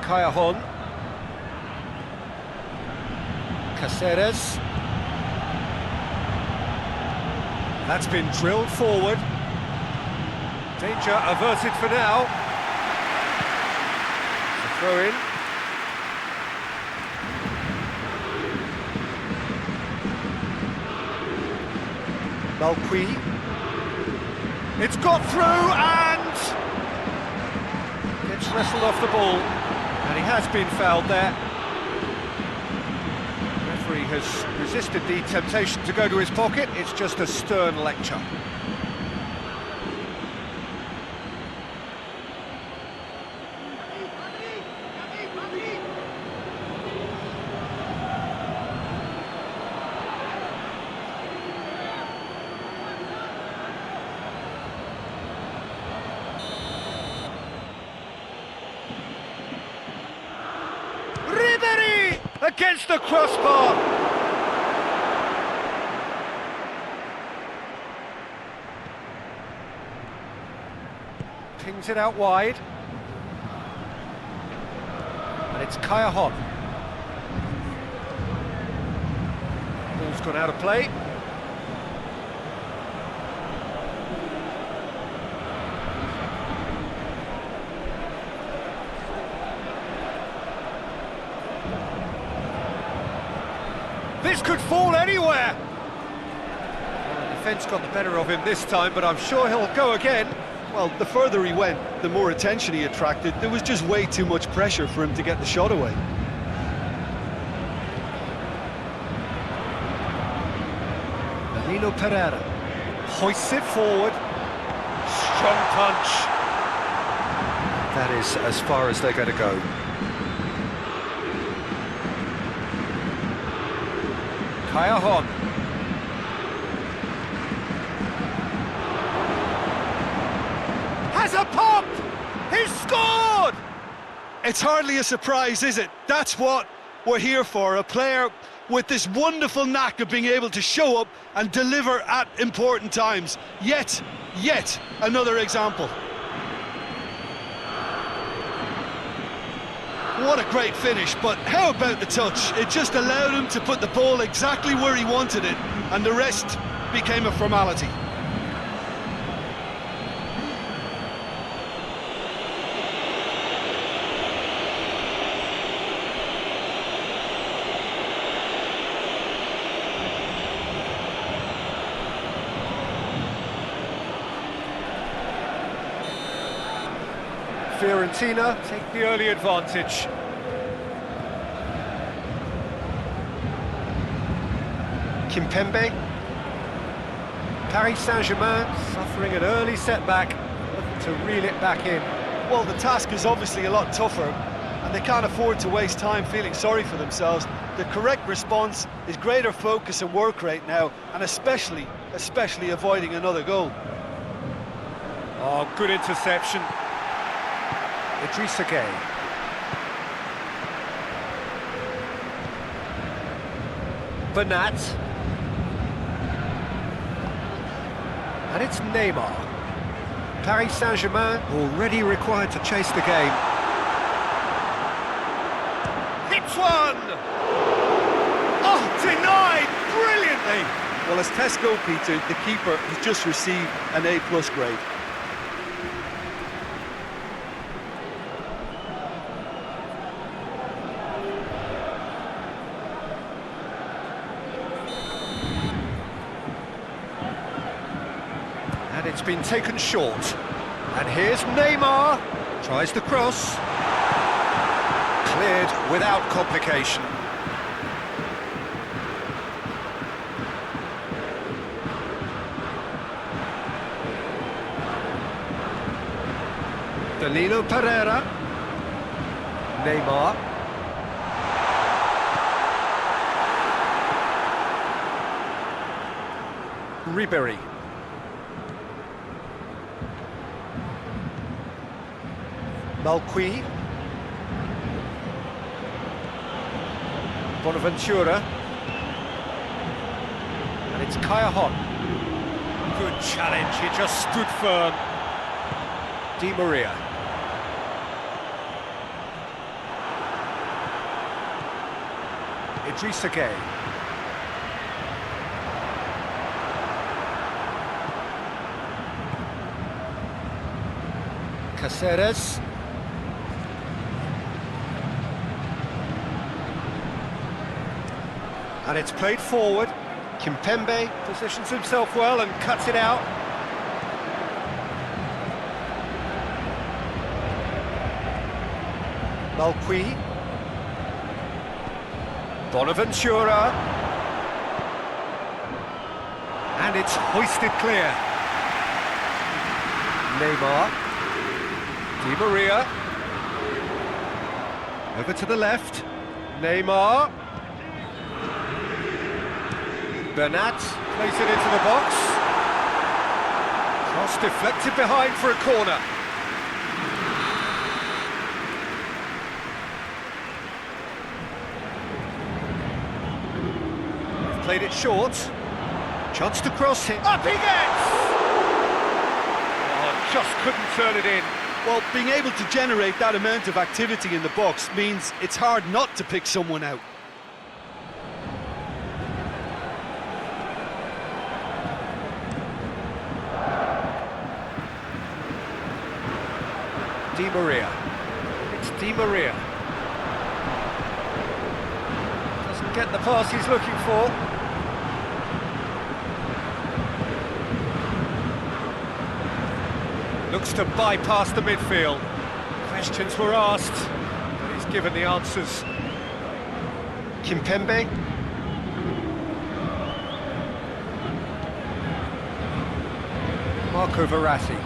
Cajon. Caceres. That's been drilled forward. Danger averted for now. It's a throw in. Malqui. It's got through and gets wrestled off the ball. And he has been fouled there. The referee has resisted the temptation to go to his pocket. It's just a stern lecture. Against the crossbar. Pings it out wide. And it's Cajon. Ball's gone out of play. This could fall anywhere! Well, the defence got the better of him this time, but I'm sure he'll go again. Well, the further he went, the more attention he attracted. There was just way too much pressure for him to get the shot away. Danilo Pereira hoists it forward. Strong punch. That is as far as they're going to go. Cajon. Has a pop! He's scored! It's hardly a surprise, is it? That's what we're here for, a player with this wonderful knack of being able to show up and deliver at important times. Yet another example. What a great finish, but how about the touch? It just allowed him to put the ball exactly where he wanted it, and the rest became a formality. Fiorentina take the early advantage. Kimpembe. Paris Saint-Germain suffering an early setback, looking to reel it back in. Well, the task is obviously a lot tougher, and they can't afford to waste time feeling sorry for themselves. The correct response is greater focus and work rate now, and especially avoiding another goal. Oh, good interception. Idrissa Gueye. Bernat. And it's Neymar. Paris Saint-Germain already required to chase the game. Hits one! Oh, denied brilliantly! Well, as test goalkeeper, the keeper has just received an A+ grade. And it's been taken short. And here's Neymar. Tries the cross. Cleared without complication. Danilo Pereira. Neymar. Ribéry. Malqui. Bonaventura. And it's Kayahon. Good challenge, he just stood firm. Di Maria. Idrissa Gueye. Caceres. And it's played forward. Kimpembe positions himself well and cuts it out. Malqui. Bonaventura. And it's hoisted clear. Neymar. Di Maria. Over to the left. Neymar. Bernat plays it into the box. Cross deflected behind for a corner. They've played it short. Chance to cross it. Up he gets! Oh, just couldn't turn it in. Well, being able to generate that amount of activity in the box means it's hard not to pick someone out. Di Maria. It's Di Maria. Doesn't get the pass he's looking for. Looks to bypass the midfield. Questions were asked, but he's given the answers. Kimpembe. Marco Verratti.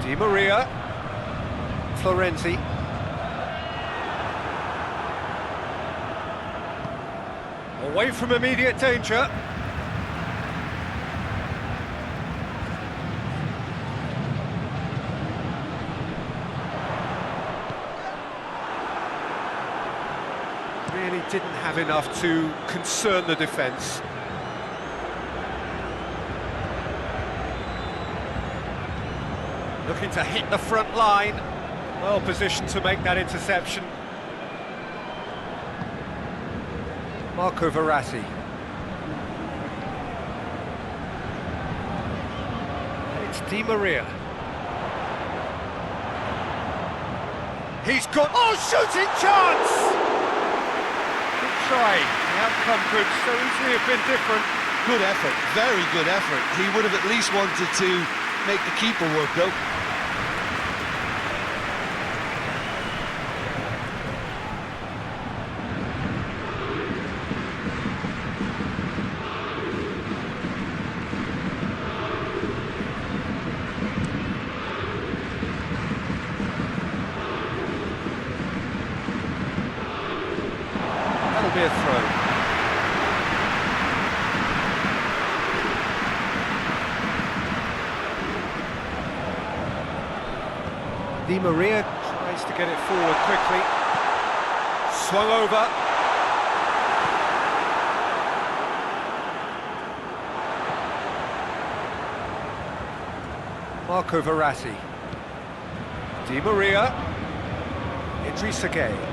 Di Maria. Florenzi. Away from immediate danger. Really didn't have enough to concern the defence. Looking to hit the front line. Well positioned to make that interception. Marco Verratti. It's Di Maria. He's got... Oh, shooting chance! Good try. The outcome could so easily have been different. Good effort, very good effort. He would have at least wanted to make the keeper work, though. It'll be a throw. Di Maria tries to get it forward quickly. Swung over. Marco Verratti. Di Maria. Idrissa Gueye.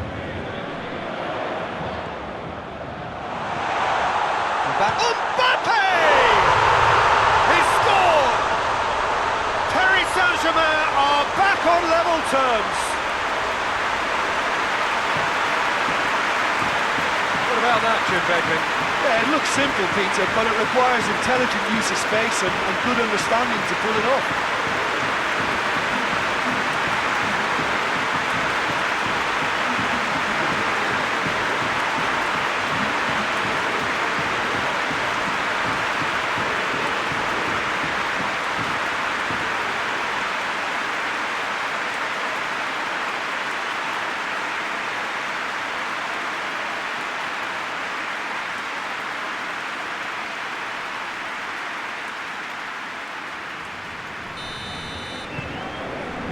Mbappe! He scored! Paris Saint-Germain are back on level terms. What about that, Jim Begley? Yeah, it looks simple, Peter, but it requires intelligent use of space and good understanding to pull it off.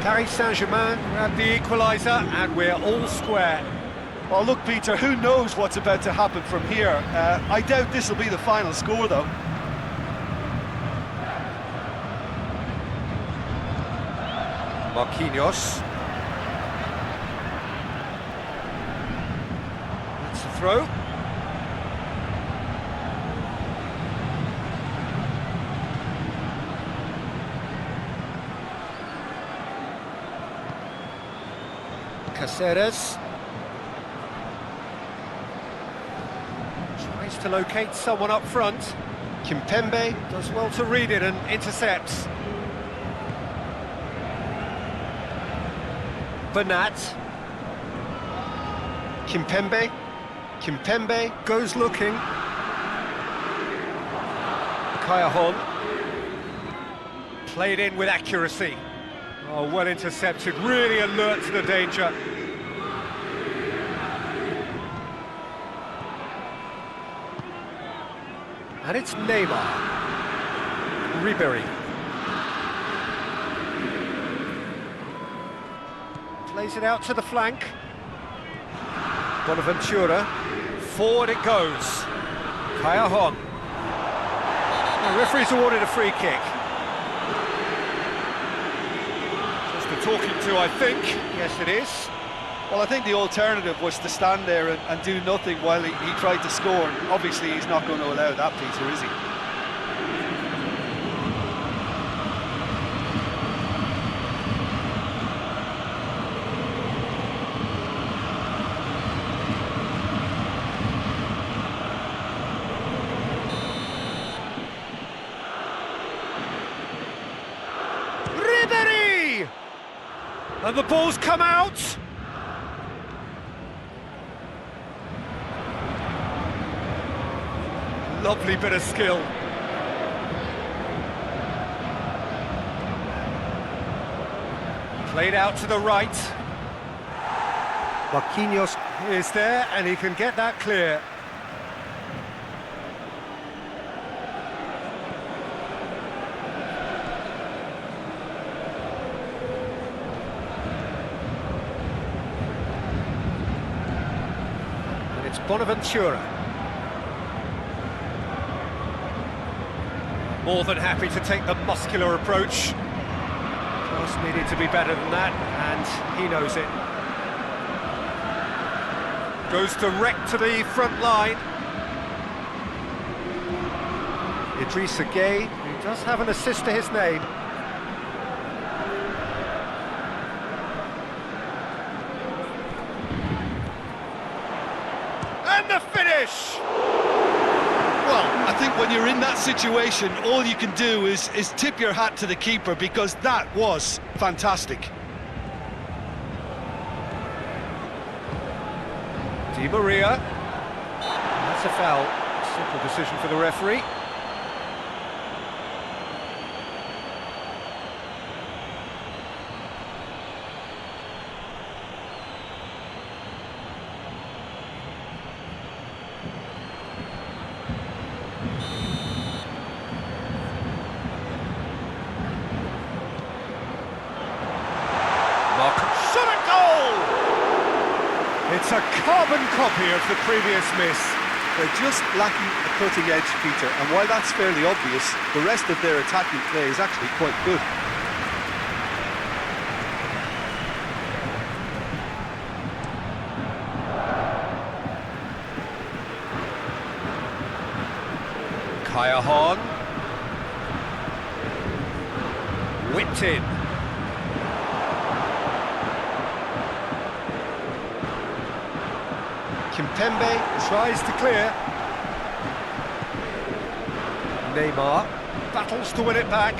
Paris Saint-Germain grab the equaliser and we're all square. Well, look, Peter, who knows what's about to happen from here? I doubt this will be the final score, though. Marquinhos. That's the throw. Caceres tries to locate someone up front. Kimpembe does well to read it and intercepts. Bernat. Kimpembe goes looking. Kayahon played in with accuracy. Oh, well intercepted, really alert to the danger. And it's Neymar. Ribéry. Plays it out to the flank. Bonaventura. Forward it goes. Kayahon. The referee's awarded a free kick. Just a talking to, I think. Yes, it is. Well, I think the alternative was to stand there and do nothing while he tried to score. Obviously, he's not going to allow that, Peter, is he? Ribéry! And the ball's come out. Lovely bit of skill. Played out to the right. Marquinhos is there and he can get that clear. And it's Bonaventura. More than happy to take the muscular approach. Cross needed to be better than that, and he knows it. Goes direct to the front line. Idrissa Gueye, who does have an assist to his name. And the finish! Well, I think when you're in that situation, all you can do is tip your hat to the keeper, because that was fantastic. Di Maria. That's a foul. Simple decision for the referee. It's a carbon copy of the previous miss. They're just lacking a cutting edge, Peter, and while that's fairly obvious, the rest of their attacking play is actually quite good. Kaya Horn. Whipped in. Kimpembe tries to clear. Neymar battles to win it back.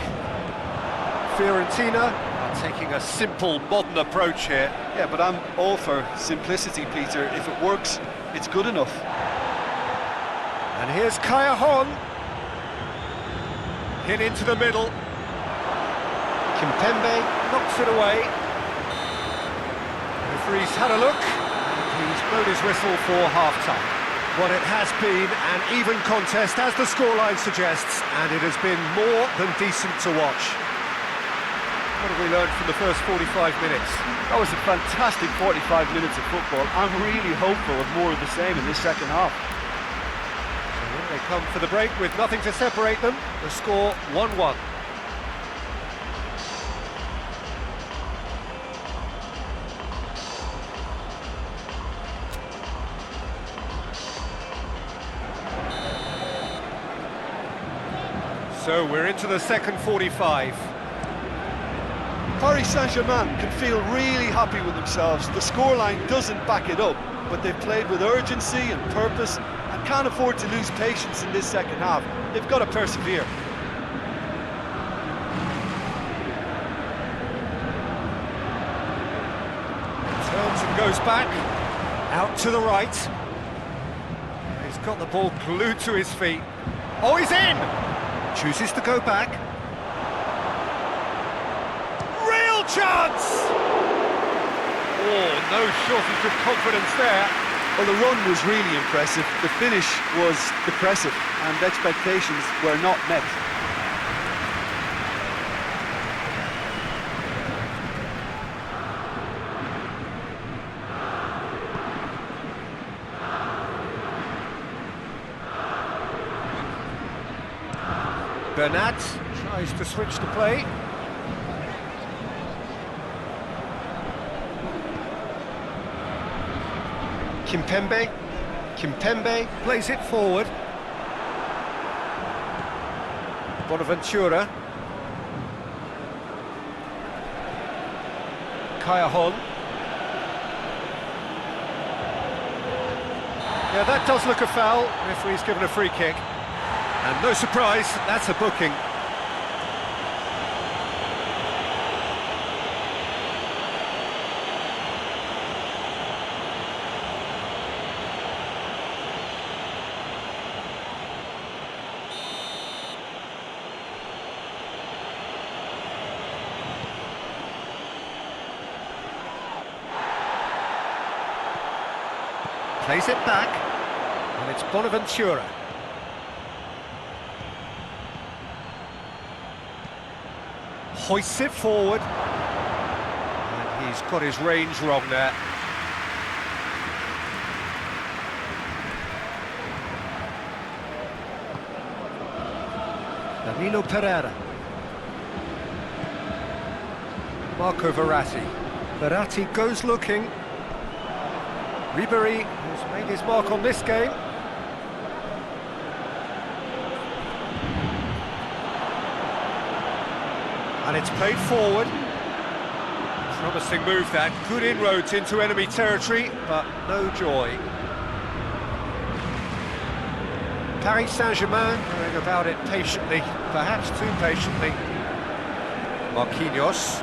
Fiorentina are taking a simple, modern approach here. Yeah, but I'm all for simplicity, Peter. If it works, it's good enough. And here's Kaya Horn. Hit into the middle. Kimpembe knocks it away. The referee's had a look. He's blown his whistle for half-time. Well, it has been an even contest, as the scoreline suggests, and it has been more than decent to watch. What have we learned from the first 45 minutes? That was a fantastic 45 minutes of football. I'm really hopeful of more of the same in this second half. So they come for the break with nothing to separate them. The score 1-1. So we're into the second 45. Paris Saint-Germain can feel really happy with themselves. The scoreline doesn't back it up, but they've played with urgency and purpose and can't afford to lose patience in this second half. They've got to persevere. Turns and goes back, out to the right. He's got the ball glued to his feet. Oh, he's in! Chooses to go back. Real chance! Oh, no shortage of confidence there. Well, the run was really impressive. The finish was depressive, and expectations were not met. Bernat tries to switch the play. Kimpembe plays it forward. Bonaventura. Kaya Horn. Yeah, that does look a foul. Referee's given a free kick. And no surprise, that's a booking. Plays it back, and it's Bonaventura. Hoists it forward, and he's got his range wrong there. Danilo Pereira. Marco Verratti. Verratti goes looking. Ribéry has made his mark on this game. And it's played forward. Promising move that. Good inroads into enemy territory, but no joy. Paris Saint-Germain going about it patiently, perhaps too patiently. Marquinhos.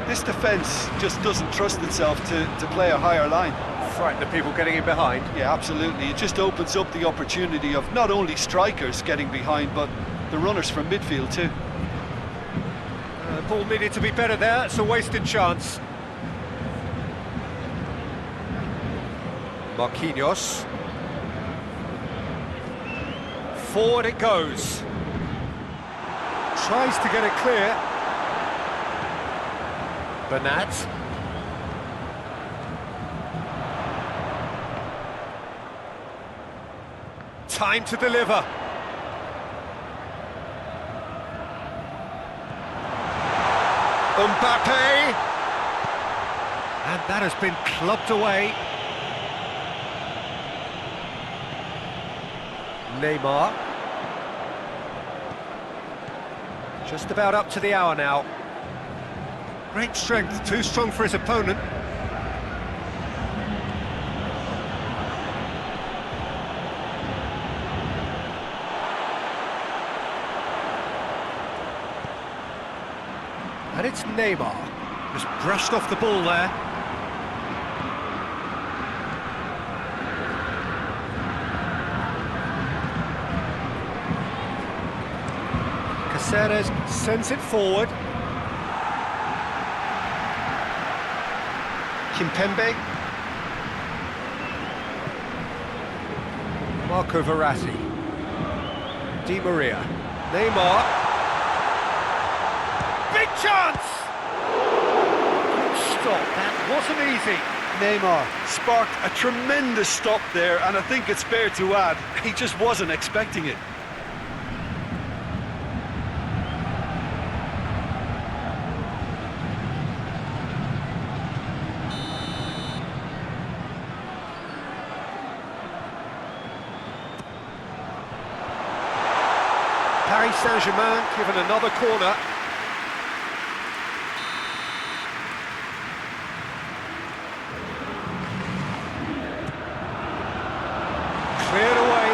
This defence just doesn't trust itself to play a higher line. Frighten the people getting in behind. Yeah, absolutely. It just opens up the opportunity of not only strikers getting behind, but the runners from midfield too. The ball needed to be better there, it's a wasted chance. Marquinhos. Forward it goes. Tries to get it clear. Bernat. time to deliver. Mbappe! And that has been clubbed away. Neymar. Just about up to the hour now. Great strength, too strong for his opponent. And it's Neymar, just brushed off the ball there. Caceres sends it forward. Kimpembe. Marco Verratti. Di Maria. Neymar. Big chance! Good stop, that wasn't easy. Neymar sparked a tremendous stop there, and I think it's fair to add, he just wasn't expecting it. Paris Saint-Germain given another corner. Cleared away.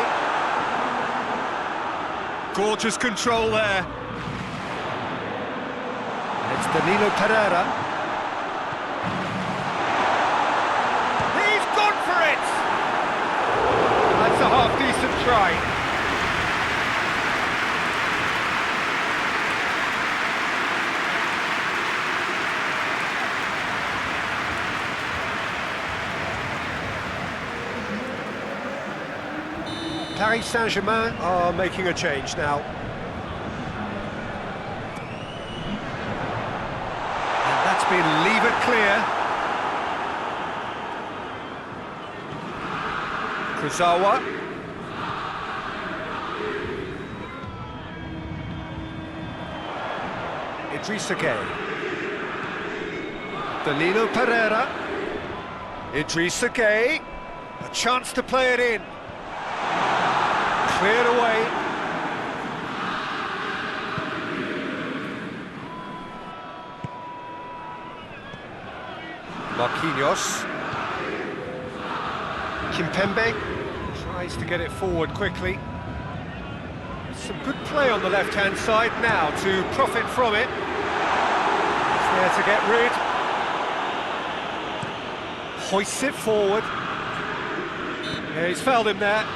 Gorgeous control there. And it's Danilo Pereira. He's gone for it! That's a half-decent try. Paris Saint-Germain are making a change now. And that's been leave it clear. Kurzawa. Idrissa Gueye. Danilo Pereira. Idrissa Gueye. A chance to play it in. Cleared away. Marquinhos. Kimpembe tries to get it forward quickly. Some good play on the left-hand side now to profit from it. He's there to get rid. Hoists it forward. Yeah, he's fouled him there.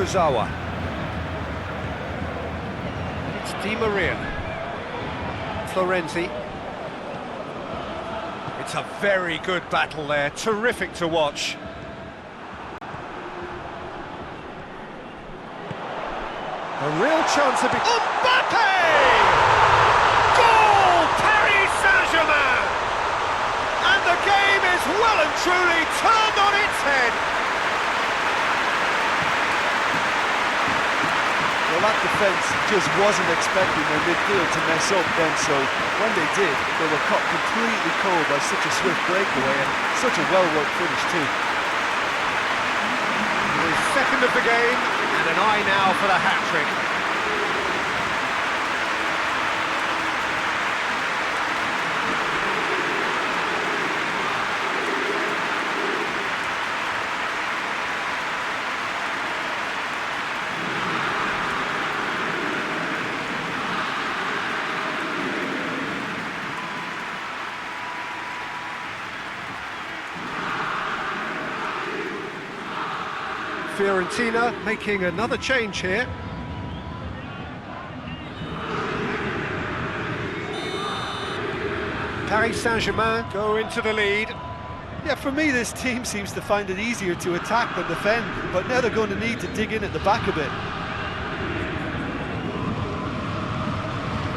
Kurzawa. It's Di Maria. Florenzi. It's a very good battle there, terrific to watch. A real chance of it. Mbappe! Goal! Paris Saint-Germain! And the game is well and truly turned on its head. Well, that defence just wasn't expecting their midfield to mess up then, so when they did, they were caught completely cold by such a swift breakaway and such a well-worked finish too. The second of the game, and an eye now for the hat-trick. Fiorentina making another change here. Paris Saint-Germain go into the lead. Yeah, for me, this team seems to find it easier to attack than defend, but now they're going to need to dig in at the back a bit.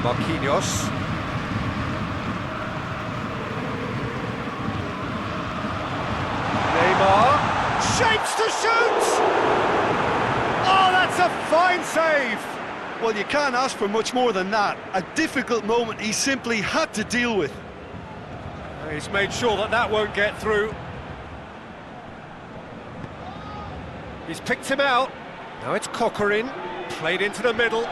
Marquinhos. Neymar. Shapes to shoot! Oh, that's a fine save! Well, you can't ask for much more than that. A difficult moment he simply had to deal with. He's made sure that that won't get through. He's picked him out. Now it's Coquelin, played into the middle.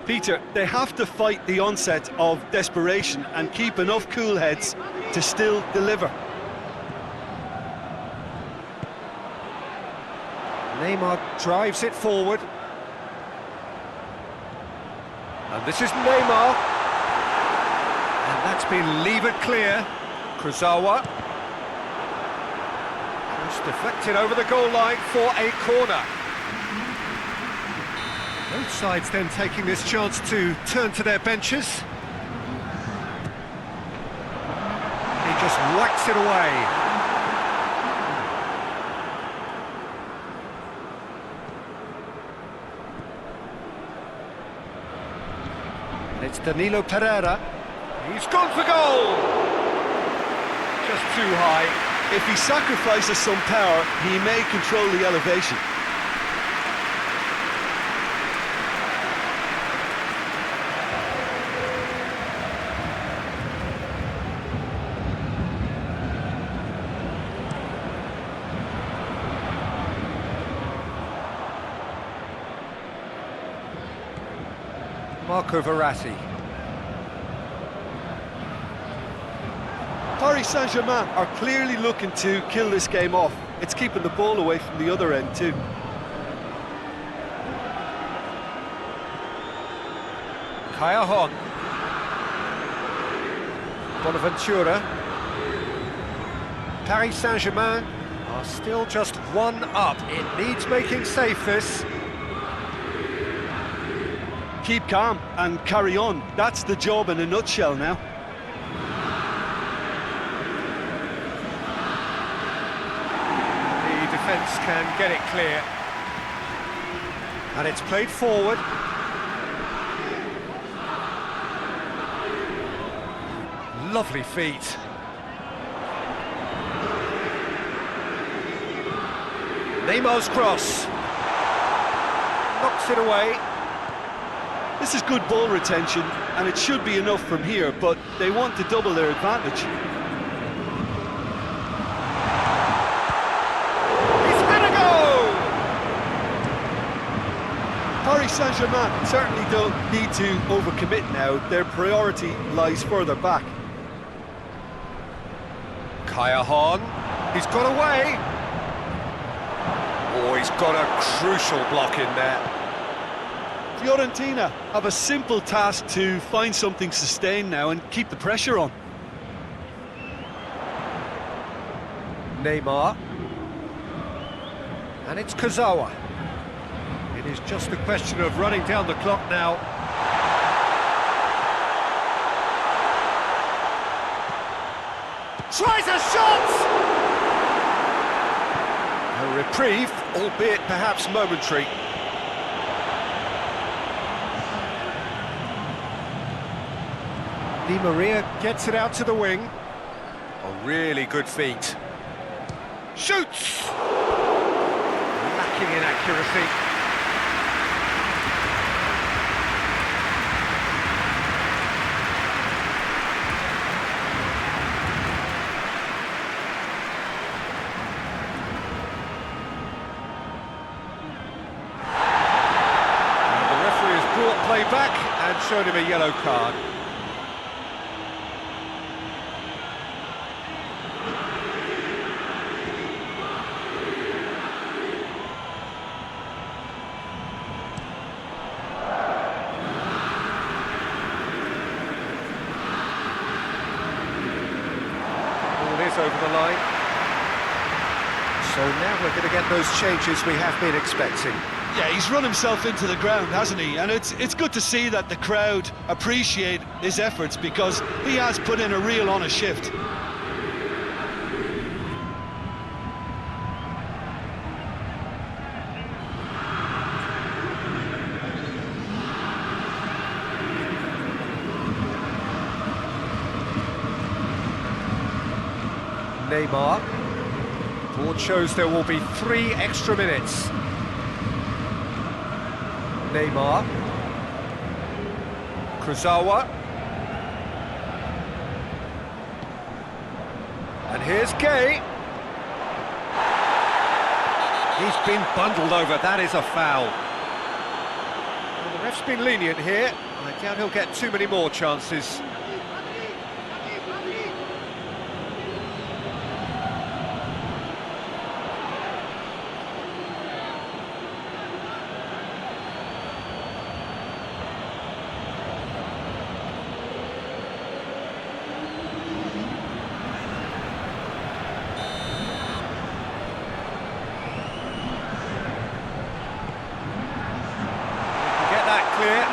Peter, they have to fight the onset of desperation and keep enough cool heads to still deliver. Neymar drives it forward. And this is Neymar. And that's been levered clear. Kurzawa. Just deflected over the goal line for a corner. Both sides then taking this chance to turn to their benches. He just whacks it away. And it's Danilo Pereira. He's gone for goal! Just too high. If he sacrifices some power, he may control the elevation. Marco Verratti. Paris Saint-Germain are clearly looking to kill this game off. It's keeping the ball away from the other end too. Kaya Bonaventura. Paris Saint-Germain are still just one up. It needs making safe, this. Keep calm and carry on. That's the job in a nutshell now. The defence can get it clear. And it's played forward. Lovely feet. Neymar's cross. Knocks it away. This is good ball retention, and it should be enough from here, but they want to double their advantage. He's had a go! Paris Saint-Germain certainly don't need to overcommit now. Their priority lies further back. Kaya he's got away. Oh, he's got a crucial block in there. Fiorentina have a simple task to find something sustained now and keep the pressure on. Neymar. And it's Kurzawa. It is just a question of running down the clock now. Tries a shot! A reprieve, albeit perhaps momentary. Di Maria gets it out to the wing. A really good feat. Shoots! Lacking in accuracy. And the referee has brought play back and showed him a yellow card. Over the line. So now we're going to get those changes we have been expecting. Yeah, he's run himself into the ground, hasn't he? And it's good to see that the crowd appreciate his efforts, because he has put in a real honest shift. Neymar. Board shows there will be 3 extra minutes. Neymar. Kurzawa. And here's Gay. He's been bundled over, that is a foul. Well, the ref's been lenient here. I doubt he'll get too many more chances. Clear.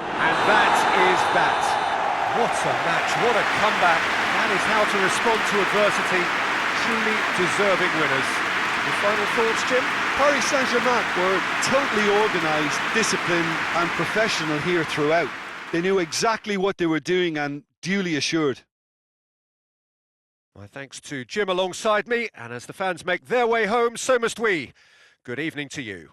And that is that. What a match, what a comeback. That is how to respond to adversity. Truly deserving winners. Your final thoughts, Jim? Paris Saint-Germain were totally organised, disciplined and professional here throughout. They knew exactly what they were doing and duly assured. My thanks to Jim alongside me, and as the fans make their way home, so must we. Good evening to you.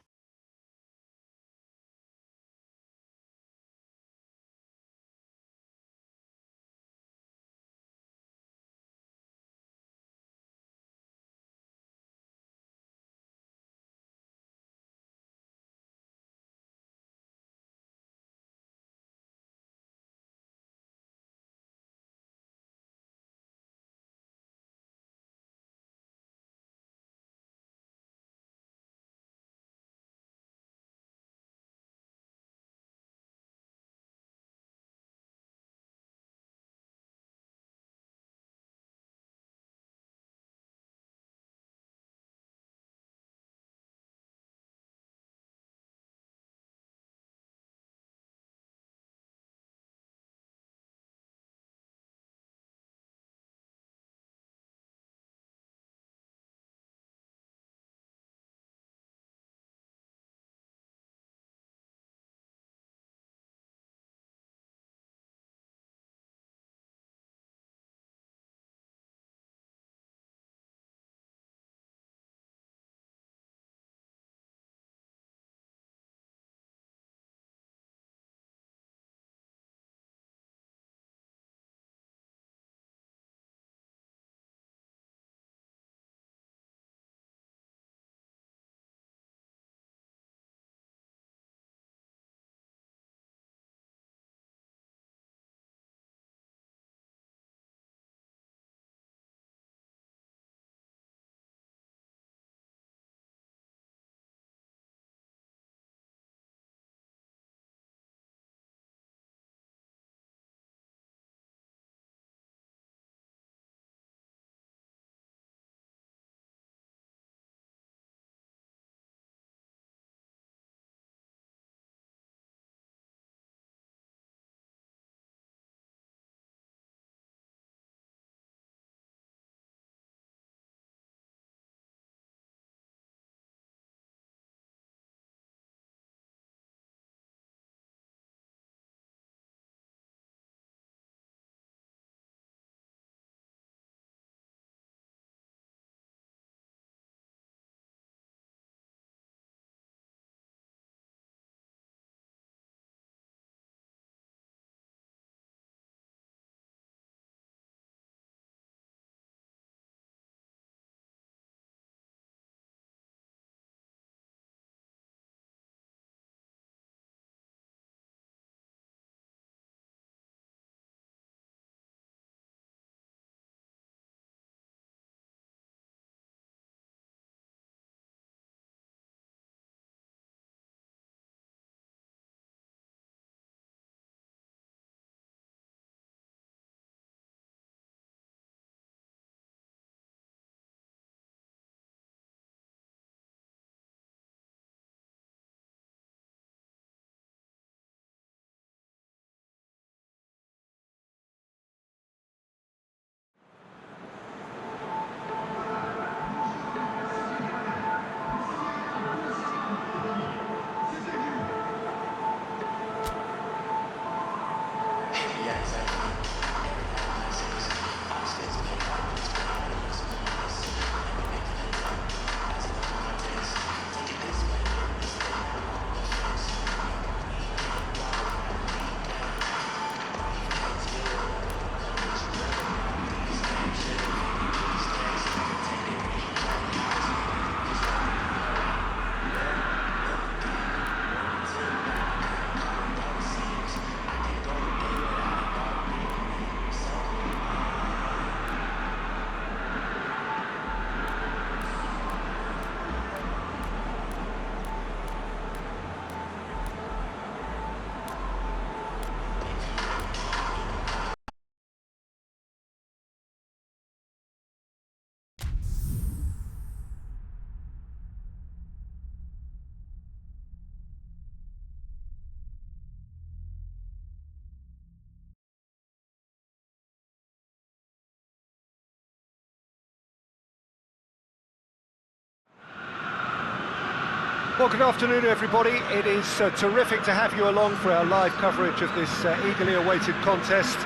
Well, good afternoon, everybody. It is terrific to have you along for our live coverage of this eagerly awaited contest.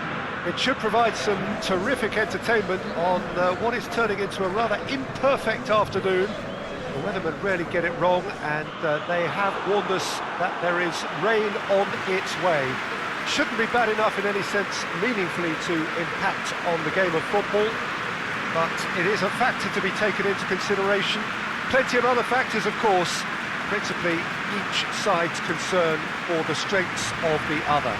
It should provide some terrific entertainment on what is turning into a rather imperfect afternoon. The weathermen rarely get it wrong, and they have warned us that there is rain on its way. Shouldn't be bad enough in any sense meaningfully to impact on the game of football, but it is a factor to be taken into consideration. Plenty of other factors, of course, principally each side's concern for the strengths of the other.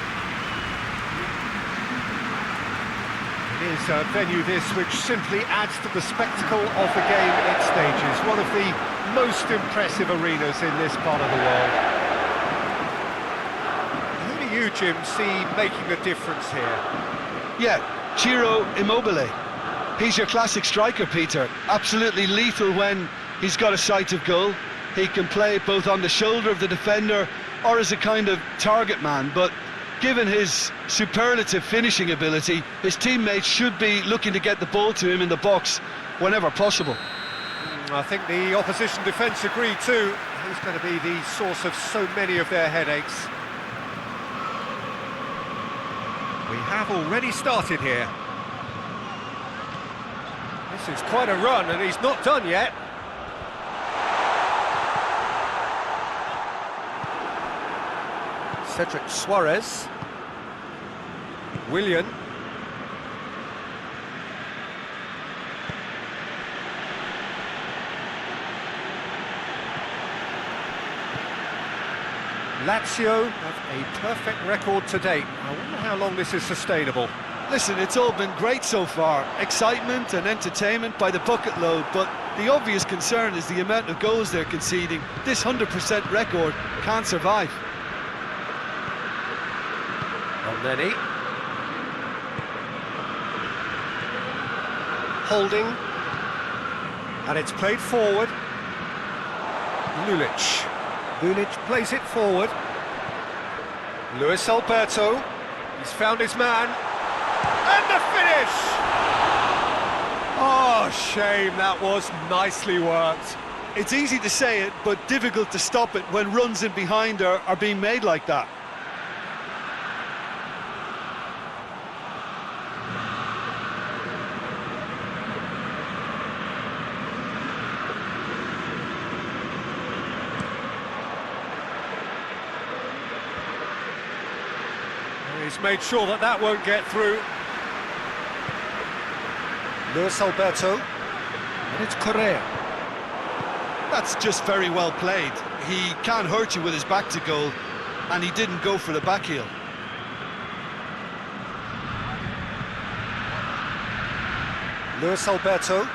It is a venue this which simply adds to the spectacle of the game it stages, one of the most impressive arenas in this part of the world. Who do you, Jim, see making a difference here? Yeah, Ciro Immobile. He's your classic striker, Peter. Absolutely lethal when he's got a sight of goal. He can play both on the shoulder of the defender or as a kind of target man, but given his superlative finishing ability, his teammates should be looking to get the ball to him in the box whenever possible. I think the opposition defence agree too. He's going to be the source of so many of their headaches. We have already started here. This is quite a run, and he's not done yet. Cedric Suarez. Willian. Lazio have a perfect record to date. I wonder how long this is sustainable. Listen, it's all been great so far. Excitement and entertainment by the bucket load, but the obvious concern is the amount of goals they're conceding. This 100% record can't survive. Nenny. Holding. And it's played forward. Lulic. Lulic plays it forward. Luis Alberto. He's found his man. And the finish! Oh, shame, that was nicely worked. It's easy to say it, but difficult to stop it when runs in behind are being made like that. He's made sure that that won't get through. Luis Alberto. And it's Correa. That's just very well played. He can't hurt you with his back to goal, and he didn't go for the back heel. Luis Alberto.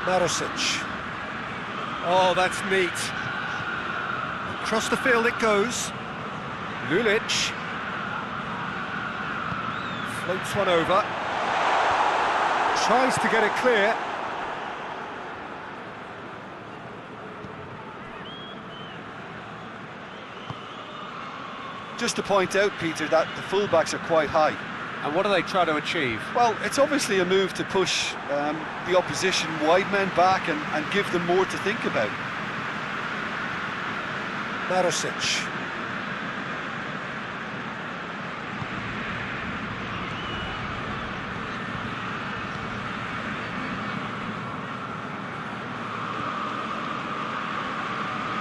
Marosic. Oh, that's neat. Across the field it goes. Lulic. Floats one over. Tries to get it clear. Just to point out, Peter, that the fullbacks are quite high. And what do they try to achieve? Well, it's obviously a move to push the opposition wide men back and give them more to think about. Marosic.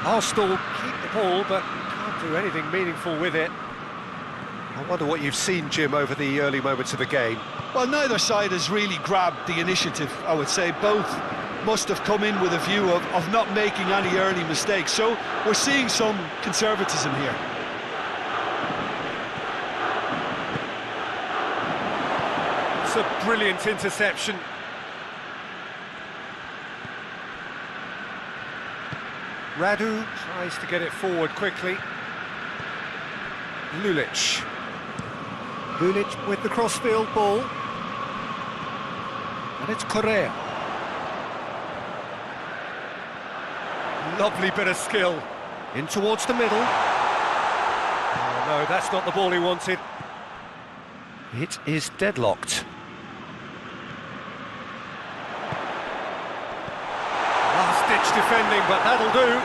Arsenal keep the ball, but can't do anything meaningful with it. I wonder what you've seen, Jim, over the early moments of the game. Well, neither side has really grabbed the initiative, I would say. Both must have come in with a view of not making any early mistakes. So we're seeing some conservatism here. It's a brilliant interception. Radu tries to get it forward quickly. Lulic. Lulic with the crossfield ball. And it's Correa. Lovely bit of skill. In towards the middle. Oh, no, that's not the ball he wanted. It is deadlocked. Last-ditch defending, but that'll do.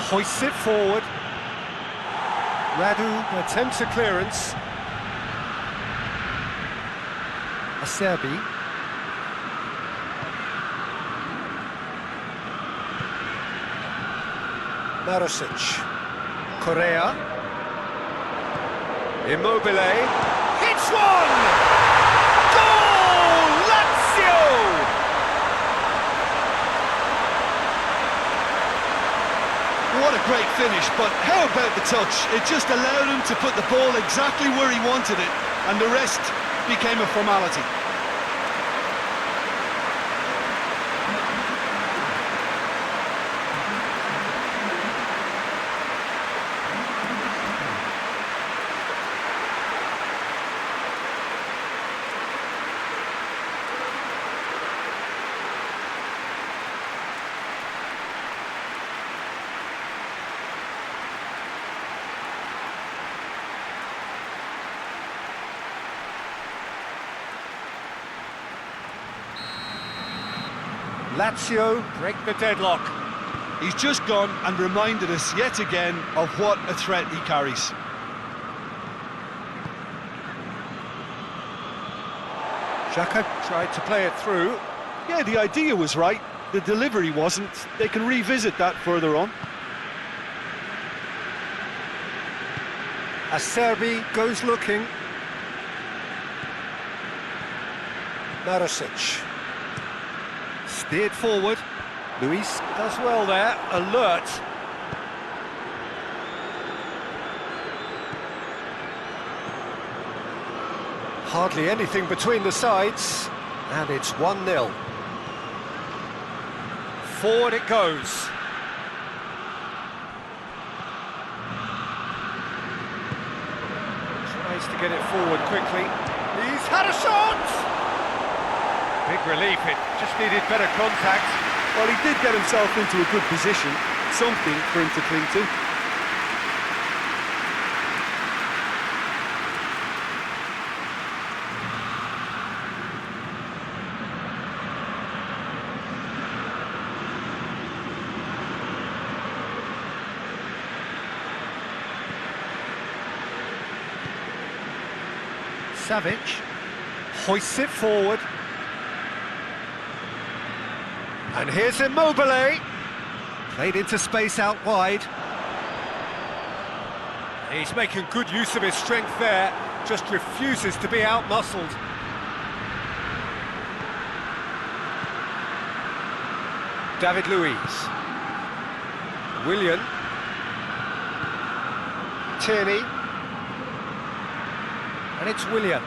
Hoists it forward. Radu attempts a clearance. Acerbi. Marosic. Correa. Immobile. Hits one! Goal! Lazio! What a great finish, but how about the touch? It just allowed him to put the ball exactly where he wanted it, and the rest became a formality. Lazio break the deadlock. He's just gone and reminded us yet again of what a threat he carries. Xhaka tried to play it through. Yeah, the idea was right, the delivery wasn't. They can revisit that further on. Acerbi goes looking. Marosic. Steered forward. Luis does well there, alert. Hardly anything between the sides, and it's 1-0. Forward it goes. Tries to get it forward quickly. He's had a shot! Big relief, it just needed better contact. Well, he did get himself into a good position, something for him to cling to. Savic hoists it forward. And here's Immobile. Played into space out wide. He's making good use of his strength there. Just refuses to be out-muscled. David Luiz. Willian. Tierney. And it's Willian.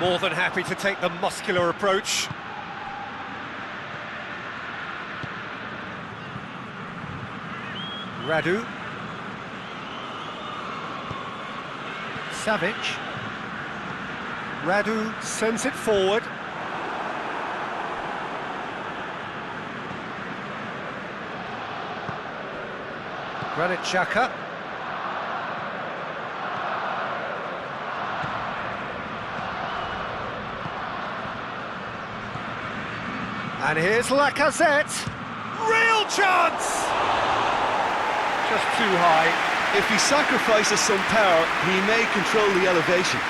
More than happy to take the muscular approach. Radu. Savic. Radu sends it forward. Granit Xhaka. And here's Lacazette. Real chance! Just too high. If he sacrifices some power, he may control the elevation.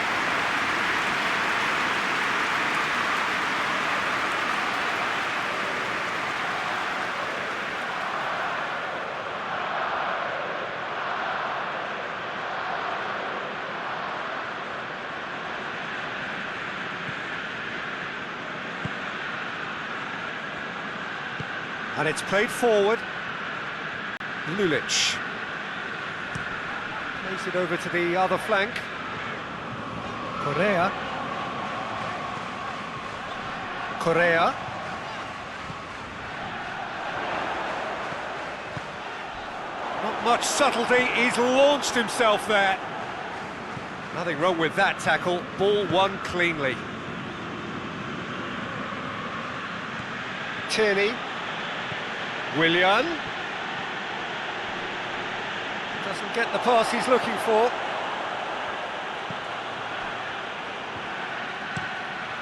And it's played forward. Lulic. Plays it over to the other flank. Correa. Correa. Not much subtlety, he's launched himself there. Nothing wrong with that tackle, ball won cleanly. Tierney. Willian. Doesn't get the pass he's looking for.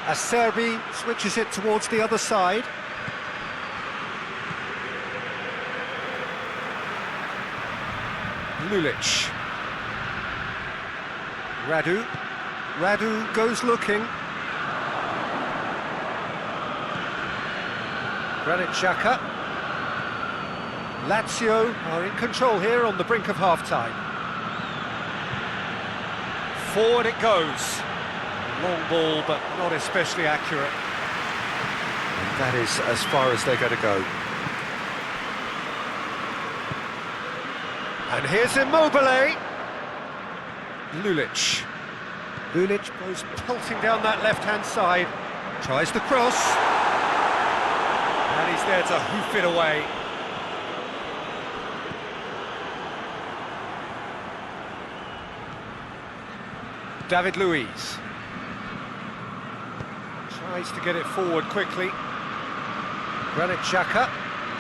Acerbi switches it towards the other side. Lulic. Radu goes looking. Granit Xhaka. Lazio are in control here on the brink of half-time. Forward it goes. Long ball, but not especially accurate. And that is as far as they're going to go. And here's Immobile. Lulic. Lulic goes pelting down that left-hand side. Tries the cross. And he's there to hoof it away. David Luiz. Tries to get it forward quickly. Granit Xhaka.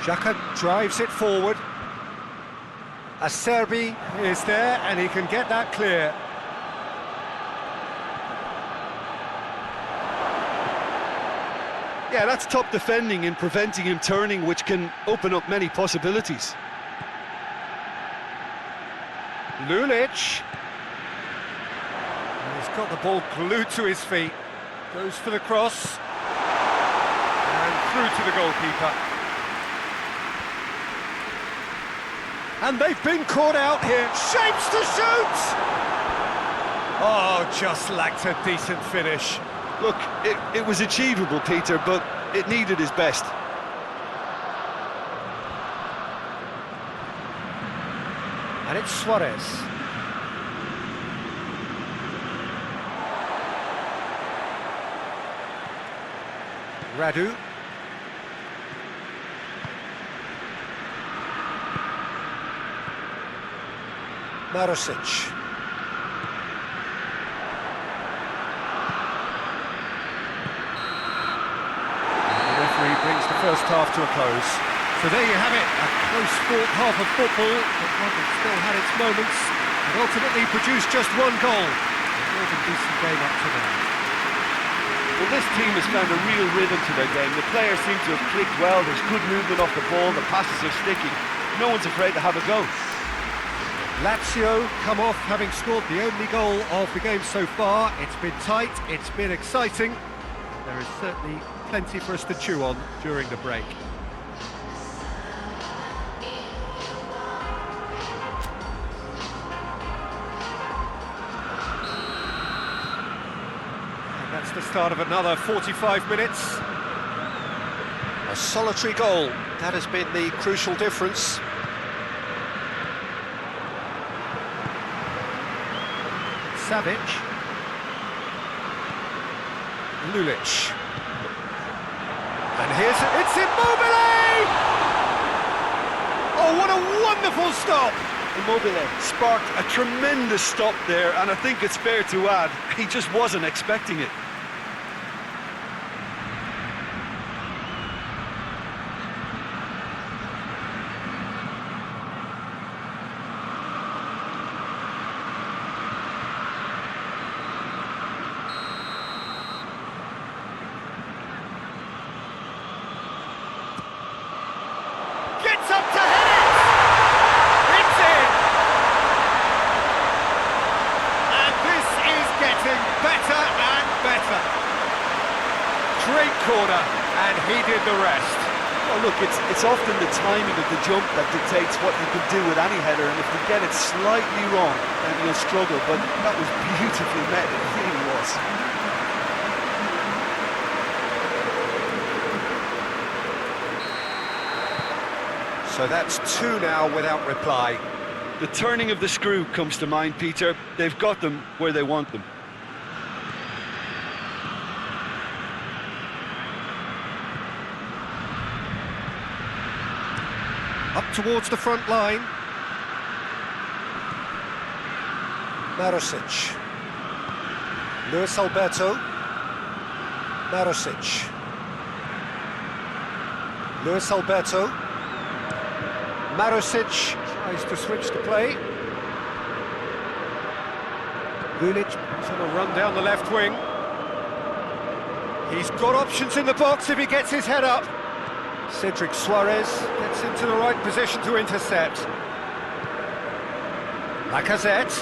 Xhaka drives it forward. Acerbi is there and he can get that clear. Yeah, that's top defending and preventing him turning, which can open up many possibilities. Lulic. He's got the ball glued to his feet. Goes for the cross. And through to the goalkeeper. And they've been caught out here. Shapes to shoot! Oh, just lacked a decent finish. Look, it was achievable, Peter, but it needed his best. And it's Suarez. Radu. Marusic. The referee brings the first half to a close. So there you have it, a close-fought half of football, but one that still had its moments, and ultimately produced just one goal. A more than decent game up to now. Well, this team has found a real rhythm to their game. The players seem to have clicked well. There's good movement off the ball. The passes are sticking. No one's afraid to have a go. Lazio come off having scored the only goal of the game so far. It's been tight, it's been exciting. There is certainly plenty for us to chew on during the break. And that's the start of another 45 minutes. A solitary goal, that has been the crucial difference. Savic. Lulic. And it's Immobile! Oh, what a wonderful stop! Immobile sparked a tremendous stop there, and I think it's fair to add, he just wasn't expecting it. Gets up to head it! It's in! And this is getting better and better. Great corner, and he did the rest. Well, look, it's often the timing of the jump that dictates what you can do with any header, and if you get it slightly wrong, then you'll struggle, but that was beautifully met, it really was. So that's two now without reply. The turning of the screw comes to mind, Peter. They've got them where they want them. Up towards the front line. Marusic. Luis Alberto. Marusic. Luis Alberto. Marusic tries to switch the play. Vulic sort of run down the left wing. He's got options in the box if he gets his head up. Cedric Suarez gets into the right position to intercept. Lacazette.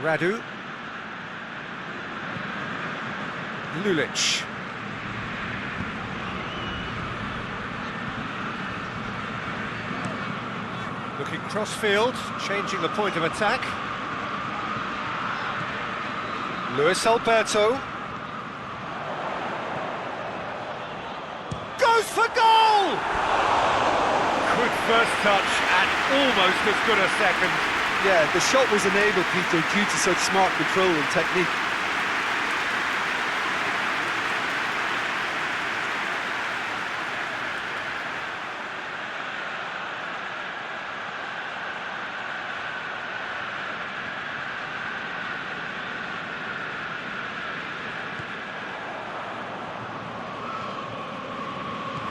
Radu. Lulic. Looking cross-field, changing the point of attack. Luis Alberto. Goes for goal! Good first touch and almost as good a second. Yeah, the shot was enabled, Peter, due to such smart control and technique.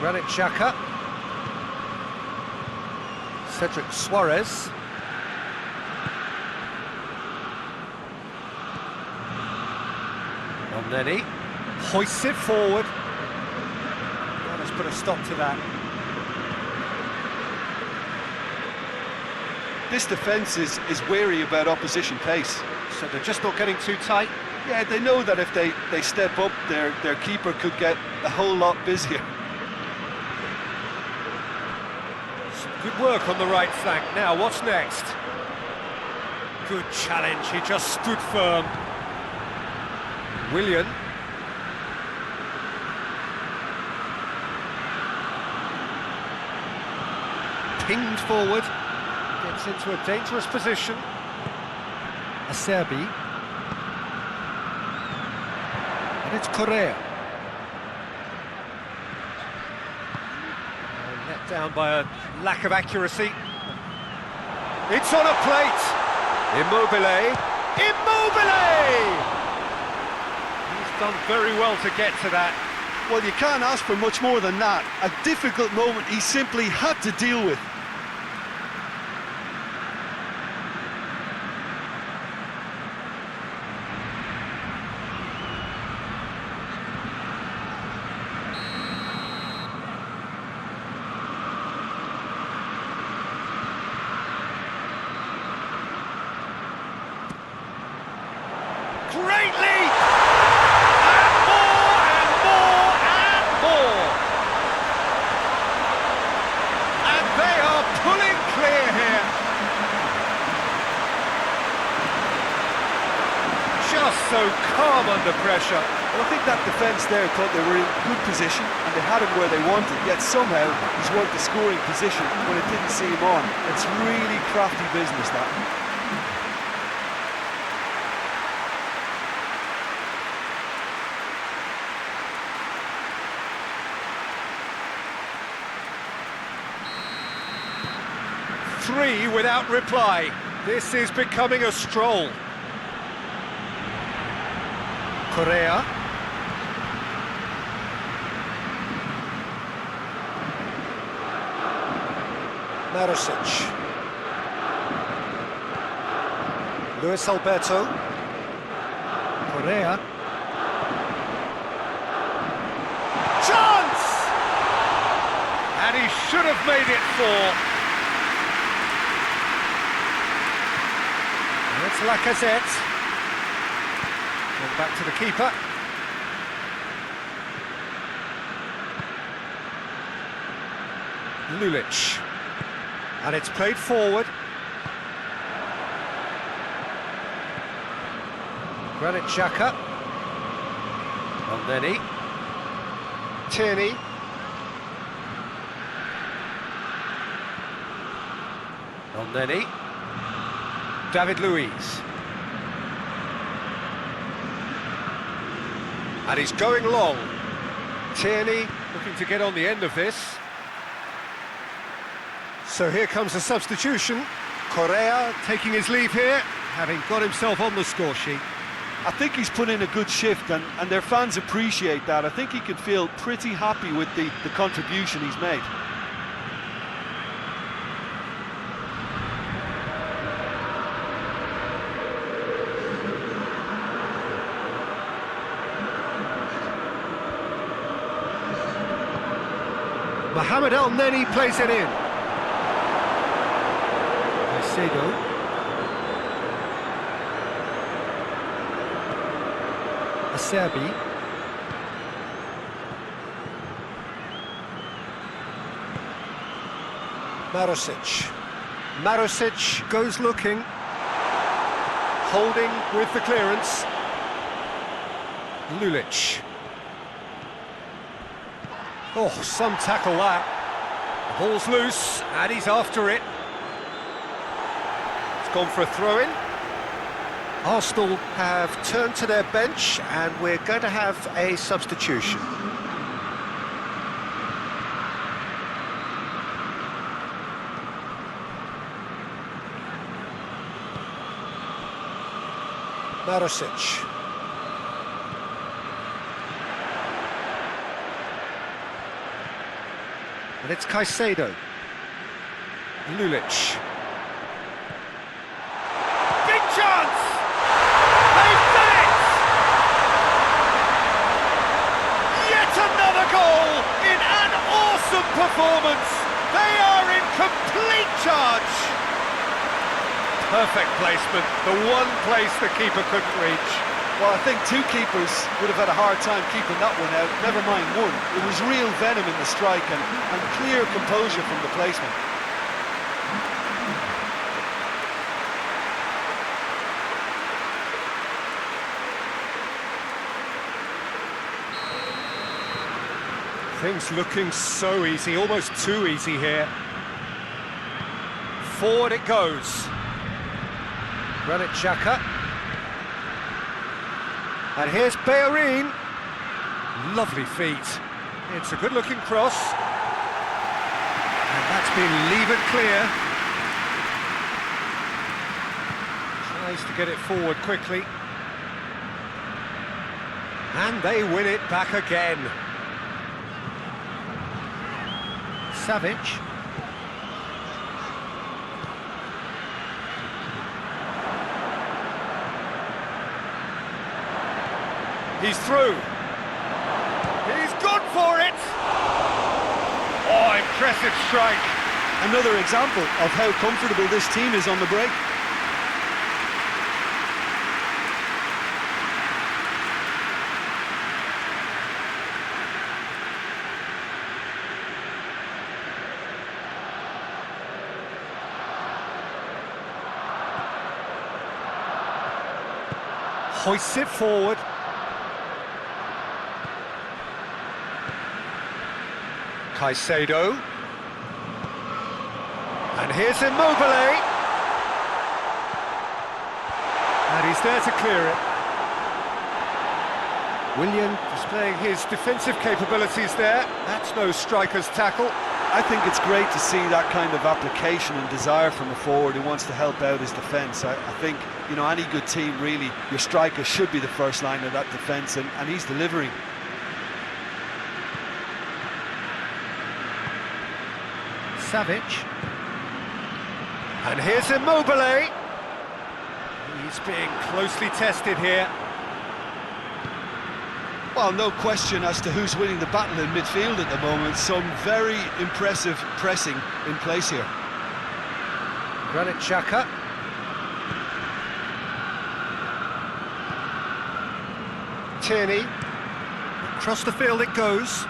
Granit Xhaka. Cedric Suarez. Omneni hoists it forward. Well, let's put a stop to that. This defence is wary about opposition pace. So they're just not getting too tight. Yeah, they know that if they step up, their keeper could get a whole lot busier. Good work on the right flank. Now, what's next? Good challenge, he just stood firm. Willian. Pinged forward. Gets into a dangerous position. Acerbi. And it's Correa. Let down by a lack of accuracy. It's on a plate. Immobile. Immobile! He's done very well to get to that. Well, you can't ask for much more than that. A difficult moment he simply had to deal with. Great leap! And more, and more, and more! And they are pulling clear here. Just so calm under pressure. Well, I think that defence there thought they were in good position and they had him where they wanted, yet somehow he's worked the scoring position when it didn't see him on. It's really crafty business, that. Three without reply. This is becoming a stroll. Correa. Marosic. Luis Alberto. Correa. Chance! And he should have made it four. It's Lacazette. Going back to the keeper. Lulic. And it's played forward. Granit Xhaka. Omneni. Tierney. Omneni. David Luiz. And he's going long. Tierney looking to get on the end of this. So here comes the substitution. Correa taking his leave here, having got himself on the score sheet. I think he's put in a good shift and their fans appreciate that. I think he can feel pretty happy with the contribution he's made. Mohamed El Neni plays it in. Caicedo. Acerbi. Marusic. Marusic goes looking. Holding with the clearance. Lulic. Oh, some tackle that. The ball's loose, and he's after it. It's gone for a throw-in. Arsenal have turned to their bench, and we're going to have a substitution. Marusic. And it's Caicedo. Lulic. Big chance! They've done it! Yet another goal in an awesome performance. They are in complete charge. Perfect placement, the one place the keeper couldn't reach. Well, I think two keepers would have had a hard time keeping that one out, never mind one. It was real venom in the strike and clear composure from the placement. Things looking so easy, almost too easy here. Forward it goes. Granit Xhaka. And here's Bellerin. Lovely feet. It's a good-looking cross. And that's been levered clear. Tries to get it forward quickly. And they win it back again. Savic. He's through. He's gone for it. Oh, impressive strike. Another example of how comfortable this team is on the break. Hoists it forward. Caicedo. And here's Immobile. And he's there to clear it. Willian displaying his defensive capabilities there. That's no striker's tackle. I think it's great to see that kind of application and desire from a forward who wants to help out his defence. I think, you know, any good team, really, your striker should be the first line of that defence, and he's delivering. Savic. And here's Immobile. He's being closely tested here. Well, no question as to who's winning the battle in midfield at the moment. Some very impressive pressing in place here. Granit Xhaka. Tierney. Across the field it goes.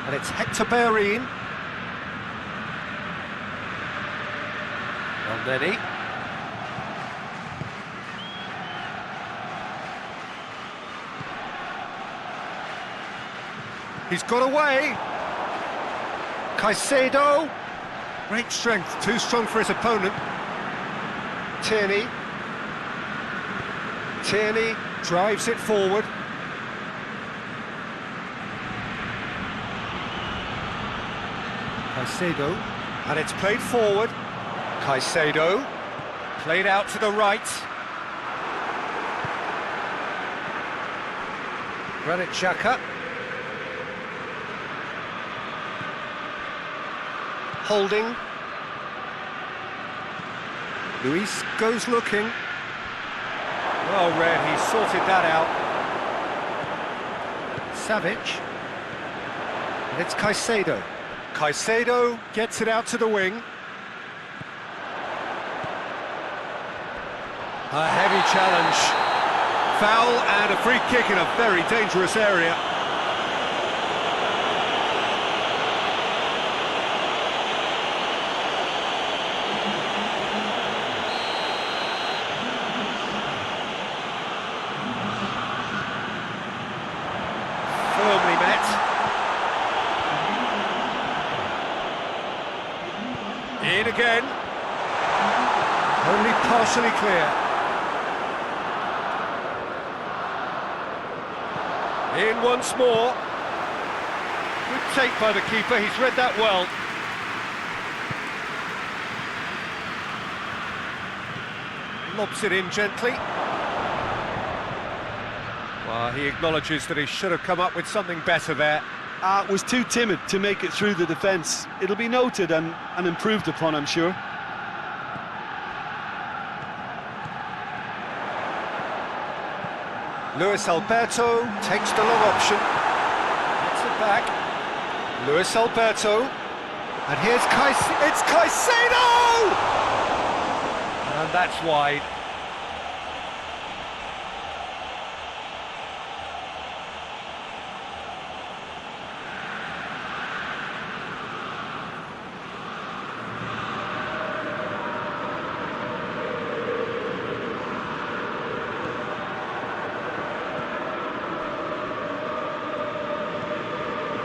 And it's Hector Bellerin. Neni. He's got away. Caicedo. Great strength, too strong for his opponent. Tierney. Tierney drives it forward. Caicedo. And it's played forward. Caicedo, played out to the right. Granit Xhaka. Holding. Luis goes looking. Well read, he sorted that out. Savic. And it's Caicedo. Caicedo gets it out to the wing. A heavy challenge. Foul and a free kick in a very dangerous area. Firmly met. In again. Only partially clear. In once more. Good take by the keeper, he's read that well. Lobs it in gently. Well, he acknowledges that he should have come up with something better there. Was too timid to make it through the defence. It'll be noted and improved upon, I'm sure. Luis Alberto takes the long option, gets it back. Luis Alberto, and here's Caicedo. It's Caicedo! And that's wide.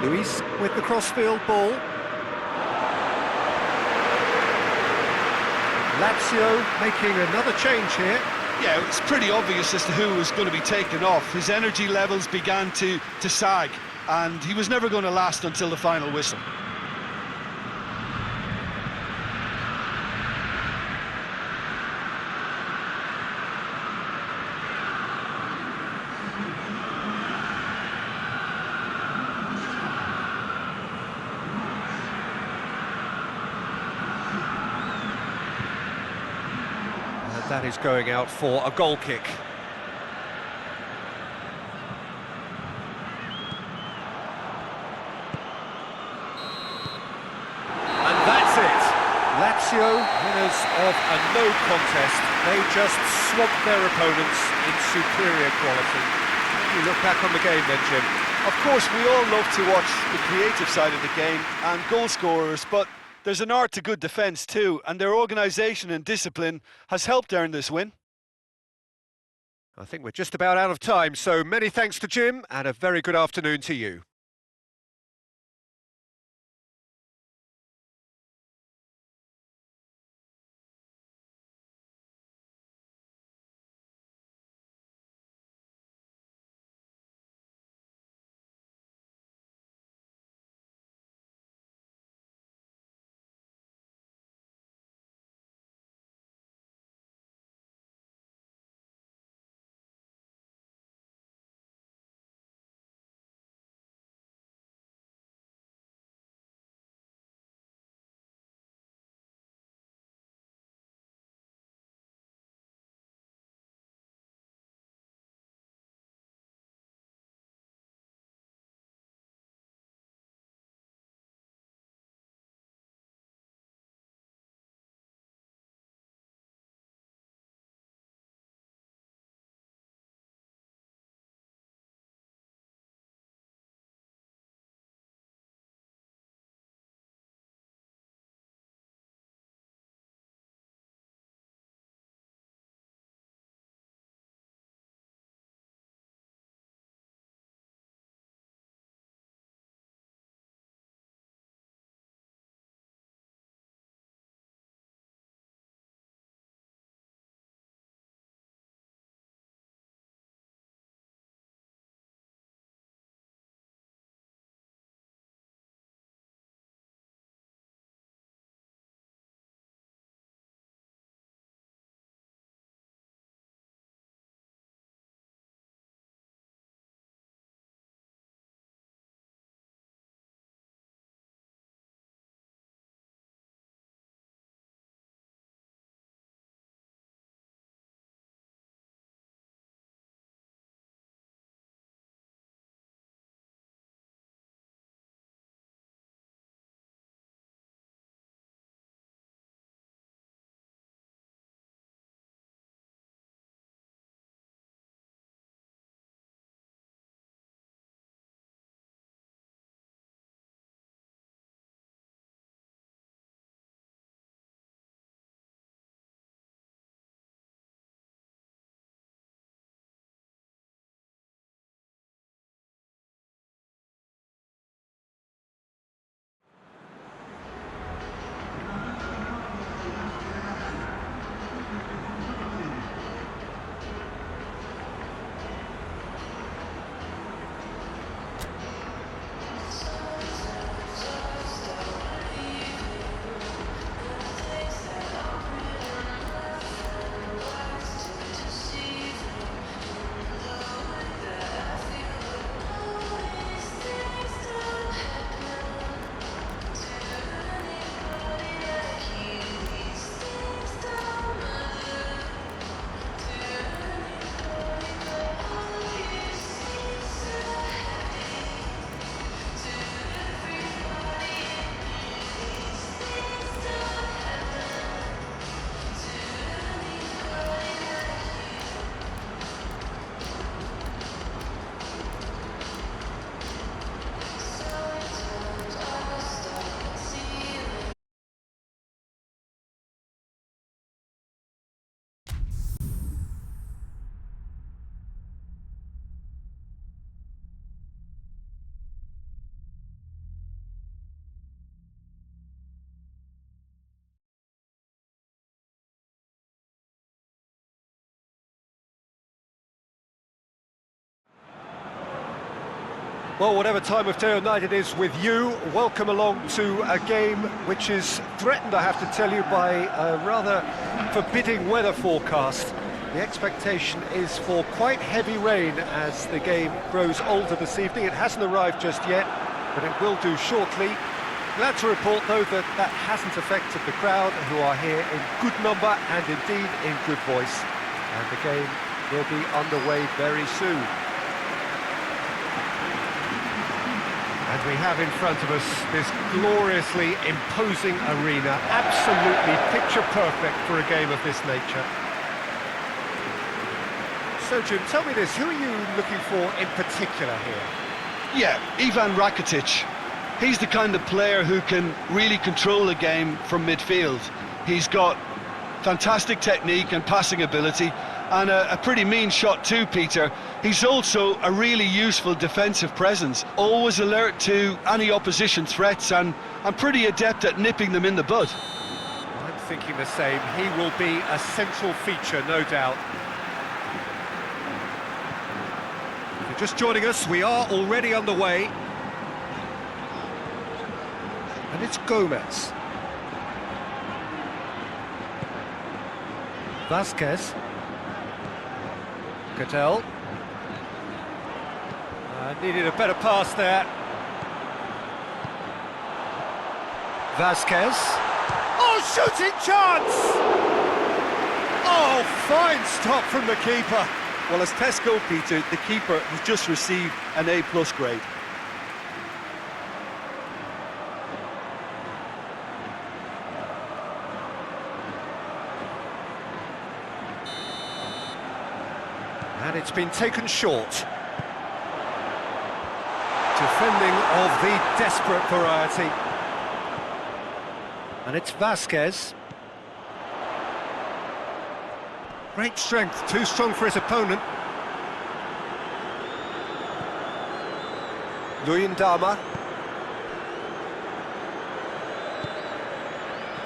Luis with the crossfield ball. Lazio making another change here. Yeah, it's pretty obvious as to who was going to be taken off. His energy levels began to sag, and he was never going to last until the final whistle. That is going out for a goal kick. And that's it. Lazio, winners of a no contest. They just swamped their opponents in superior quality. You look back on the game then, Jim. Of course, we all love to watch the creative side of the game and goal scorers, but there's an art to good defence too, and their organisation and discipline has helped earn this win. I think we're just about out of time, so many thanks to Jim, and a very good afternoon to you. Well, whatever time of day or night it is with you, welcome along to a game which is threatened, I have to tell you, by a rather forbidding weather forecast. The expectation is for quite heavy rain as the game grows older this evening. It hasn't arrived just yet, but it will do shortly. Glad to report, though, that that hasn't affected the crowd, who are here in good number and indeed in good voice. And the game will be underway very soon. And we have in front of us this gloriously imposing arena, absolutely picture perfect for a game of this nature. So, Jim, tell me this, who are you looking for in particular here? Yeah, Ivan Rakitic. He's the kind of player who can really control a game from midfield. He's got fantastic technique and passing ability, and a pretty mean shot too, Peter. He's also a really useful defensive presence, always alert to any opposition threats, and pretty adept at nipping them in the bud. I'm thinking the same. He will be a central feature, no doubt. If you're just joining us, we are already underway. And it's Gomez. Vasquez. Cattell. Needed a better pass there. Vasquez. Oh, shooting chance! Oh, fine stop from the keeper. Well, as tests go, Peter, the keeper has just received an A+ grade. And it's been taken short. Defending of the desperate variety. And it's Vasquez. Great strength, too strong for his opponent. Luyendama.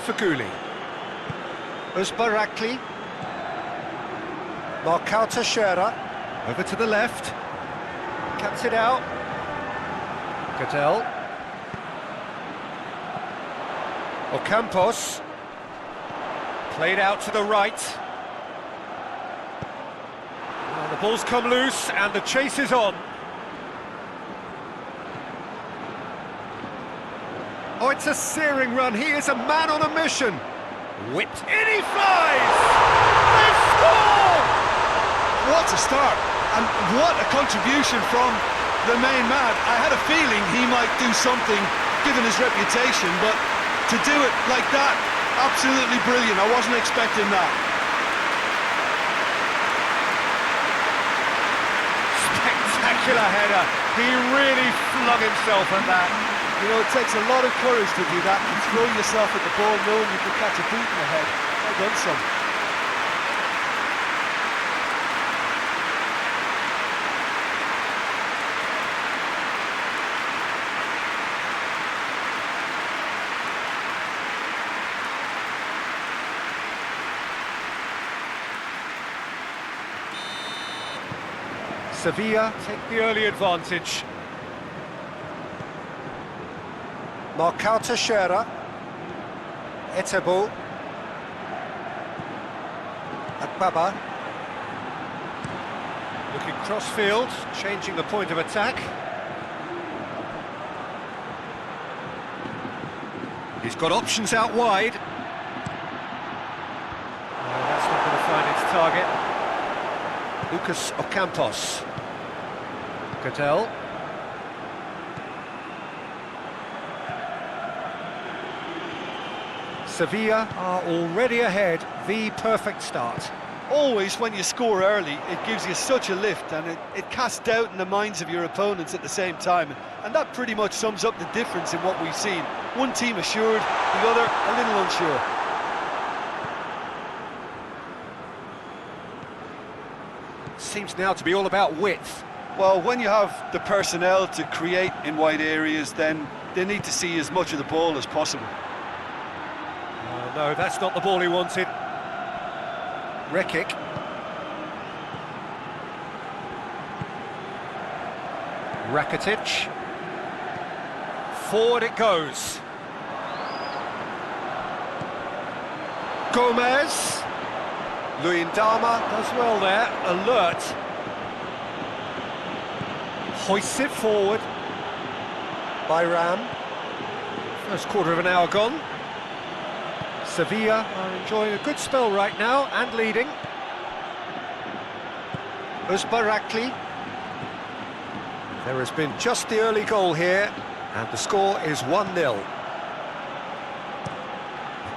Faguli. Uzbarakli. Marcao Teixeira. Over to the left. Cuts it out. Cattell. Ocampos. Played out to the right. And the ball's come loose and the chase is on. Oh, it's a searing run. He is a man on a mission. Whipped. In he flies! They score! What a start, and what a contribution from the main man. I had a feeling he might do something, given his reputation, but to do it like that, absolutely brilliant. I wasn't expecting that. Spectacular header. He really flung himself at that. You know, it takes a lot of courage to do that, and throw yourself at the ball knowing you can catch a boot in the head. Well done, son. Sevilla take the early advantage. Marcao Teixeira. Etebo. Akbaba. Looking cross-field, changing the point of attack. He's got options out wide. No, that's not going to find its target. Lucas Ocampos. Cattell. Sevilla are already ahead, the perfect start. Always, when you score early, it gives you such a lift, and it casts doubt in the minds of your opponents at the same time. And that pretty much sums up the difference in what we've seen. One team assured, the other a little unsure. Seems now to be all about width. Well, when you have the personnel to create in wide areas, then they need to see as much of the ball as possible. Oh, no, that's not the ball he wanted. Rekic. Rakitic. Forward it goes. Gomez. Luyendama does well there, alert. Hoists it forward by Ram. First quarter of an hour gone. Sevilla are enjoying a good spell right now and leading. Uzbarakli. There has been just the early goal here, and the score is 1-0.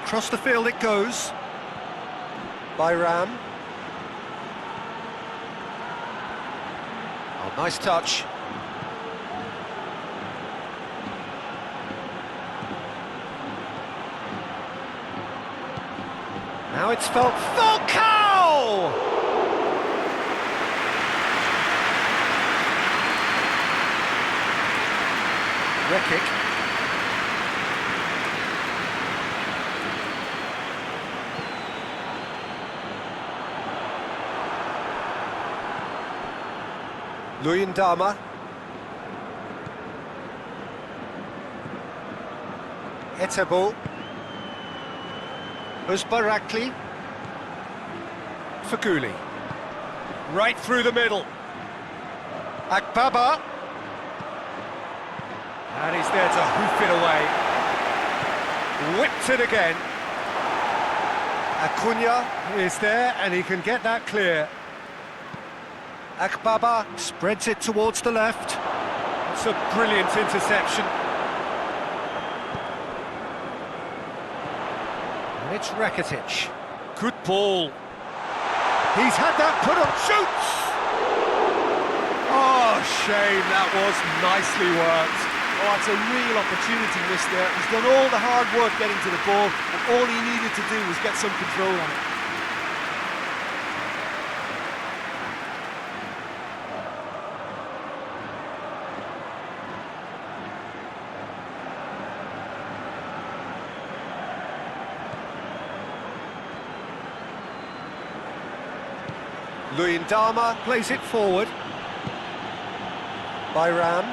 Across the field it goes. By Ram. Oh, nice touch. Now it's Falcao! Rekic. Luyendama. Etebo. Uzbarakli. Faguli. Right through the middle. Akbaba. And he's there to hoof it away. Whipped it again. Acuna is there and he can get that clear. Akbaba spreads it towards the left. It's a brilliant interception. And it's Rakitic. Good ball. He's had that put on. Shoots! Oh, shame, that was nicely worked. Oh, it's a real opportunity missed there. He's done all the hard work getting to the ball, and all he needed to do was get some control on it. Luyendama plays it forward by Ram.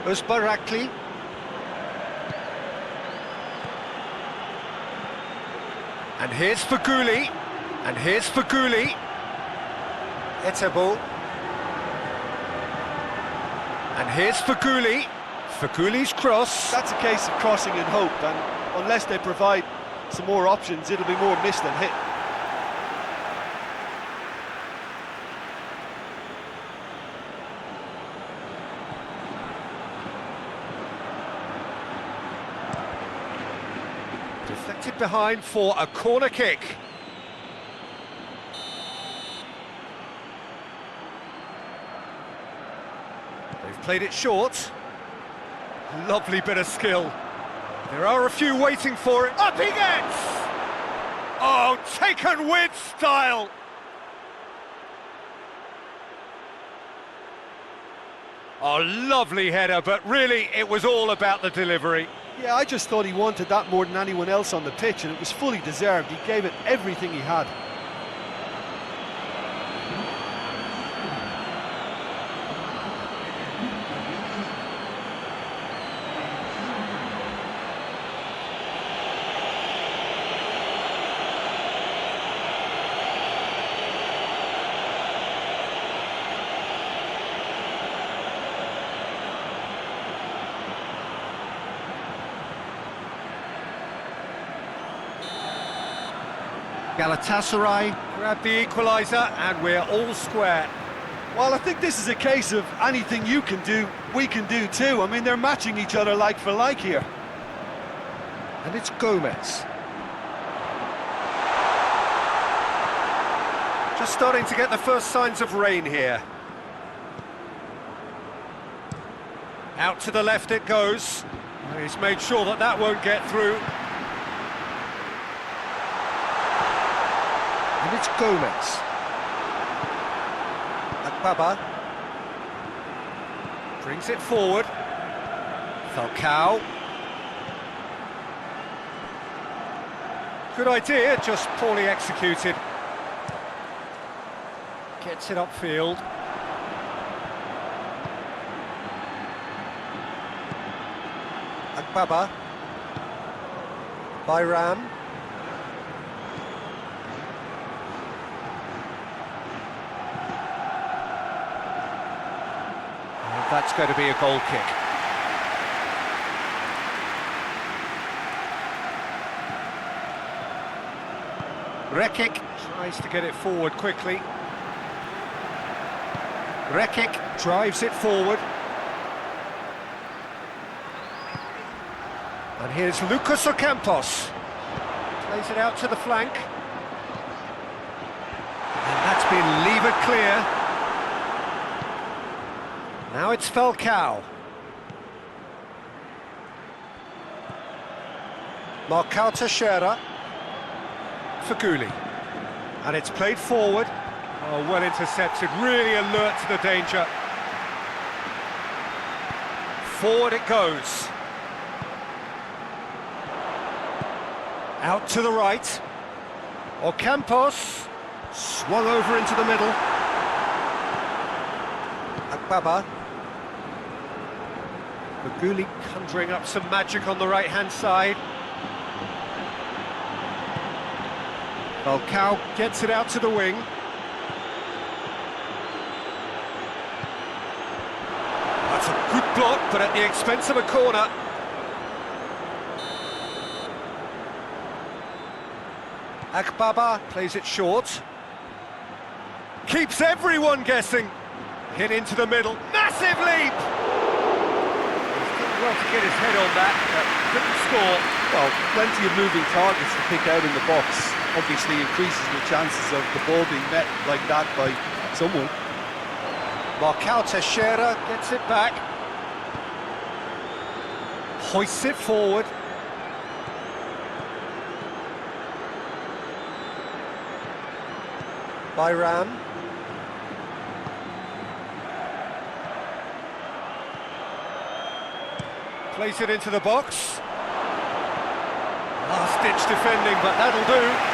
Uzbarakli. And here's Faguli. And here's Faguli. Etebo. And here's Faguli. Faguli's cross. That's a case of crossing in hope, and unless they provide some more options, it'll be more miss than hit. Deflected behind for a corner kick. They've played it short. Lovely bit of skill. There are a few waiting for it. Up he gets! Oh, taken with style! Oh, lovely header, but really it was all about the delivery. Yeah, I just thought he wanted that more than anyone else on the pitch, and it was fully deserved. He gave it everything he had. Galatasaray grab the equaliser and we're all square. Well, I think this is a case of anything you can do, we can do too. I mean, they're matching each other like for like here. And it's Gomez. Just starting to get the first signs of rain here. Out to the left it goes. He's made sure that that won't get through. And it's Gomez. Akbaba brings it forward. Falcao. Good idea, just poorly executed. Gets it upfield. Akbaba. Bayram. And that's going to be a goal kick. Rekic tries to get it forward quickly. Rekic drives it forward. And here's Lucas Ocampos. Plays it out to the flank. And that's been levered clear. Now it's Falcao. Marcao Teixeira. Faguli. And it's played forward. Oh, well intercepted, really alert to the danger. Forward it goes. Out to the right. Ocampos. Swung over into the middle. Akbaba. Faguli conjuring up some magic on the right-hand side. Falcao gets it out to the wing. That's a good block, but at the expense of a corner. Akbaba plays it short. Keeps everyone guessing. Hit into the middle. Massive leap! He's done well to get his head on that, but couldn't score. Well, plenty of moving targets to pick out in the box. Obviously increases the chances of the ball being met like that by someone. Marcao Teixeira gets it back. Hoists it forward. Bayram. Plays it into the box. Last-ditch defending, but that'll do.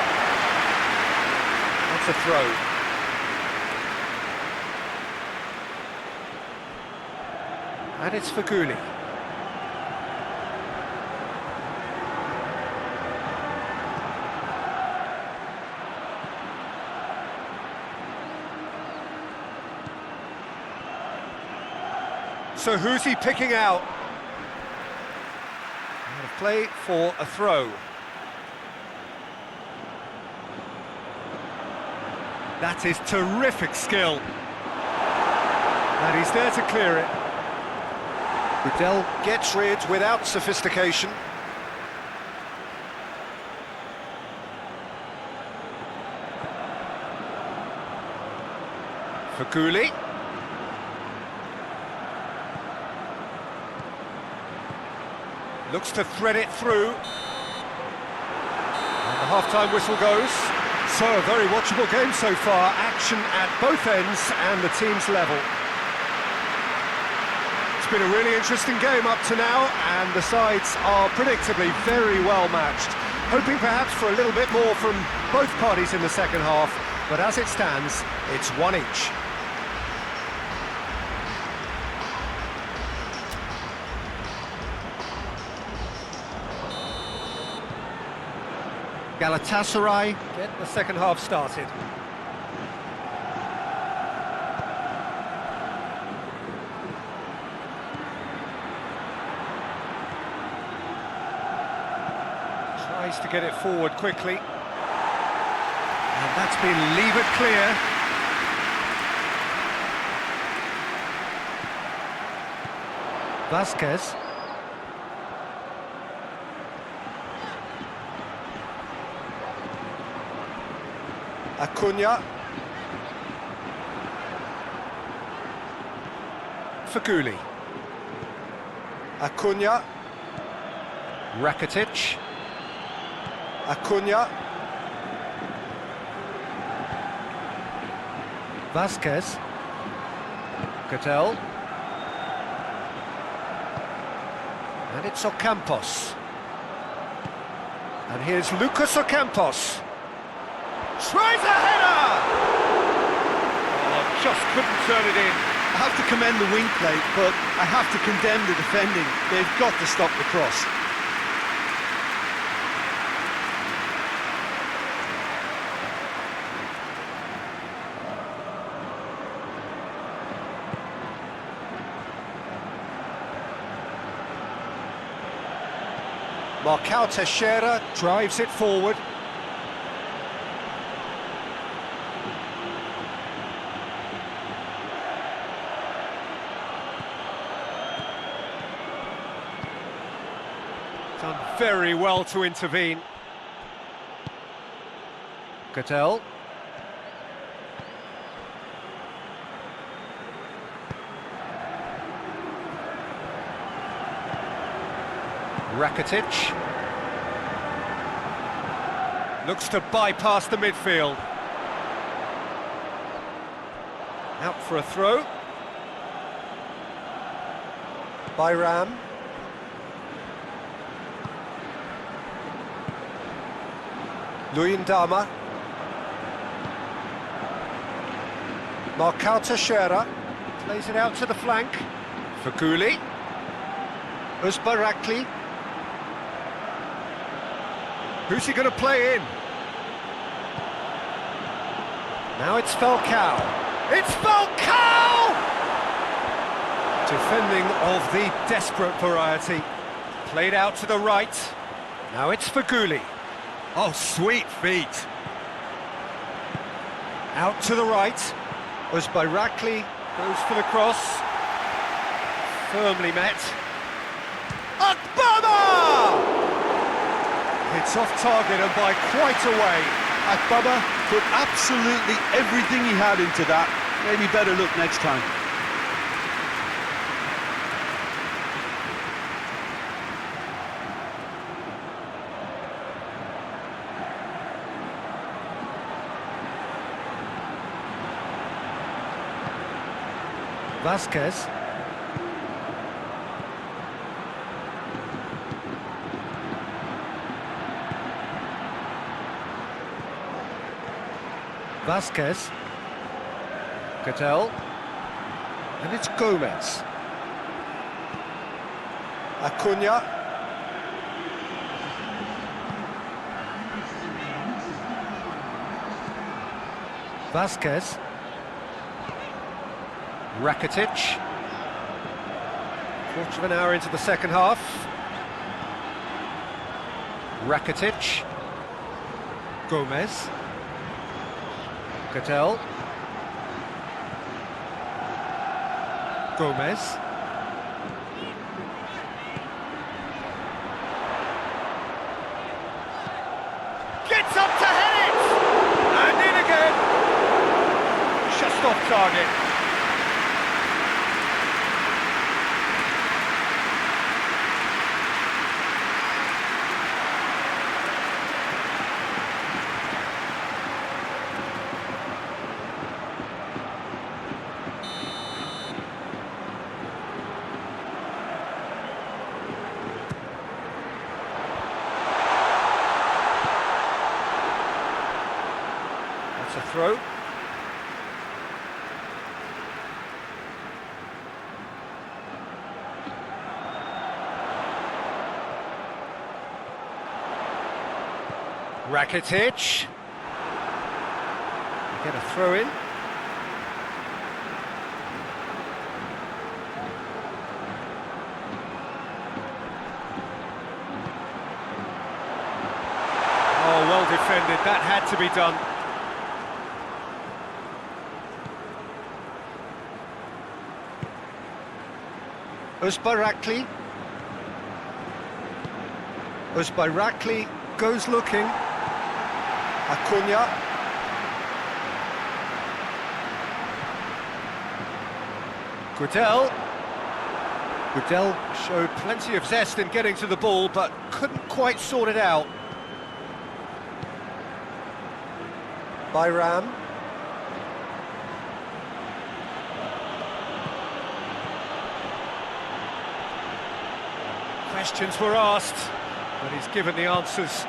That's a throw. And it's Faguli. So who's he picking out? Out of play for a throw. That is terrific skill. And he's there to clear it. Rudell gets rid without sophistication. Faguli. Looks to thread it through. And the half-time whistle goes. So, a very watchable game so far. Action at both ends and the team's level. It's been a really interesting game up to now, and the sides are predictably very well matched. Hoping perhaps for a little bit more from both parties in the second half, but as it stands, it's one each. Galatasaray get the second half started. Tries to get it forward quickly. And that's been levered clear. Vasquez. Acuna. Faguli. Acuna. Rakitic. Acuna. Vasquez. Cattell. And it's Ocampos. And here's Lucas Ocampos. Tries a header! Oh, just couldn't turn it in. I have to commend the wing play, but I have to condemn the defending. They've got to stop the cross. Marcao Teixeira drives it forward. Done very well to intervene. Cattell. Rakitic. Looks to bypass the midfield. Out for a throw. Bayram. Luyendama. Marcao Teixeira plays it out to the flank. Faguli. Uzbarakli. Who's he going to play in? Now it's Falcao. It's Falcao! Defending of the desperate variety. Played out to the right. Now it's Faguli. Oh, sweet feet. Out to the right. Uzbarakli goes for the cross. Firmly met. Akbaba! It's off target and by quite a way. Akbaba put absolutely everything he had into that. Maybe better look next time. Vasquez. Vasquez. Cattell. And it's Gomez. Acuna. Vasquez. Rakitic. Quarter of an hour into the second half. Rakitic. Gomez. Cattell. Gomez. Gets up to head it! And in again! Just off target. That's a throw. Rakitic. Get a throw in. Oh, well defended. That had to be done. Uzbarakli. Uzbarakli goes looking. Acuna. Gudel. Gudel showed plenty of zest in getting to the ball, but couldn't quite sort it out. Bayram. Questions were asked, but he's given the answers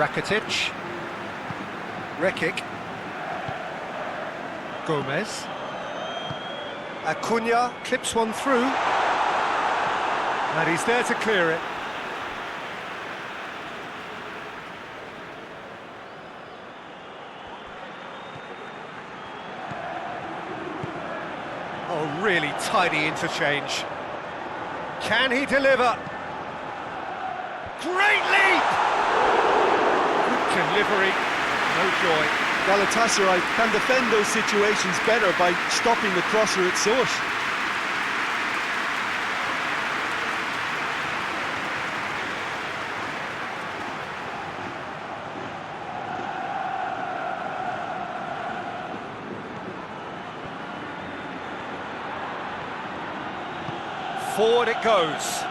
Rakitic. Rekic. Gomez. Acuna clips one through. And he's there to clear it. Oh, really tidy interchange. Can he deliver? Great leap! Good delivery, no joy. Galatasaray can defend those situations better by stopping the crosser at source. Forward it goes.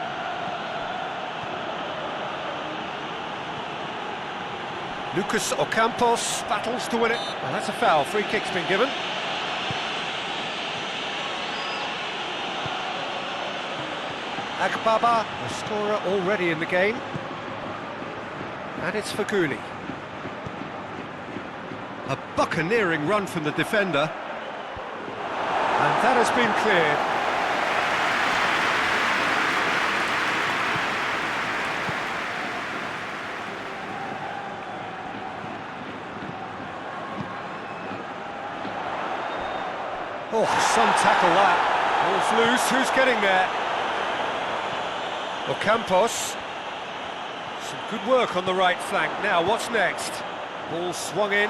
Lucas Ocampos battles to win it. Well, that's a foul. Free kick's been given. Agbaba, a scorer already in the game. And it's Faguli. A buccaneering run from the defender. And that has been cleared. Oh, some tackle that. Ball's loose, who's getting there? Ocampos. Some good work on the right flank. Now, what's next? Ball swung in. And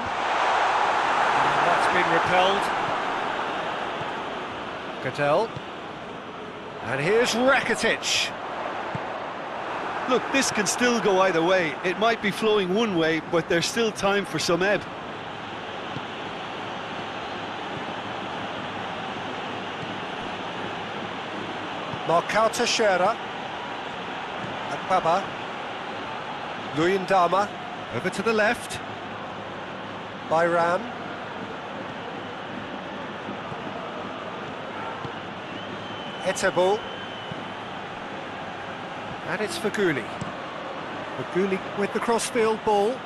that's been repelled. Gadel. And here's Rakitic. Look, this can still go either way. It might be flowing one way, but there's still time for some ebb. Marcao Teixeira. Agbaba. Luyendama. Over to the left. Bayram. Etebo. And it's Faguli. Faguli with the crossfield ball.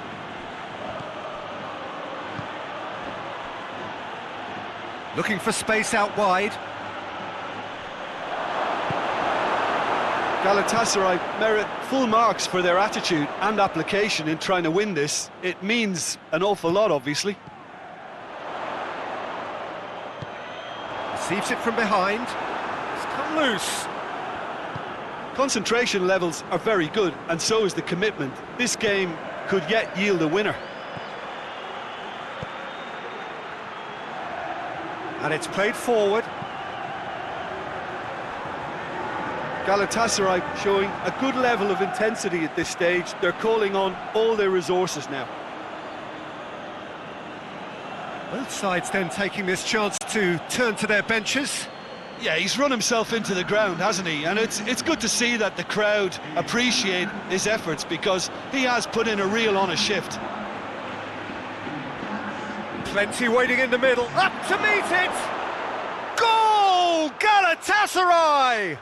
Looking for space out wide. Galatasaray merit full marks for their attitude and application in trying to win this. It means an awful lot, obviously. Receives it from behind. It's come loose. Concentration levels are very good, and so is the commitment. This game could yet yield a winner. And it's played forward. Galatasaray showing a good level of intensity at this stage. They're calling on all their resources now. Both sides then taking this chance to turn to their benches. Yeah, he's run himself into the ground, hasn't he? And it's good to see that the crowd appreciate his efforts, because he has put in a real honest shift. Plenty waiting in the middle. Up to meet it! Goal! Galatasaray!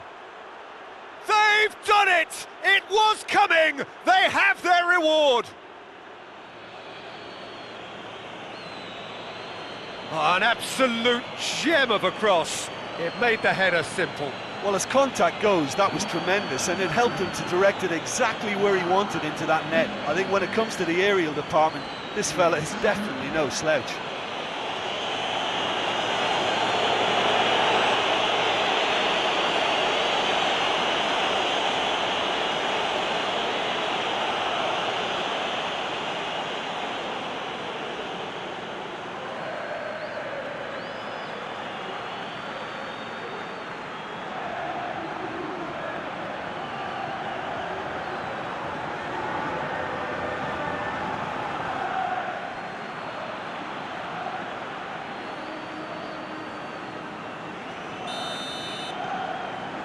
They've done it! It was coming! They have their reward! Oh, an absolute gem of a cross. It made the header simple. Well, as contact goes, that was tremendous, and it helped him to direct it exactly where he wanted into that net. I think when it comes to the aerial department, this fella is definitely no slouch.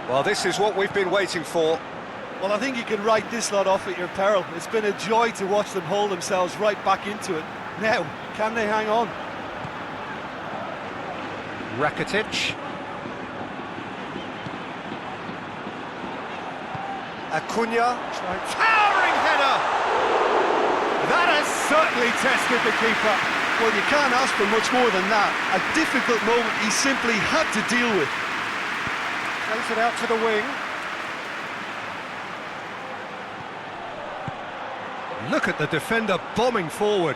Well, this is what we've been waiting for. Well, I think you can write this lot off at your peril. It's been a joy to watch them hold themselves right back into it. Now, can they hang on? Rakitic. Acuna. Towering header! That certainly tested the keeper. Well, you can't ask for much more than that. A difficult moment he simply had to deal with. Plays it out to the wing. Look at the defender bombing forward.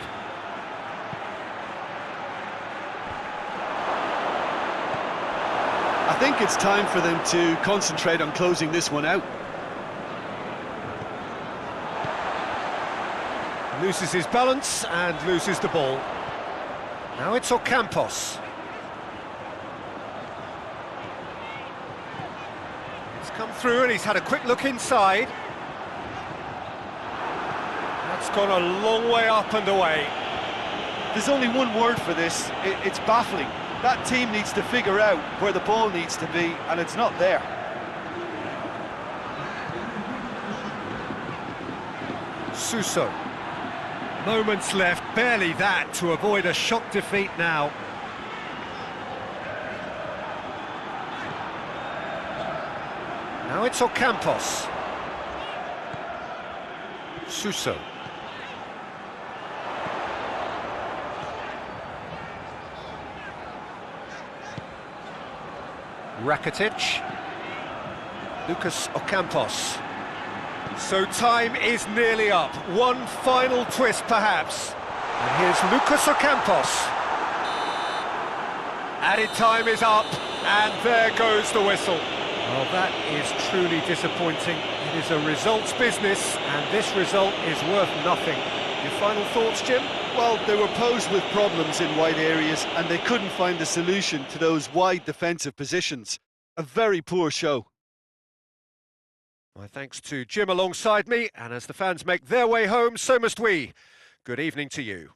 I think it's time for them to concentrate on closing this one out. Loses his balance and loses the ball. Now it's Ocampos. He's come through and he's had a quick look inside. That's gone a long way up and away. There's only one word for this, it's baffling. That team needs to figure out where the ball needs to be, and it's not there. Suso. Moments left, barely that, to avoid a shock defeat now. Now it's Ocampos. Suso. Rakitic. Lucas Ocampos. So time is nearly up. One final twist, perhaps. And here's Lucas Ocampos. Added time is up, and there goes the whistle. Well, that is truly disappointing. It is a results business, and this result is worth nothing. Your final thoughts, Jim? Well, they were posed with problems in wide areas, and they couldn't find a solution to those wide defensive positions. A very poor show. My thanks to Jim alongside me, and as the fans make their way home, so must we. Good evening to you.